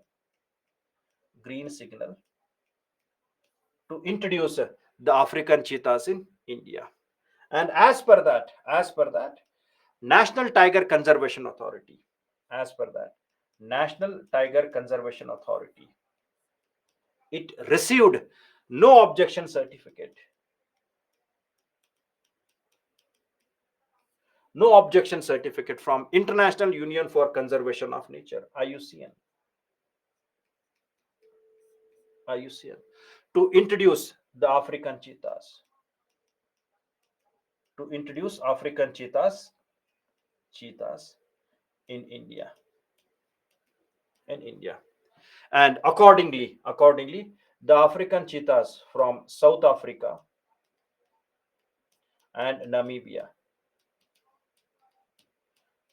S1: to introduce the African cheetahs in India. And as per that, National Tiger Conservation Authority, as per that, National Tiger Conservation Authority, it received no objection certificate, no objection certificate from International Union for Conservation of Nature, IUCN, to introduce the African cheetahs, cheetahs in India. And accordingly, the African cheetahs from South Africa and Namibia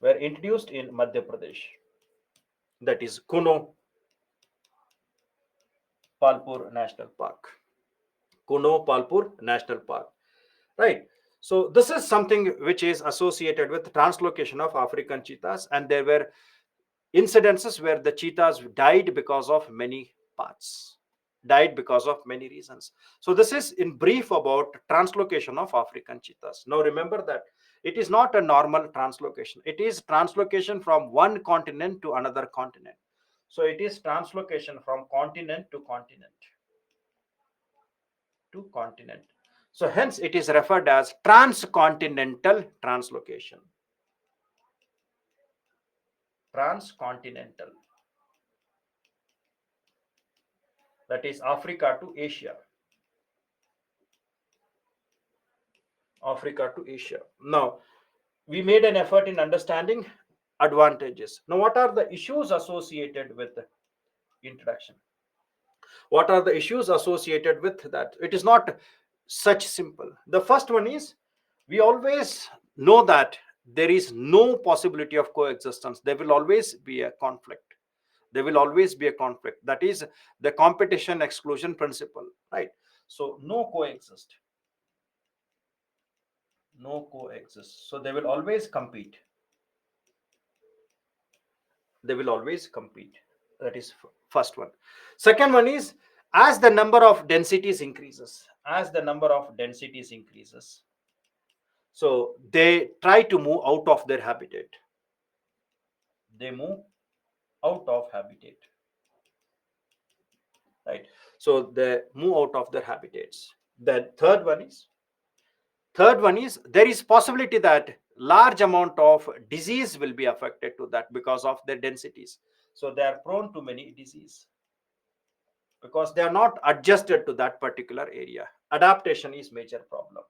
S1: were introduced in Madhya Pradesh, that is Kuno Palpur National Park. Kuno Palpur National Park. Right. So this is something which is associated with translocation of African cheetahs, and there were incidences where the cheetahs died because of many parts, died because of many reasons. So this is in brief about translocation of African cheetahs. Now remember that it is not a normal translocation. It is translocation from one continent to another continent. So it is translocation from continent to continent. So hence it is referred as transcontinental translocation. Transcontinental. That is Africa to Asia. Africa to Asia. Now, we made an effort in understanding advantages. Now, what are the issues associated with introduction? What are the issues associated with that? It is not such simple. The first one is, we always know that there is no possibility of coexistence. There will always be a conflict. That is the competition exclusion principle, right? So no coexist. So they will always compete. That is first one. Second one is, as the number of densities increases, so they try to move out of their habitat. They move out of habitat, right? So they move out of their habitats. The third one is there is possibility that large amount of disease will be affected to that because of their densities. So they are prone to many disease because they are not adjusted to that particular area. Adaptation is major problem.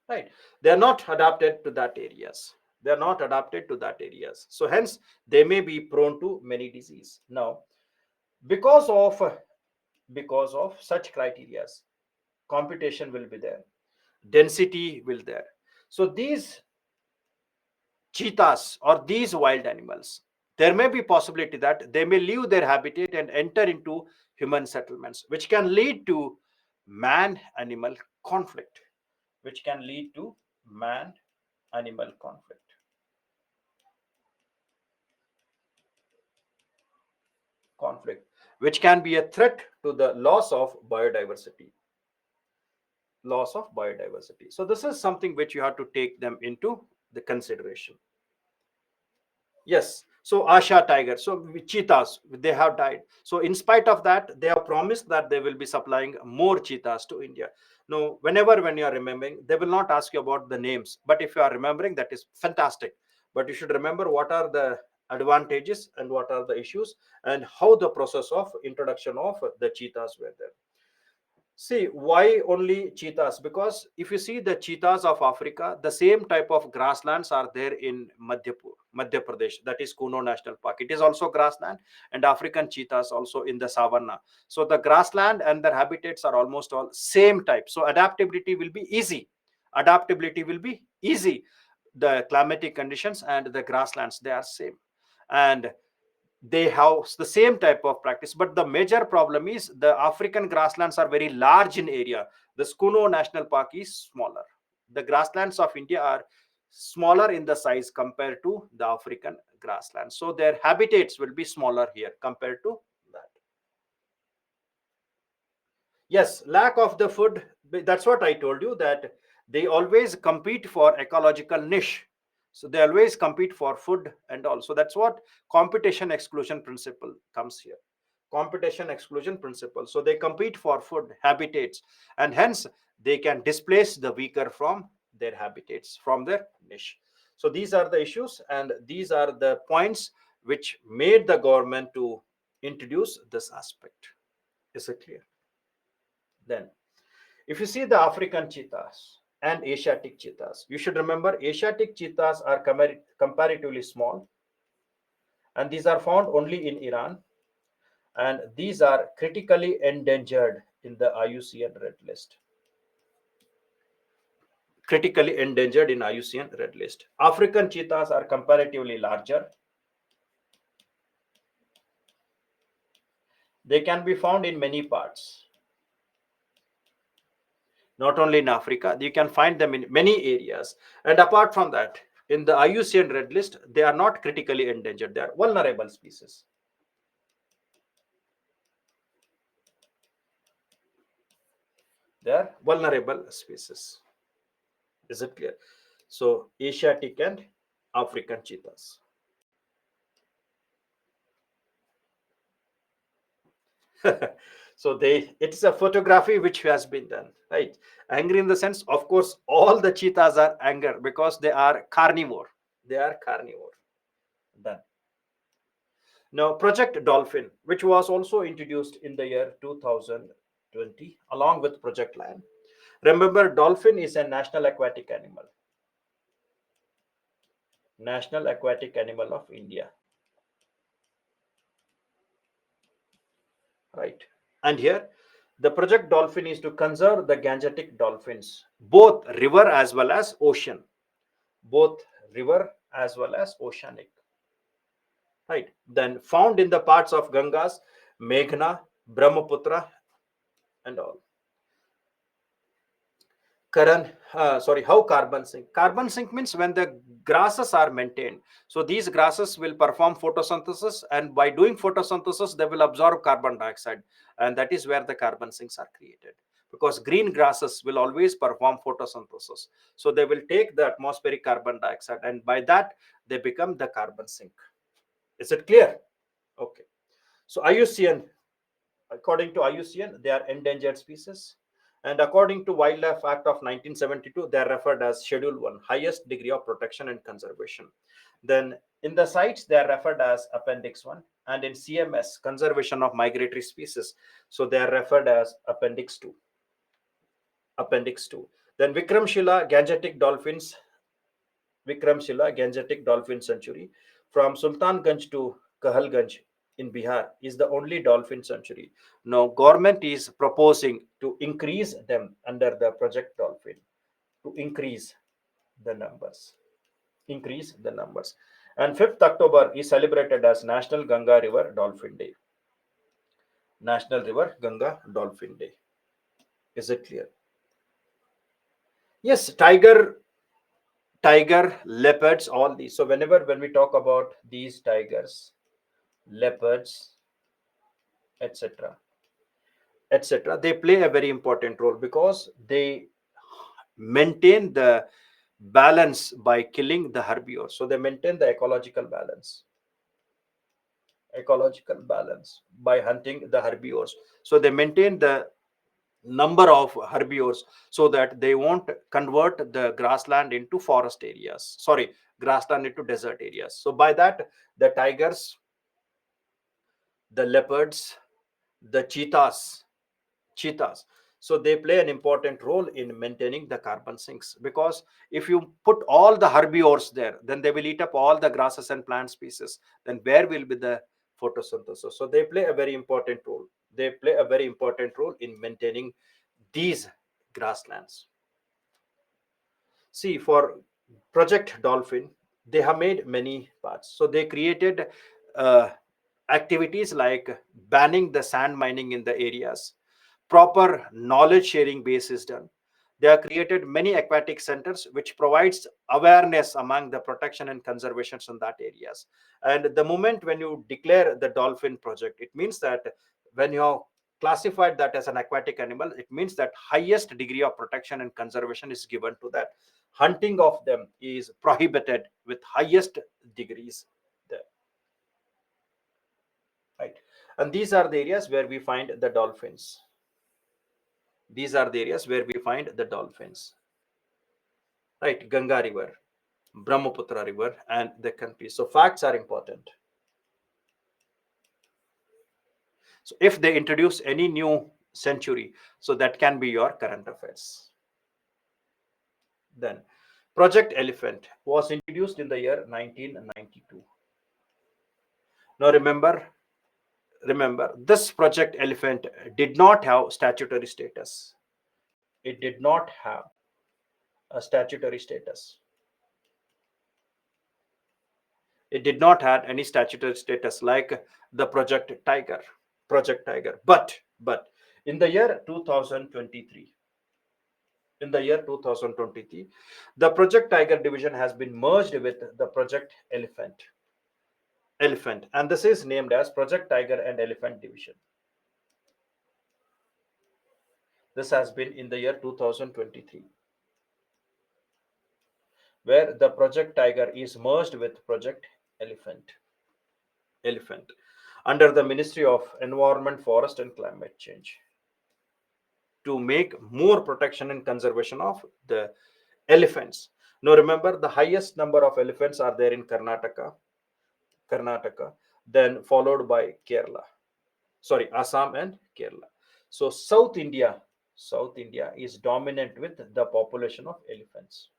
S1: Right? They are not adapted to that areas. So hence they may be prone to many disease. Now, because of such criterias, competition will be there, density will there. So these cheetahs or these wild animals, there may be possibility that they may leave their habitat and enter into human settlements, which can lead to man animal conflict, man animal conflict, which can be a threat to the loss of biodiversity. So this is something which you have to take them into the consideration. Yes. So Asha tiger, so cheetahs, they have died. So in spite of that, they have promised that they will be supplying more cheetahs to India. Now, when you are remembering, they will not ask you about the names. But if you are remembering, that is fantastic. But you should remember what are the advantages and what are the issues and how the process of introduction of the cheetahs were there. See, why only cheetahs? Because if you see the cheetahs of Africa, the same type of grasslands are there in Madhya Madhya Pradesh, that is Kuno National Park. It is also grassland, and African cheetahs also in the savanna. So the grassland and their habitats are almost all same type. So adaptability will be easy. Adaptability will be easy. The climatic conditions and the grasslands, they are same. And they have the same type of practice, but the major problem is the African grasslands are very large in area. The Skuno National Park is smaller. The grasslands of India are smaller in the size compared to the African grasslands, so their habitats will be smaller here compared to that. Yes, lack of the food, that's what I told you, that they always compete for ecological niche. So they always compete for food, and also that's what competition exclusion principle comes here. Competition exclusion principle. So they compete for food habitats, and hence they can displace the weaker from their habitats, from their niche. So these are the issues, and these are the points which made the government to introduce this aspect. Is it clear? Then, if you see the African cheetahs and Asiatic cheetahs, you should remember Asiatic cheetahs are comparatively small, and these are found only in Iran, and these are critically endangered in the IUCN Red List. Critically endangered in IUCN Red List. African cheetahs are comparatively larger. They can be found in many parts, not only in Africa. You can find them in many areas. And apart from that, in the IUCN Red List, they are not critically endangered. They are vulnerable species. They are vulnerable species. Is it clear? So Asiatic and African cheetahs. So it's a photography which has been done, right? Angry in the sense, of course, all the cheetahs are angry because they are carnivore. They are carnivore. Done. Now, Project Dolphin, which was also introduced in the year 2020, along with Project Lion. Remember, dolphin is a national aquatic animal. National aquatic animal of India. Right. And here, the Project Dolphin is to conserve the Gangetic dolphins, both river as well as ocean. Both river as well as oceanic. Right. Then found in the parts of Gangas, Meghna, Brahmaputra, and all. Karan, how carbon sink? Carbon sink means when the grasses are maintained. So these grasses will perform photosynthesis, and by doing photosynthesis, they will absorb carbon dioxide, and that is where the carbon sinks are created. Because green grasses will always perform photosynthesis, so they will take the atmospheric carbon dioxide, and by that they become the carbon sink. Is it clear? Okay. So IUCN, according to IUCN, they are endangered species. And according to Wildlife Act of 1972, they are referred as Schedule 1, highest degree of protection and conservation. Then in the sites, they are referred as Appendix 1. And in CMS, conservation of migratory species, so they are referred as Appendix 2. Appendix 2. Then Vikramshila Gangetic dolphins, Vikramshila Gangetic dolphin sanctuary from Sultanganj to Kahalganj in Bihar is the only dolphin sanctuary. Now, government is proposing to increase them under the Project Dolphin, to increase the numbers. Increase the numbers. And 5th October is celebrated as National Ganga River Dolphin Day. National River Ganga Dolphin Day. Is it clear? Yes, tiger, leopards, all these. So whenever when we talk about these tigers, leopards, etc., etc., they play a very important role because they maintain the balance by killing the herbivores. So they maintain the ecological balance by hunting the herbivores. So they maintain the number of herbivores so that they won't convert the grassland into forest areas, grassland into desert areas. So by that, the tigers, the leopards, the cheetahs. So they play an important role in maintaining the carbon sinks, because if you put all the herbivores there, then they will eat up all the grasses and plant species. Then where will be the photosynthesis? So they play a very important role. They play a very important role in maintaining these grasslands. See, for Project Dolphin, they have made many parts. So they created uh, activities like banning the sand mining in the areas. Proper knowledge sharing base is done. They have created many aquatic centers which provides awareness among the protection and conservations in that areas. And the moment when you declare the dolphin project, it means that when you have classified that as an aquatic animal, it means that highest degree of protection and conservation is given to that. Hunting of them is prohibited with highest degrees there, right? And these are the areas where we find the dolphins. These are the areas where we find the dolphins, right? Ganga River, Brahmaputra River, and the country. So facts are important. So if they introduce any new century, so that can be your current affairs. Then Project Elephant was introduced in the year 1992. Now remember, this Project Elephant did not have statutory status. It did not have a statutory status. It did not have any statutory status like the Project Tiger. But in the year 2023, the Project Tiger division has been merged with the Project Elephant, and this is named as Project Tiger and Elephant Division. This has been in the year 2023, where the Project Tiger is merged with Project Elephant under the Ministry of Environment, Forest and Climate Change, to make more protection and conservation of the elephants. Now remember, the highest number of elephants are there in Karnataka, then followed by Kerala. Sorry, Assam and Kerala. So South India is dominant with the population of elephants.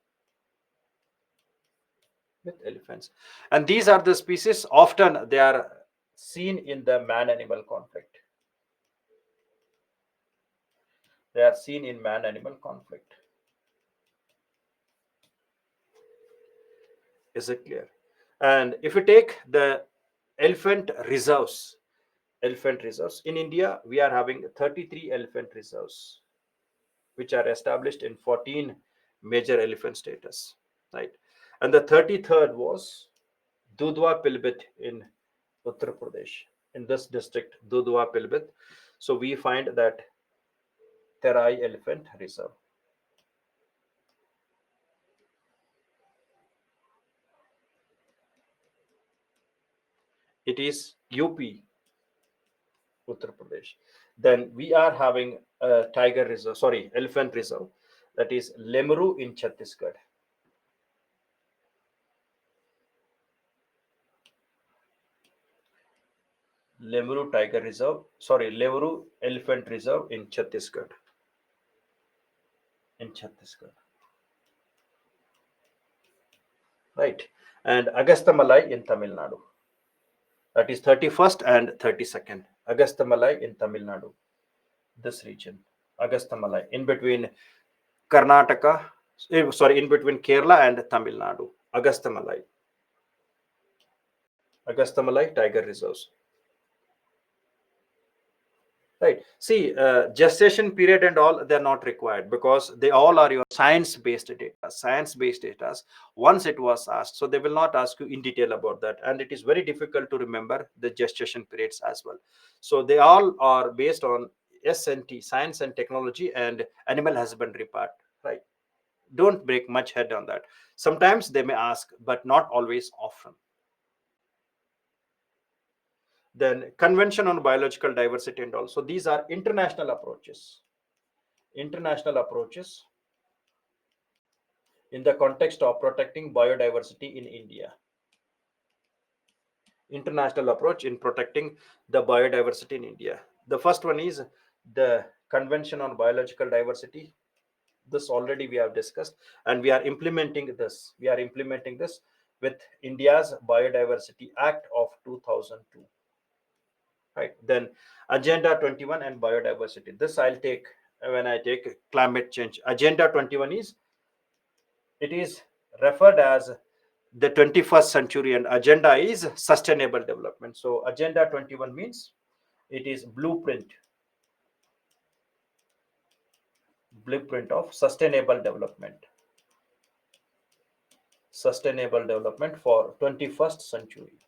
S1: And these are the species often they are seen in the man-animal conflict. They are seen in man-animal conflict. Is it clear? And if you take the elephant reserves, in India, we are having 33 elephant reserves, which are established in 14 major elephant status, right? And the 33rd was Dudhwa Pilbit in Uttar Pradesh. In this district, Dudhwa Pilbit. So we find that Terai Elephant Reserve. It is UP, Uttar Pradesh. Then we are having a tiger reserve, sorry, elephant reserve, that is Lemuru in Chhattisgarh. Lemuru Tiger Reserve, sorry, Lemuru Elephant Reserve in Chhattisgarh. Right? And Agasthamalai in Tamil Nadu. That is 31st and 32nd. Agasthamalai in Tamil Nadu. This region, Agasthamalai, in between Karnataka, in between Kerala and Tamil Nadu. Agasthamalai Tiger Reserves. Right. See, gestation period and all, they're not required because they all are your science-based data. Science-based data. Once it was asked, so they will not ask you in detail about that. And it is very difficult to remember the gestation periods as well. So they all are based on SNT, science and technology, and animal husbandry part. Right. Don't break much head on that. Sometimes they may ask, but not always often. Then Convention on Biological Diversity and all. So these are international approaches in the context of protecting biodiversity in India. International approach in protecting the biodiversity in India. The first one is the Convention on Biological Diversity. This already we have discussed, and we are implementing this. We are implementing this with India's Biodiversity Act of 2002. Right. Then Agenda 21 and biodiversity. This I'll take when I take climate change. Agenda 21 is, it is referred as the 21st century, and agenda is sustainable development. So Agenda 21 means it is blueprint of sustainable development for 21st century.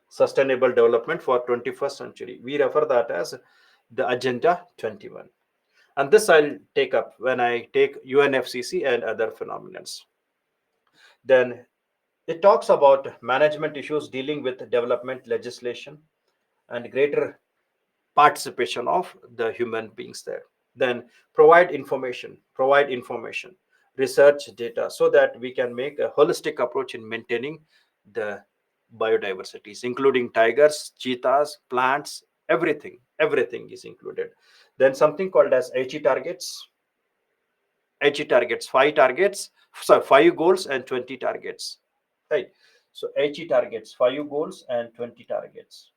S1: Sustainable development for 21st century. We refer that as the Agenda 21. And this I'll take up when I take UNFCCC and other phenomena. Then it talks about management issues dealing with development legislation and greater participation of the human beings there. Then provide information, research data, so that we can make a holistic approach in maintaining the biodiversities, including tigers, cheetahs, plants, everything is included. Then something called as HE targets, five goals and 20 targets. Right. So HE targets, five goals and 20 targets.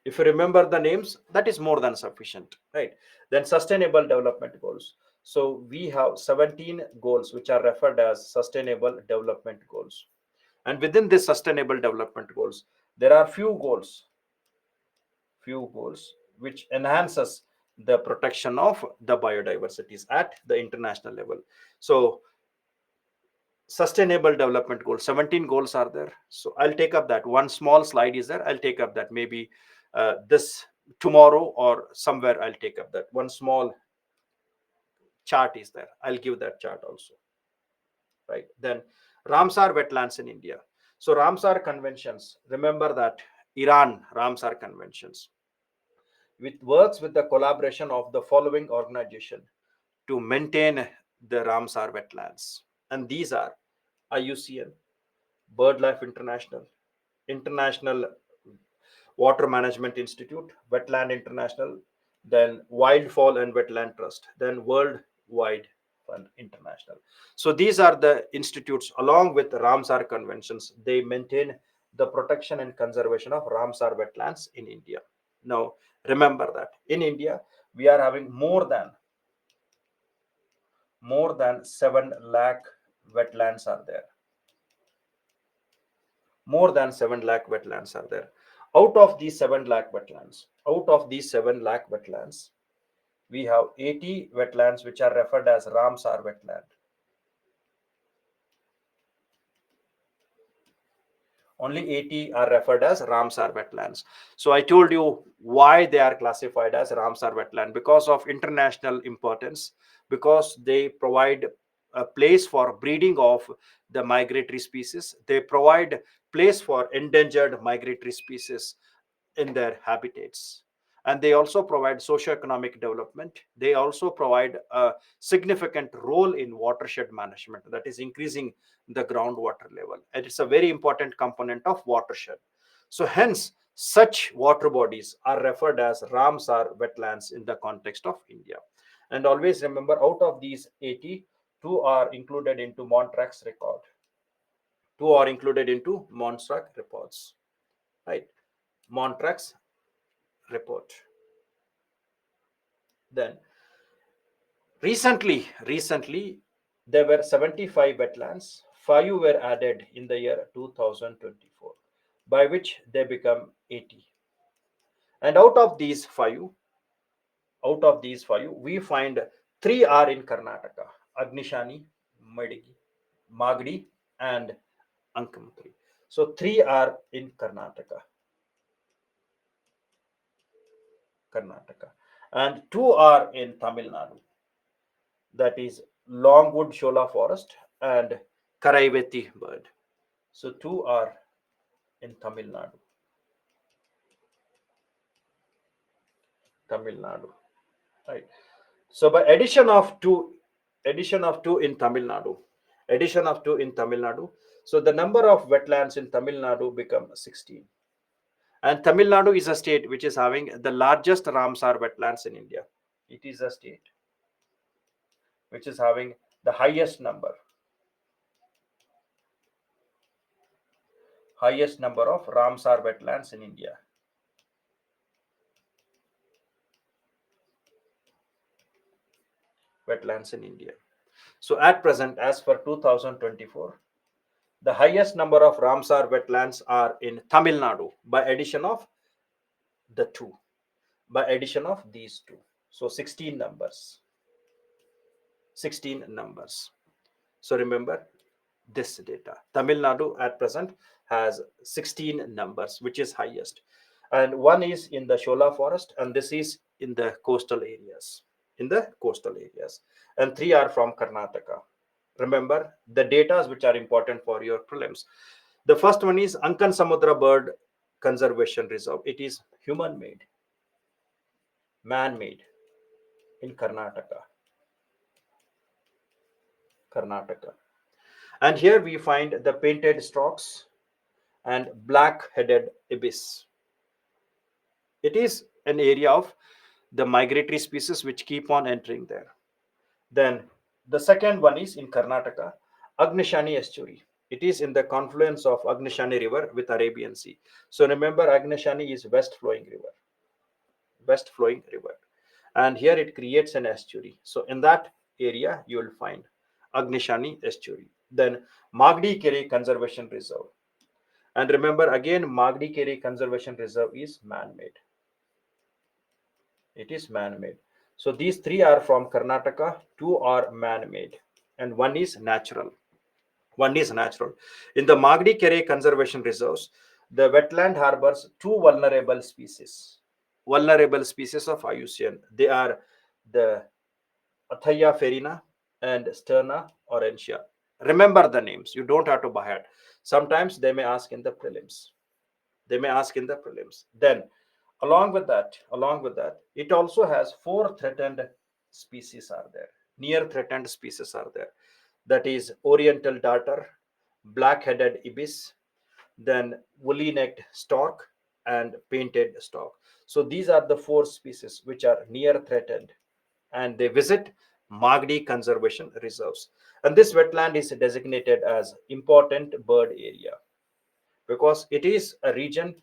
S1: If you remember the names, that is more than sufficient, right? Then sustainable development goals. So we have 17 goals which are referred as sustainable development goals. And within this sustainable development goals, there are few goals which enhances the protection of the biodiversities at the international level. So sustainable development goals, 17 goals are there. So I'll take up that one small slide is there. I'll take up that maybe this tomorrow or somewhere. I'll take up that one small chart is there. I'll give that chart also. Right. Then Ramsar wetlands in India. So Ramsar conventions, remember that Iran Ramsar conventions, which works with the collaboration of the following organization to maintain the Ramsar wetlands. And these are IUCN, BirdLife International, International Water Management Institute, Wetland International, then Wildfall and Wetland Trust, then World Wide Fund International. So these are the institutes along with the Ramsar conventions. They maintain the protection and conservation of Ramsar wetlands in India. Now remember that in India we are having more than 7 lakh wetlands are there. More than 7 lakh wetlands are there. Out of these 7 lakh wetlands, we have 80 wetlands which are referred as Ramsar wetland. Only 80 are referred as Ramsar wetlands. So I told you why they are classified as Ramsar wetland, because of international importance, because they provide a place for breeding of the migratory species. They provide place for endangered migratory species in their habitats, and they also provide socio-economic development. They also provide a significant role in watershed management, that is increasing the groundwater level, and it's a very important component of watershed. So hence such water bodies are referred as Ramsar wetlands in the context of India. And always remember, out of these 80, two are included into Montrac's record. Two are included into Montrac reports, right? Montrac's report. Then recently there were 75 wetlands. Five were added in the year 2024, by which they become 80. And out of these five, we find three are in Karnataka: Agnishani, Magdi, and Ankamutri. So three are in Karnataka, and two are in Tamil Nadu. That is Longwood Shola Forest and Karaiveti bird. So two are in Tamil Nadu, right? So by addition of two in Tamil Nadu, so the number of wetlands in Tamil Nadu become 16, And Tamil Nadu is a state which is having the largest Ramsar wetlands in India. It is a state which is having the highest number of Ramsar wetlands in India. Wetlands in India. So at present, as for 2024, the highest number of Ramsar wetlands are in Tamil Nadu by addition of the two, by addition of these two. So 16 numbers. 16 numbers. So remember this data. Tamil Nadu at present has 16 numbers, which is highest. And one is in the Shola forest, and this is in the coastal areas. In the coastal areas. And three are from Karnataka. Remember the data which are important for your prelims. The first one is Ankan Samudra Bird Conservation Reserve. It is human made, man made in Karnataka. Karnataka. And here we find the painted storks and black-headed ibis. It is an area of the migratory species which keep on entering there. Then the second one is in Karnataka, Agnishani estuary. It is in the confluence of Agnishani river with Arabian Sea. So remember, Agnishani is west flowing river, and here it creates an estuary. So in that area, you will find Agnishani estuary. Then Magdi Kere Conservation Reserve. And remember again, Magdi Kere Conservation Reserve is man-made. It is man-made. So these three are from Karnataka, two are man-made, and one is natural. One is natural. In the Magdi Kere Conservation Reserves, the wetland harbors two vulnerable species of IUCN. They are the Athaya ferina and Sterna aurantia. Remember the names. You don't have to by heart. Sometimes they may ask in the prelims. Then, along with that, it also has four threatened species are there. Near threatened species are there. That is Oriental darter, black-headed ibis, then woolly-necked stork, and painted stork. So these are the four species which are near threatened, and they visit Magdi conservation reserves. And this wetland is designated as important bird area because it is a region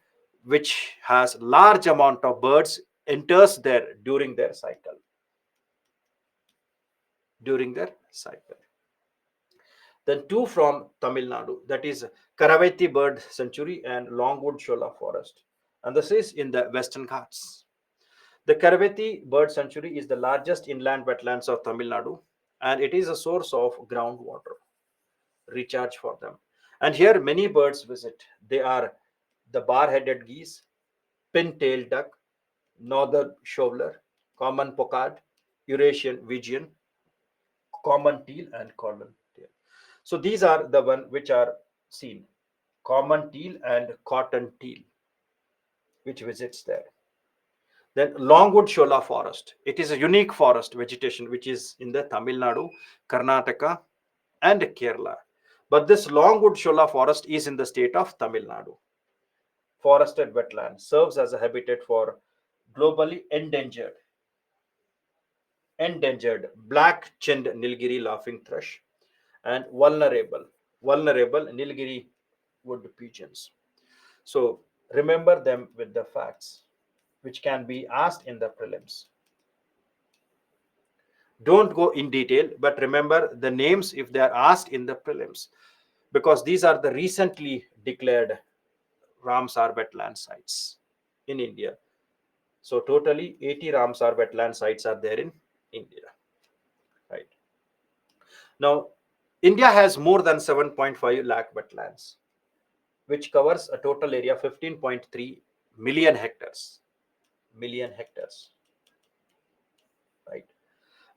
S1: which has large amount of birds enters there during their cycle. Then two from Tamil Nadu, that is Karaveti Bird Sanctuary and Longwood Shola Forest. And this is in the Western Ghats. The Karaveti Bird Sanctuary is the largest inland wetlands of Tamil Nadu, and it is a source of groundwater recharge for them. And here many birds visit. They are the bar-headed geese, pin-tailed duck, northern shoveler, common pockard, Eurasian vigian, common teal, and cotton tail. So these are the one which are seen, common teal and cotton teal, which visits there. Then Longwood Shola forest. It is a unique forest vegetation which is in the Tamil Nadu, Karnataka, and Kerala. But this Longwood Shola forest is in the state of Tamil Nadu. Forested wetland serves as a habitat for globally endangered black-chinned Nilgiri laughing thrush and vulnerable Nilgiri wood pigeons. So remember them with the facts which can be asked in the prelims. Don't go in detail, but remember the names if they are asked in the prelims, because these are the recently declared Ramsar wetland sites in India. So totally 80 Ramsar wetland sites are there in India. Right. Now, India has more than 7.5 lakh wetlands, which covers a total area of 15.3 million hectares. Right.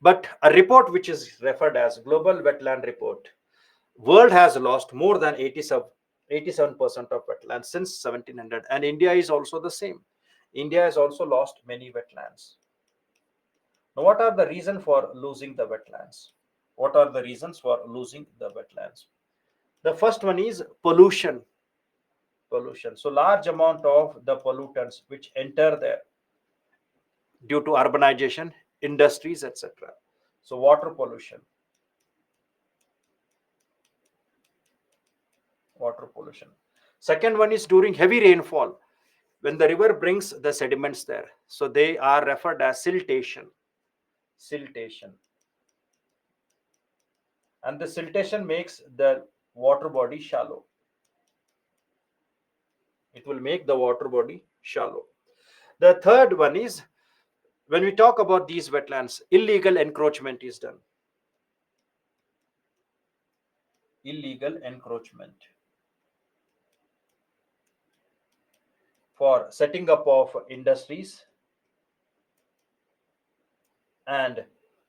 S1: But a report which is referred as Global Wetland Report, world has lost more than 87% of wetlands since 1700, and India is also the same. India has also lost many wetlands. Now, what are the reasons for losing the wetlands? The first one is pollution. pollution. So large amount of the pollutants which enter there due to urbanization, industries, etc. So water pollution, water pollution. Second one is during heavy rainfall when the river brings the sediments there. So they are referred as siltation. Siltation. And the siltation makes the water body shallow. It will make the water body shallow. The third one is when we talk about these wetlands, illegal encroachment is done. Illegal encroachment for setting up of industries and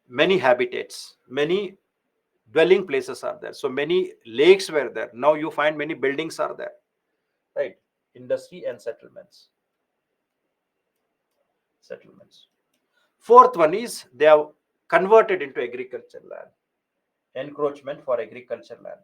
S1: many habitats, many dwelling places are there. So many lakes were there. Now you find many buildings are there, right? Industry and settlements. Settlements. Fourth one is they have converted into agriculture land. Encroachment for agriculture land.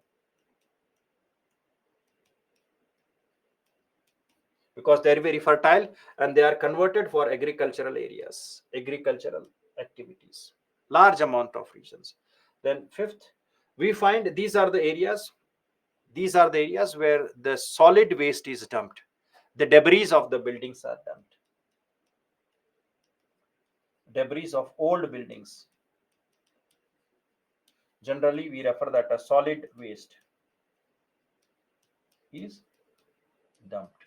S1: Because they are very fertile and they are converted for agricultural areas, agricultural activities, large amount of regions. Then fifth, we find these are the areas where the solid waste is dumped, the debris of the buildings are dumped, debris of old buildings. Generally we refer that as solid waste is dumped.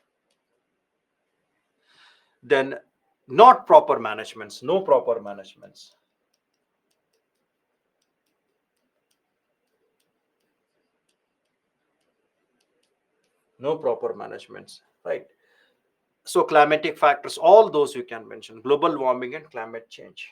S1: Then not proper managements, no proper managements. No proper managements, right? So climatic factors, all those you can mention, global warming and climate change,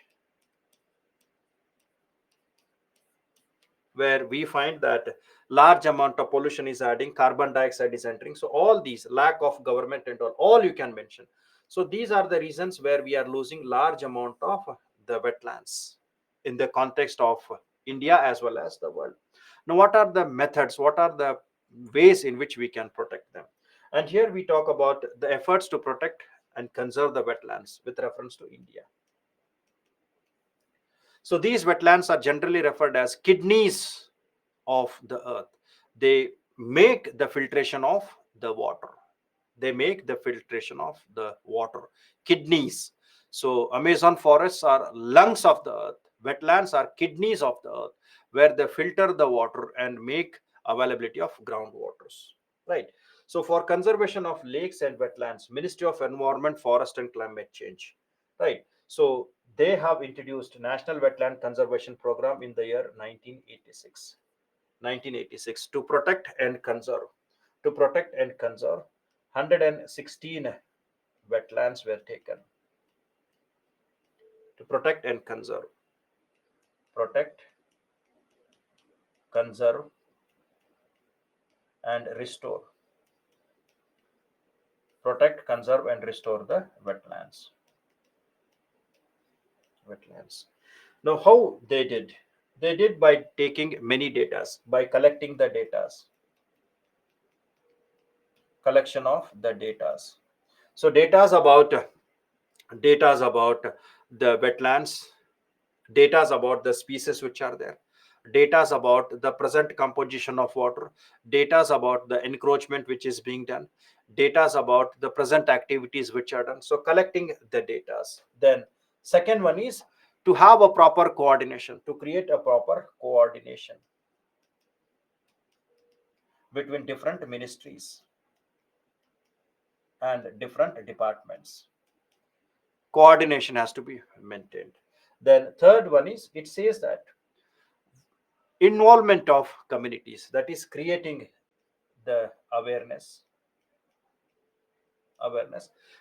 S1: where we find that large amount of pollution is adding, carbon dioxide is entering. So all these, lack of government and all you can mention. So these are the reasons where we are losing large amount of the wetlands in the context of India as well as the world. Now what are the methods, what are the ways in which we can protect them? And here we talk about the efforts to protect and conserve the wetlands with reference to India. So these wetlands are generally referred as kidneys of the earth. They make the filtration of the water. They make the filtration of the water. Kidneys. So Amazon forests are lungs of the earth. Wetlands are kidneys of the earth, where they filter the water and make availability of groundwaters. Right. So for conservation of lakes and wetlands, Ministry of Environment, Forest and Climate Change. Right. So they have introduced National Wetland Conservation Program in the year 1986. 1986 to protect and conserve. To protect and conserve, 116 wetlands were taken. To protect and conserve. Protect, conserve, and restore. Protect, conserve, and restore the wetlands. Wetlands. Now, how they did? They did by taking many datas, by collecting the datas. Collection of the datas. So, datas about the wetlands, datas about the species which are there, datas about the present composition of water, datas about the encroachment which is being done, datas about the present activities which are done. So collecting the datas. Then second one is to have a proper coordination, to create a proper coordination between different ministries and different departments. Coordination has to be maintained. Then third one is it says that involvement of communities, that is creating the awareness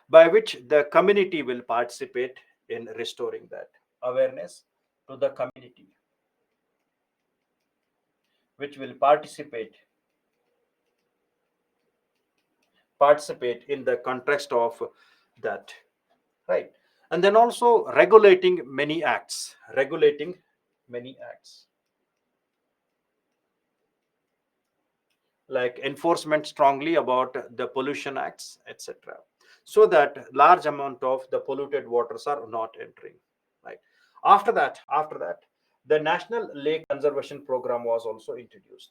S1: by which the community will participate in restoring that awareness to the community, which will participate in the context of that, right? And then also regulating many acts like enforcement strongly about the pollution acts, etc., so that large amount of the polluted waters are not entering. Right. After that, the National Lake Conservation Program was also introduced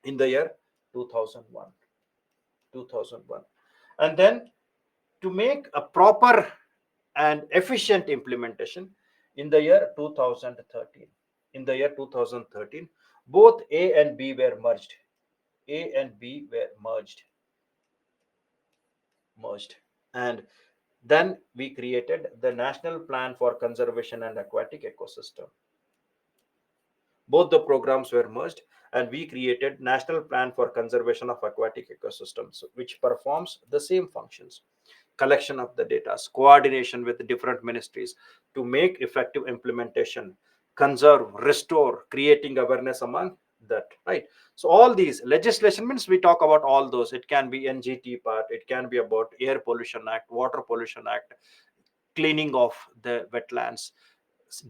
S1: in the year 2001. 2001. And then, to make a proper and efficient implementation, in the year 2013, both A and B were merged. A and B were merged. And then we created the National Plan for Conservation and Aquatic Ecosystem. Both the programs were merged, and we created National Plan for Conservation of Aquatic Ecosystems, which performs the same functions: collection of the data, coordination with different ministries to make effective implementation, conserve, restore, creating awareness among that. Right. So all these legislation means we talk about all those. It can be NGT part, it can be about Air Pollution Act, Water Pollution Act, cleaning of the wetlands,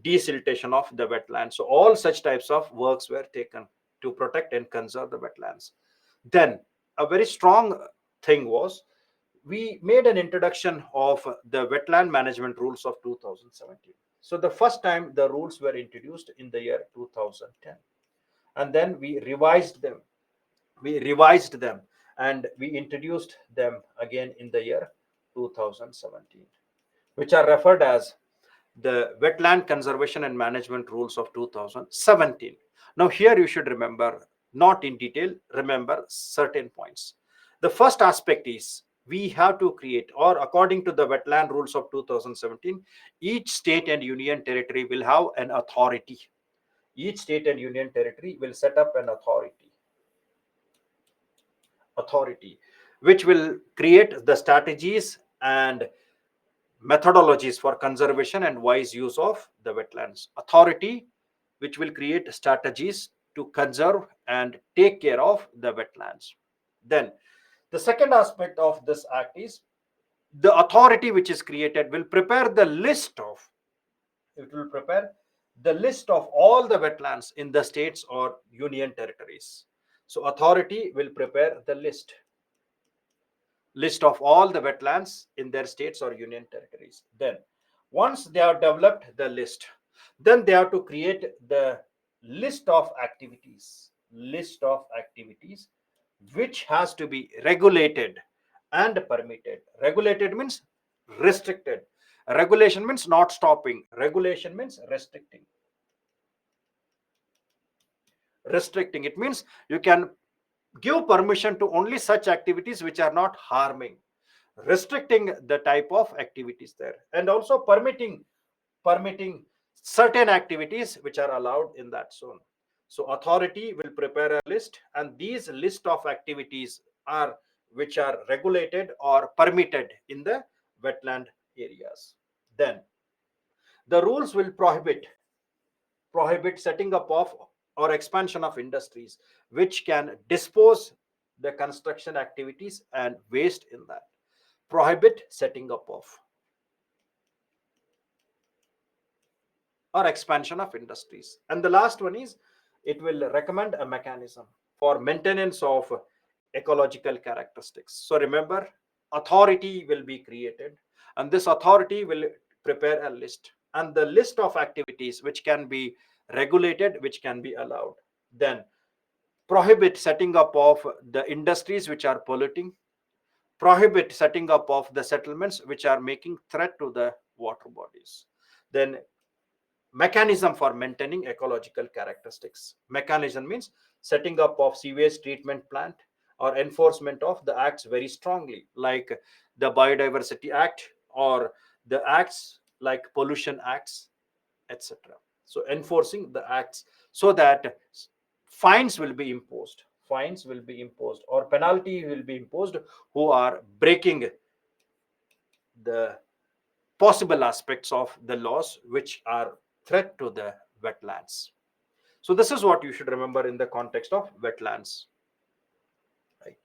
S1: desiltation of the wetlands. So all such types of works were taken to protect and conserve the wetlands. Then a very strong thing was we made an introduction of the wetland management rules of 2017. So the first time the rules were introduced in the year 2010, and then we revised them and we introduced them again in the year 2017, which are referred as the Wetland Conservation and Management Rules of 2017. Now, here you should remember, not in detail, remember certain points. The first aspect is we have to create, or according to the Wetland Rules of 2017, each state and union territory will have an authority. Each state and union territory will set up an authority which will create the strategies and methodologies for conservation and wise use of the wetlands. Authority which will create strategies to conserve and take care of the wetlands. Then the second aspect of this act is the authority which is created will prepare the list of it will prepare the list of all the wetlands in the states or union territories. So authority will prepare the list of all the wetlands in their states or union territories. Then, once they have developed the list, then they have to create the list of activities which has to be regulated and permitted. Regulated means restricted. Regulation means not stopping. Regulation means restricting. It means you can give permission to only such activities which are not harming, restricting the type of activities there, and also permitting certain activities which are allowed in that zone. So authority will prepare a list, and these list of activities are which are regulated or permitted in the wetland areas. Then the rules will prohibit setting up of or expansion of industries which can dispose the construction activities and waste in that. Prohibit setting up of or expansion of industries. And the last one is it will recommend a mechanism for maintenance of ecological characteristics. So remember, authority will be created, and this authority will prepare a list, and the list of activities which can be regulated, which can be allowed. Then prohibit setting up of the industries which are polluting, prohibit setting up of the settlements which are making threat to the water bodies. Then mechanism for maintaining ecological characteristics. Mechanism means setting up of sewage treatment plant or enforcement of the acts very strongly, like the Biodiversity Act or the acts like pollution acts, etc. So enforcing the acts so that fines will be imposed or penalty will be imposed who are breaking the possible aspects of the laws which are threat to the wetlands. So this is what you should remember in the context of wetlands. Right.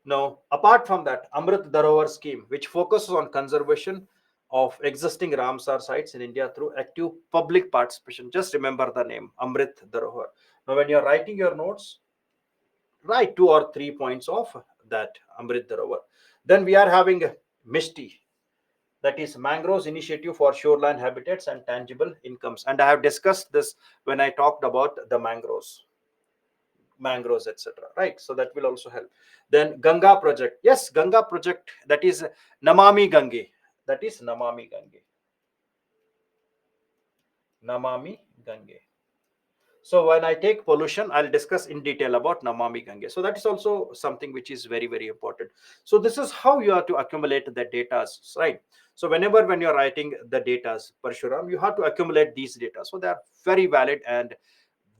S1: Now, apart from that, Amrit Dharohar scheme, which focuses on conservation of existing Ramsar sites in India through active public participation. Just remember the name, Amrit Dharohar. Now, when you're writing your notes, right, 2 or 3 points of that Amrit Dharovar. Then we are having MISTI, that is Mangroves Initiative for Shoreline Habitats and Tangible Incomes. And I have discussed this when I talked about the mangroves, etc. Right? So that will also help. Then Ganga project. Yes, Ganga project, that is Namami Gange. That is Namami Gange. Namami Gange. So when I take pollution, I'll discuss in detail about Namami Gange. So that is also something which is very, very important. So this is how you have to accumulate the data, right? So whenever when you're writing the data, Parshuram, you have to accumulate these data. So they are very valid and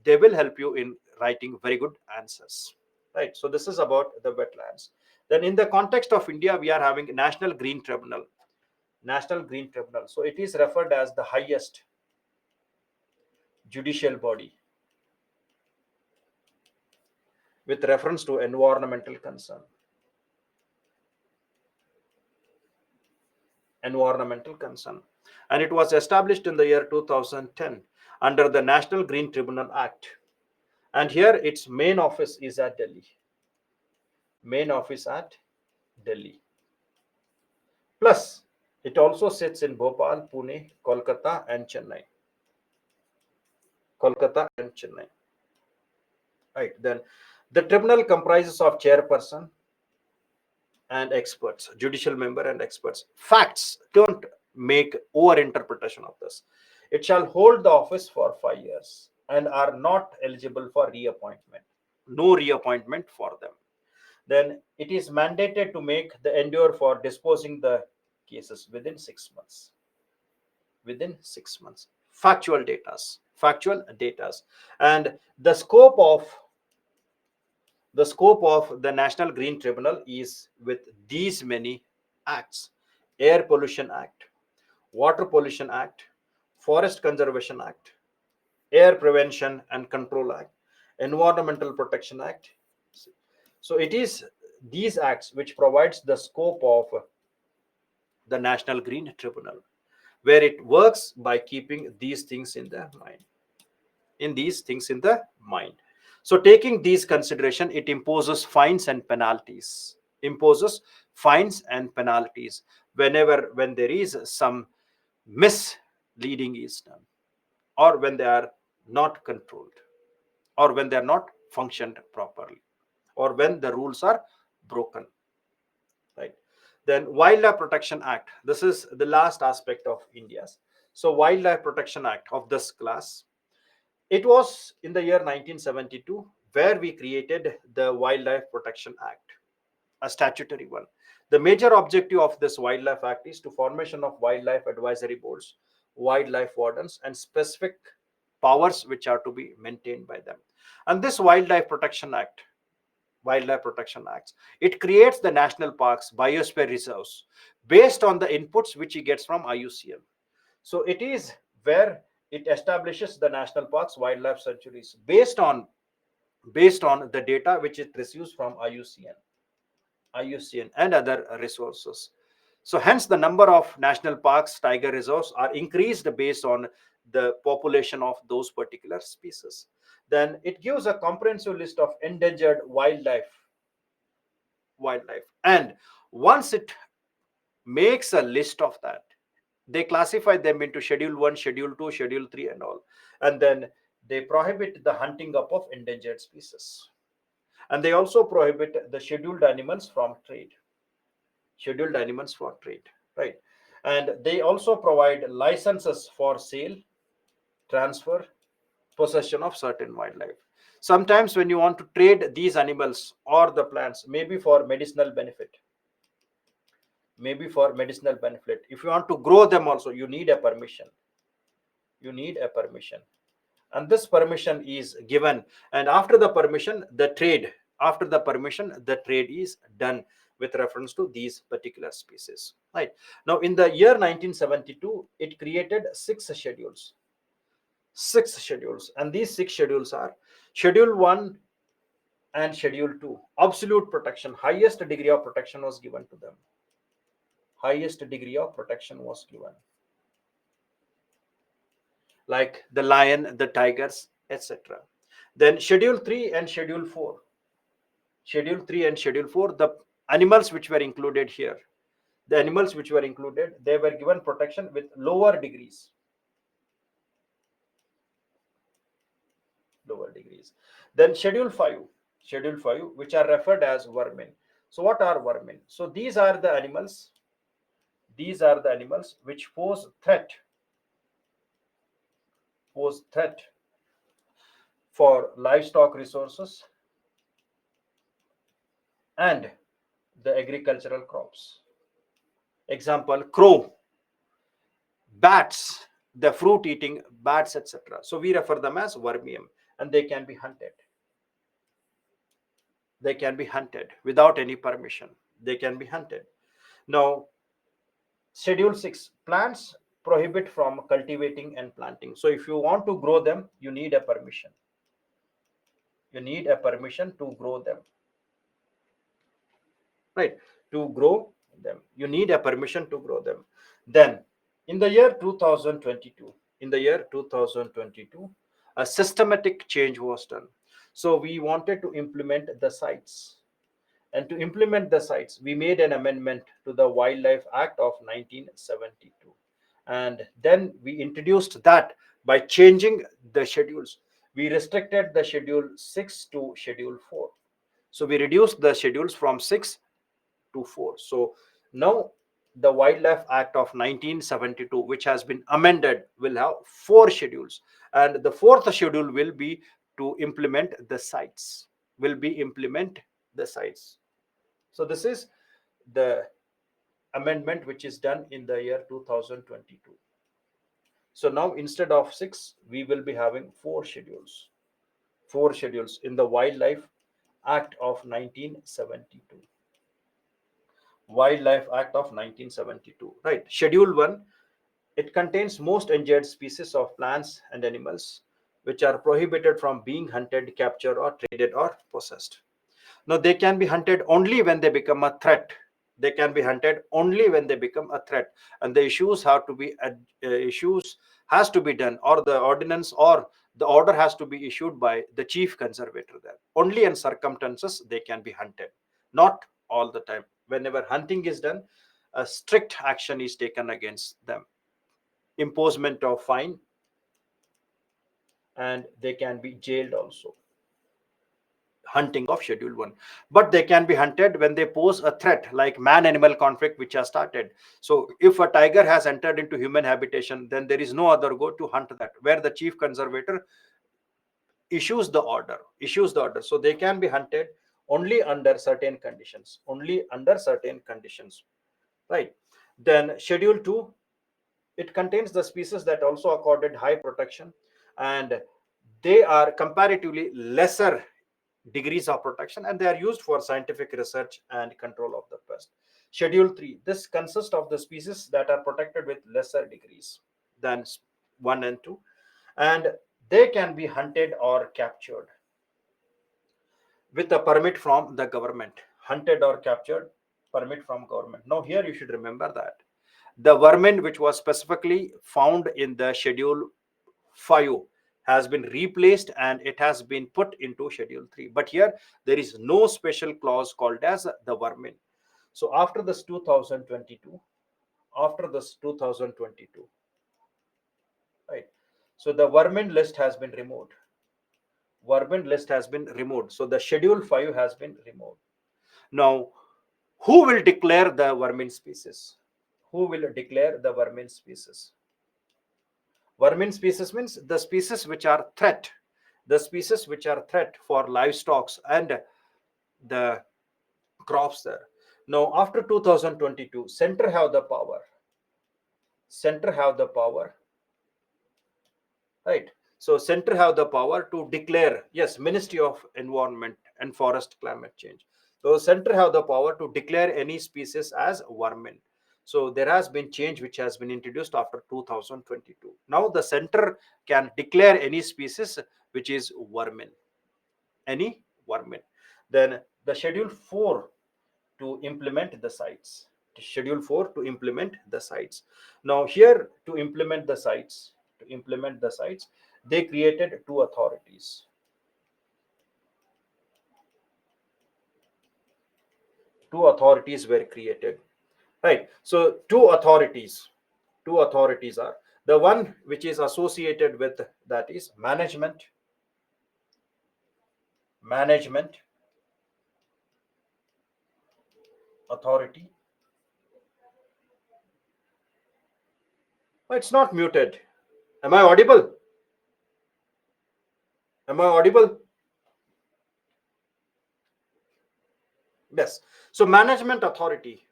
S1: they will help you in writing very good answers, right? So this is about the wetlands. Then in the context of India, we are having National Green Tribunal. National Green Tribunal. So it is referred as the highest judicial body with reference to environmental concern. Environmental concern. And it was established in the year 2010 under the National Green Tribunal Act. And here its main office is at Delhi. Main office at Delhi. Plus, it also sits in Bhopal, Pune, Kolkata, and Chennai. Kolkata and Chennai. Right. Then the tribunal comprises of chairperson and experts, judicial member and experts. Facts, don't make over interpretation of this. It shall hold the office for 5 years and are not eligible for reappointment. No reappointment for them. Then it is mandated to make the endure for disposing the cases within 6 months. Within 6 months. Factual datas. And the scope of the National Green Tribunal is with these many acts: Air Pollution Act, Water Pollution Act, Forest Conservation Act, Air Prevention and Control Act, Environmental Protection Act. So it is these acts which provides the scope of the National Green Tribunal, where it works by keeping these things in the mind. So taking these consideration, it imposes fines and penalties. Imposes fines and penalties when there is some misleading is done, or when they are not controlled, or when they are not functioned properly, or when the rules are broken. Right. Then Wildlife Protection Act. This is the last aspect of India's. So Wildlife Protection Act of this class. It was in the year 1972 where we created the Wildlife Protection Act, a statutory one. The major objective of this Wildlife Act is to formation of wildlife advisory boards, wildlife wardens, and specific powers which are to be maintained by them. And this Wildlife Protection Acts, it creates the national parks, biosphere reserves based on the inputs which it gets from IUCN. So it is where it establishes the national parks, wildlife sanctuaries based on the data which it receives from IUCN and other resources. So hence the number of national parks, tiger reserves are increased based on the population of those particular species. Then it gives a comprehensive list of endangered wildlife. And once it makes a list of that, they classify them into schedule 1, schedule 2, schedule 3 and all. And then they prohibit the hunting up of endangered species. And they also prohibit the scheduled animals for trade, right? And they also provide licenses for sale, transfer, possession of certain wildlife. Sometimes when you want to trade these animals or the plants, maybe for medicinal benefit, if you want to grow them also, you need a permission. And this permission is given, and after the permission the trade is done with reference to these particular species. Right. Now in the year 1972 it created six schedules, and these six schedules are: schedule 1 and schedule 2, absolute protection, highest degree of protection was given, like the lion, the tigers, etc. Then schedule 3 and schedule 4, Schedule 3 and Schedule 4, the animals which were included here, the animals which were included, they were given protection with lower degrees. Lower degrees. Then Schedule 5, which are referred as vermin. So what are vermin? So these are the animals which pose threat for livestock resources and the agricultural crops. Example, crow, bats, the fruit eating bats, etc. So we refer them as vermium, and they can be hunted. They can be hunted without any permission. They can be hunted. Now, Schedule 6, plants prohibit from cultivating and planting. So if you want to grow them, you need a permission. You need a permission to grow them, right? To grow them, you need a permission to grow them. Then, in the year 2022, a systematic change was done. So we wanted to implement the sites. And to implement the sites, we made an amendment to the Wildlife Act of 1972. And then we introduced that by changing the schedules. We restricted the Schedule 6 to Schedule 4. So we reduced the schedules from 6 to 4. So now the Wildlife Act of 1972, which has been amended, will have 4 schedules. And the fourth schedule will be to implement the sites, will be implement the sites. So this is the amendment which is done in the year 2022. So now instead of 6, we will be having 4 schedules. 4 schedules in the Wildlife Act of 1972. Wildlife Act of 1972. Right. Schedule 1, it contains most endangered species of plants and animals which are prohibited from being hunted, captured, or traded or possessed. Now, they can be hunted only when they become a threat. They can be hunted only when they become a threat, and the issues have to be issues has to be done, or the ordinance or the order has to be issued by the chief conservator. There, only in circumstances they can be hunted, not all the time. Whenever hunting is done, a strict action is taken against them, imposement of fine, and they can be jailed also. Hunting of Schedule 1, but they can be hunted when they pose a threat, like man animal conflict which has started. So if a tiger has entered into human habitation, then there is no other go to hunt that, where the chief conservator issues the order. So they can be hunted only under certain conditions, right? Then Schedule 2, it contains the species that also accorded high protection, and they are comparatively lesser degrees of protection, and they are used for scientific research and control of the pest. Schedule 3, this consists of the species that are protected with lesser degrees than 1 and 2, and they can be hunted or captured with a permit from the government. Hunted or captured, permit from government. Now here you should remember that the vermin which was specifically found in the Schedule 5 has been replaced and it has been put into Schedule 3. But here there is no special clause called as the vermin. So after this 2022, right? So the vermin list has been removed. So the Schedule 5 has been removed. Now, who will declare the vermin species? Who will declare the vermin species? Vermin species means the species which are threat, for livestock and the crops there. Now, after 2022, center have the power, right? So center have the power to declare, yes, Ministry of Environment and Forest Climate Change. So center have the power to declare any species as vermin. So there has been change which has been introduced after 2022. Now the center can declare any species which is vermin, any vermin. Then the Schedule 4 to implement the sites. Schedule 4 to implement the sites. Now here to implement the sites, they created 2 authorities. Two authorities were created, right? So two authorities are the one which is associated with, that is management authority. Oh, it's not muted. Am I audible? Am I audible? Yes. So management authority.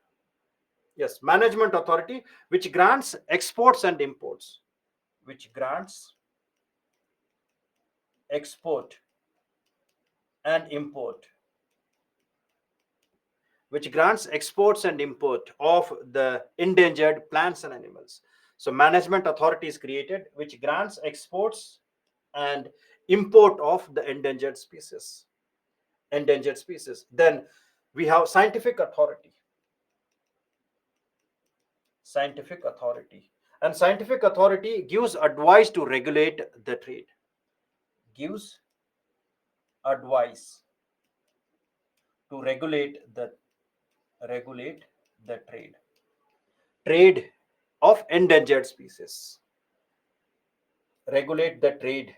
S1: Yes, management authority which grants exports and imports. Which grants export and import. Which grants exports and import of the endangered plants and animals. So management authority is created which grants exports and import of the endangered species. Endangered species. Then we have scientific authority, and scientific authority gives advice to regulate the trade. Gives advice to regulate the trade of endangered species. Regulate the trade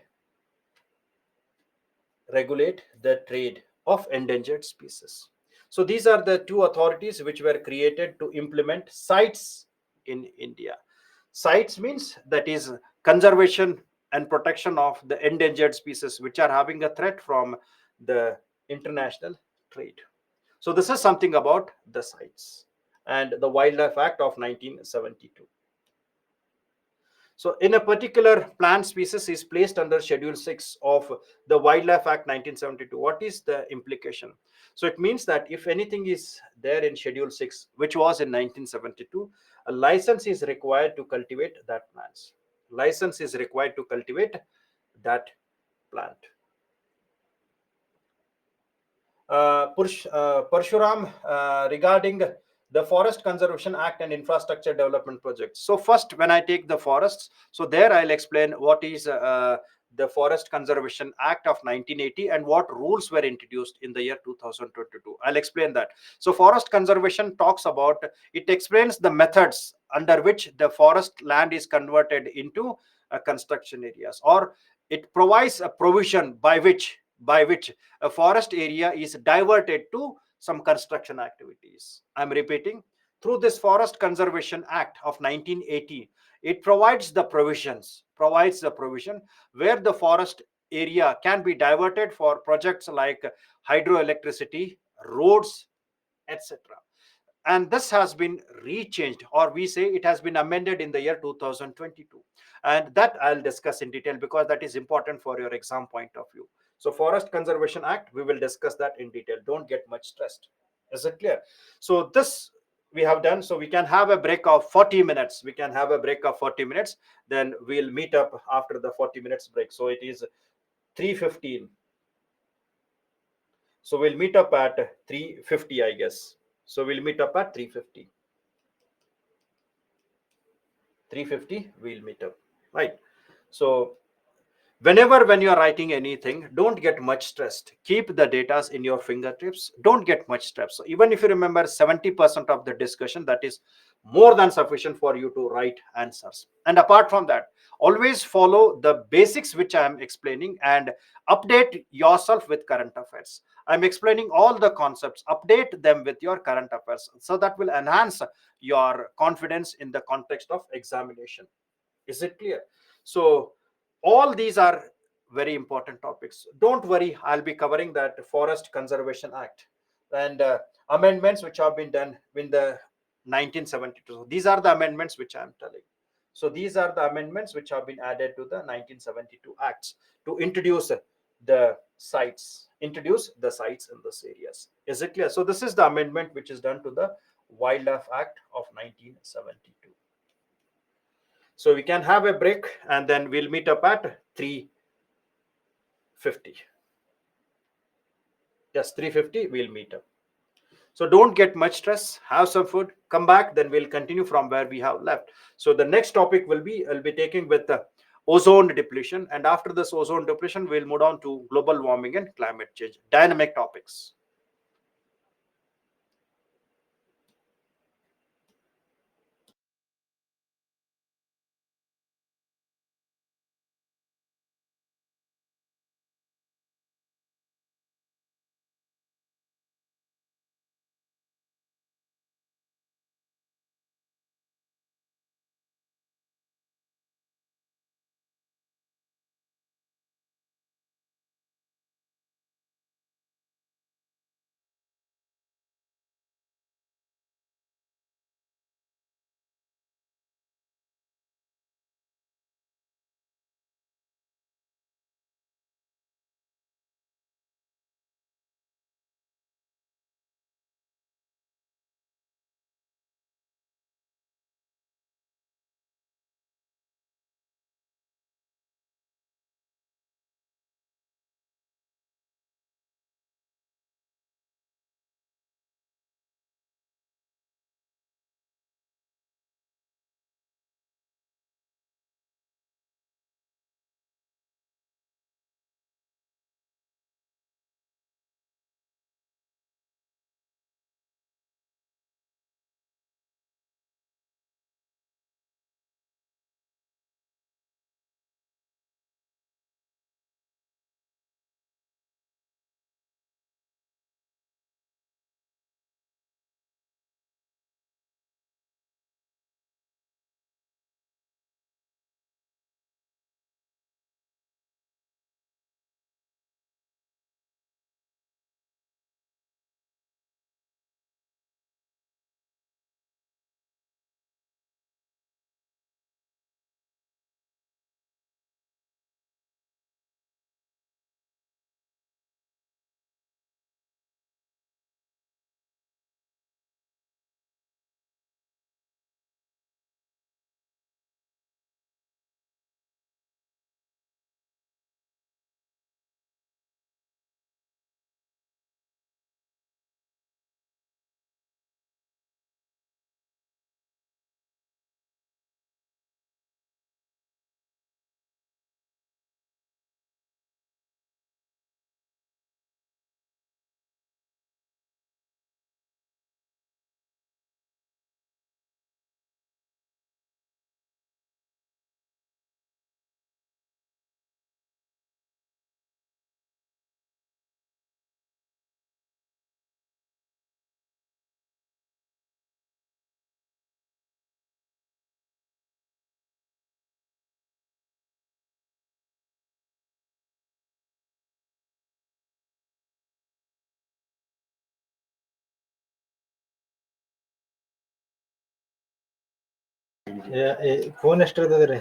S1: regulate the trade of endangered species. So these are the two authorities which were created to implement sites in India. Sites means that is conservation and protection of the endangered species which are having a threat from the international trade. So this is something about the sites and the Wildlife Act of 1972. So, in a particular plant species is placed under Schedule 6 of the Wildlife Act 1972. What is the implication? So, it means that if anything is there in Schedule 6, which was in 1972, a license is required to cultivate that plants. License is required to cultivate that plant. Parshuram, regarding the Forest Conservation Act and Infrastructure Development Projects. So first, when I take the forests, so there I'll explain what is the Forest Conservation Act of 1980 and what rules were introduced in the year 2022. I'll explain that. So forest conservation talks about, it explains the methods under which the forest land is converted into construction areas, or it provides a provision by which a forest area is diverted to some construction activities. I'm repeating, through this Forest Conservation Act of 1980, it provides the provision where the forest area can be diverted for projects like hydroelectricity, roads, etc. And this has been rechanged, or we say it has been amended in the year 2022, and that I'll discuss in detail because that is important for your exam point of view. So Forest Conservation Act, we will discuss that in detail. Don't get much stressed. Is it clear? So this we have done. So we can have a break of 40 minutes. Then we'll meet up after the 40 minutes break. So it is 3:15. So we'll meet up at 3:50, I guess. So we'll meet up at 3:50. 3:50 we'll meet up, right? So whenever when you are writing anything, don't get much stressed. Keep the datas in your fingertips. Don't get much stressed. So even if you remember 70% of the discussion, that is more than sufficient for you to write answers. And apart from that, always follow the basics which I am explaining and update yourself with current affairs. I'm explaining all the concepts. Update them with your current affairs, so that will enhance your confidence in the context of examination. Is it clear? So all these are very important topics. Don't worry, I'll be covering that Forest Conservation Act and amendments which have been done in the 1972. So these are the amendments which I'm telling. So these are the amendments which have been added to the 1972 acts to introduce the sites in these areas. Is it clear? So this is the amendment which is done to the Wildlife Act of 1972. So we can have a break and then we'll meet up at 3:50. Yes, 3:50 we'll meet up. So don't get much stress, have some food, come back, then we'll continue from where we have left. So the next topic I'll be taking with the ozone depletion, and after this ozone depletion we'll move on to global warming and climate change, dynamic topics.
S2: Phone ಎಷ್ಟಿರ್ತದ್ರಿ?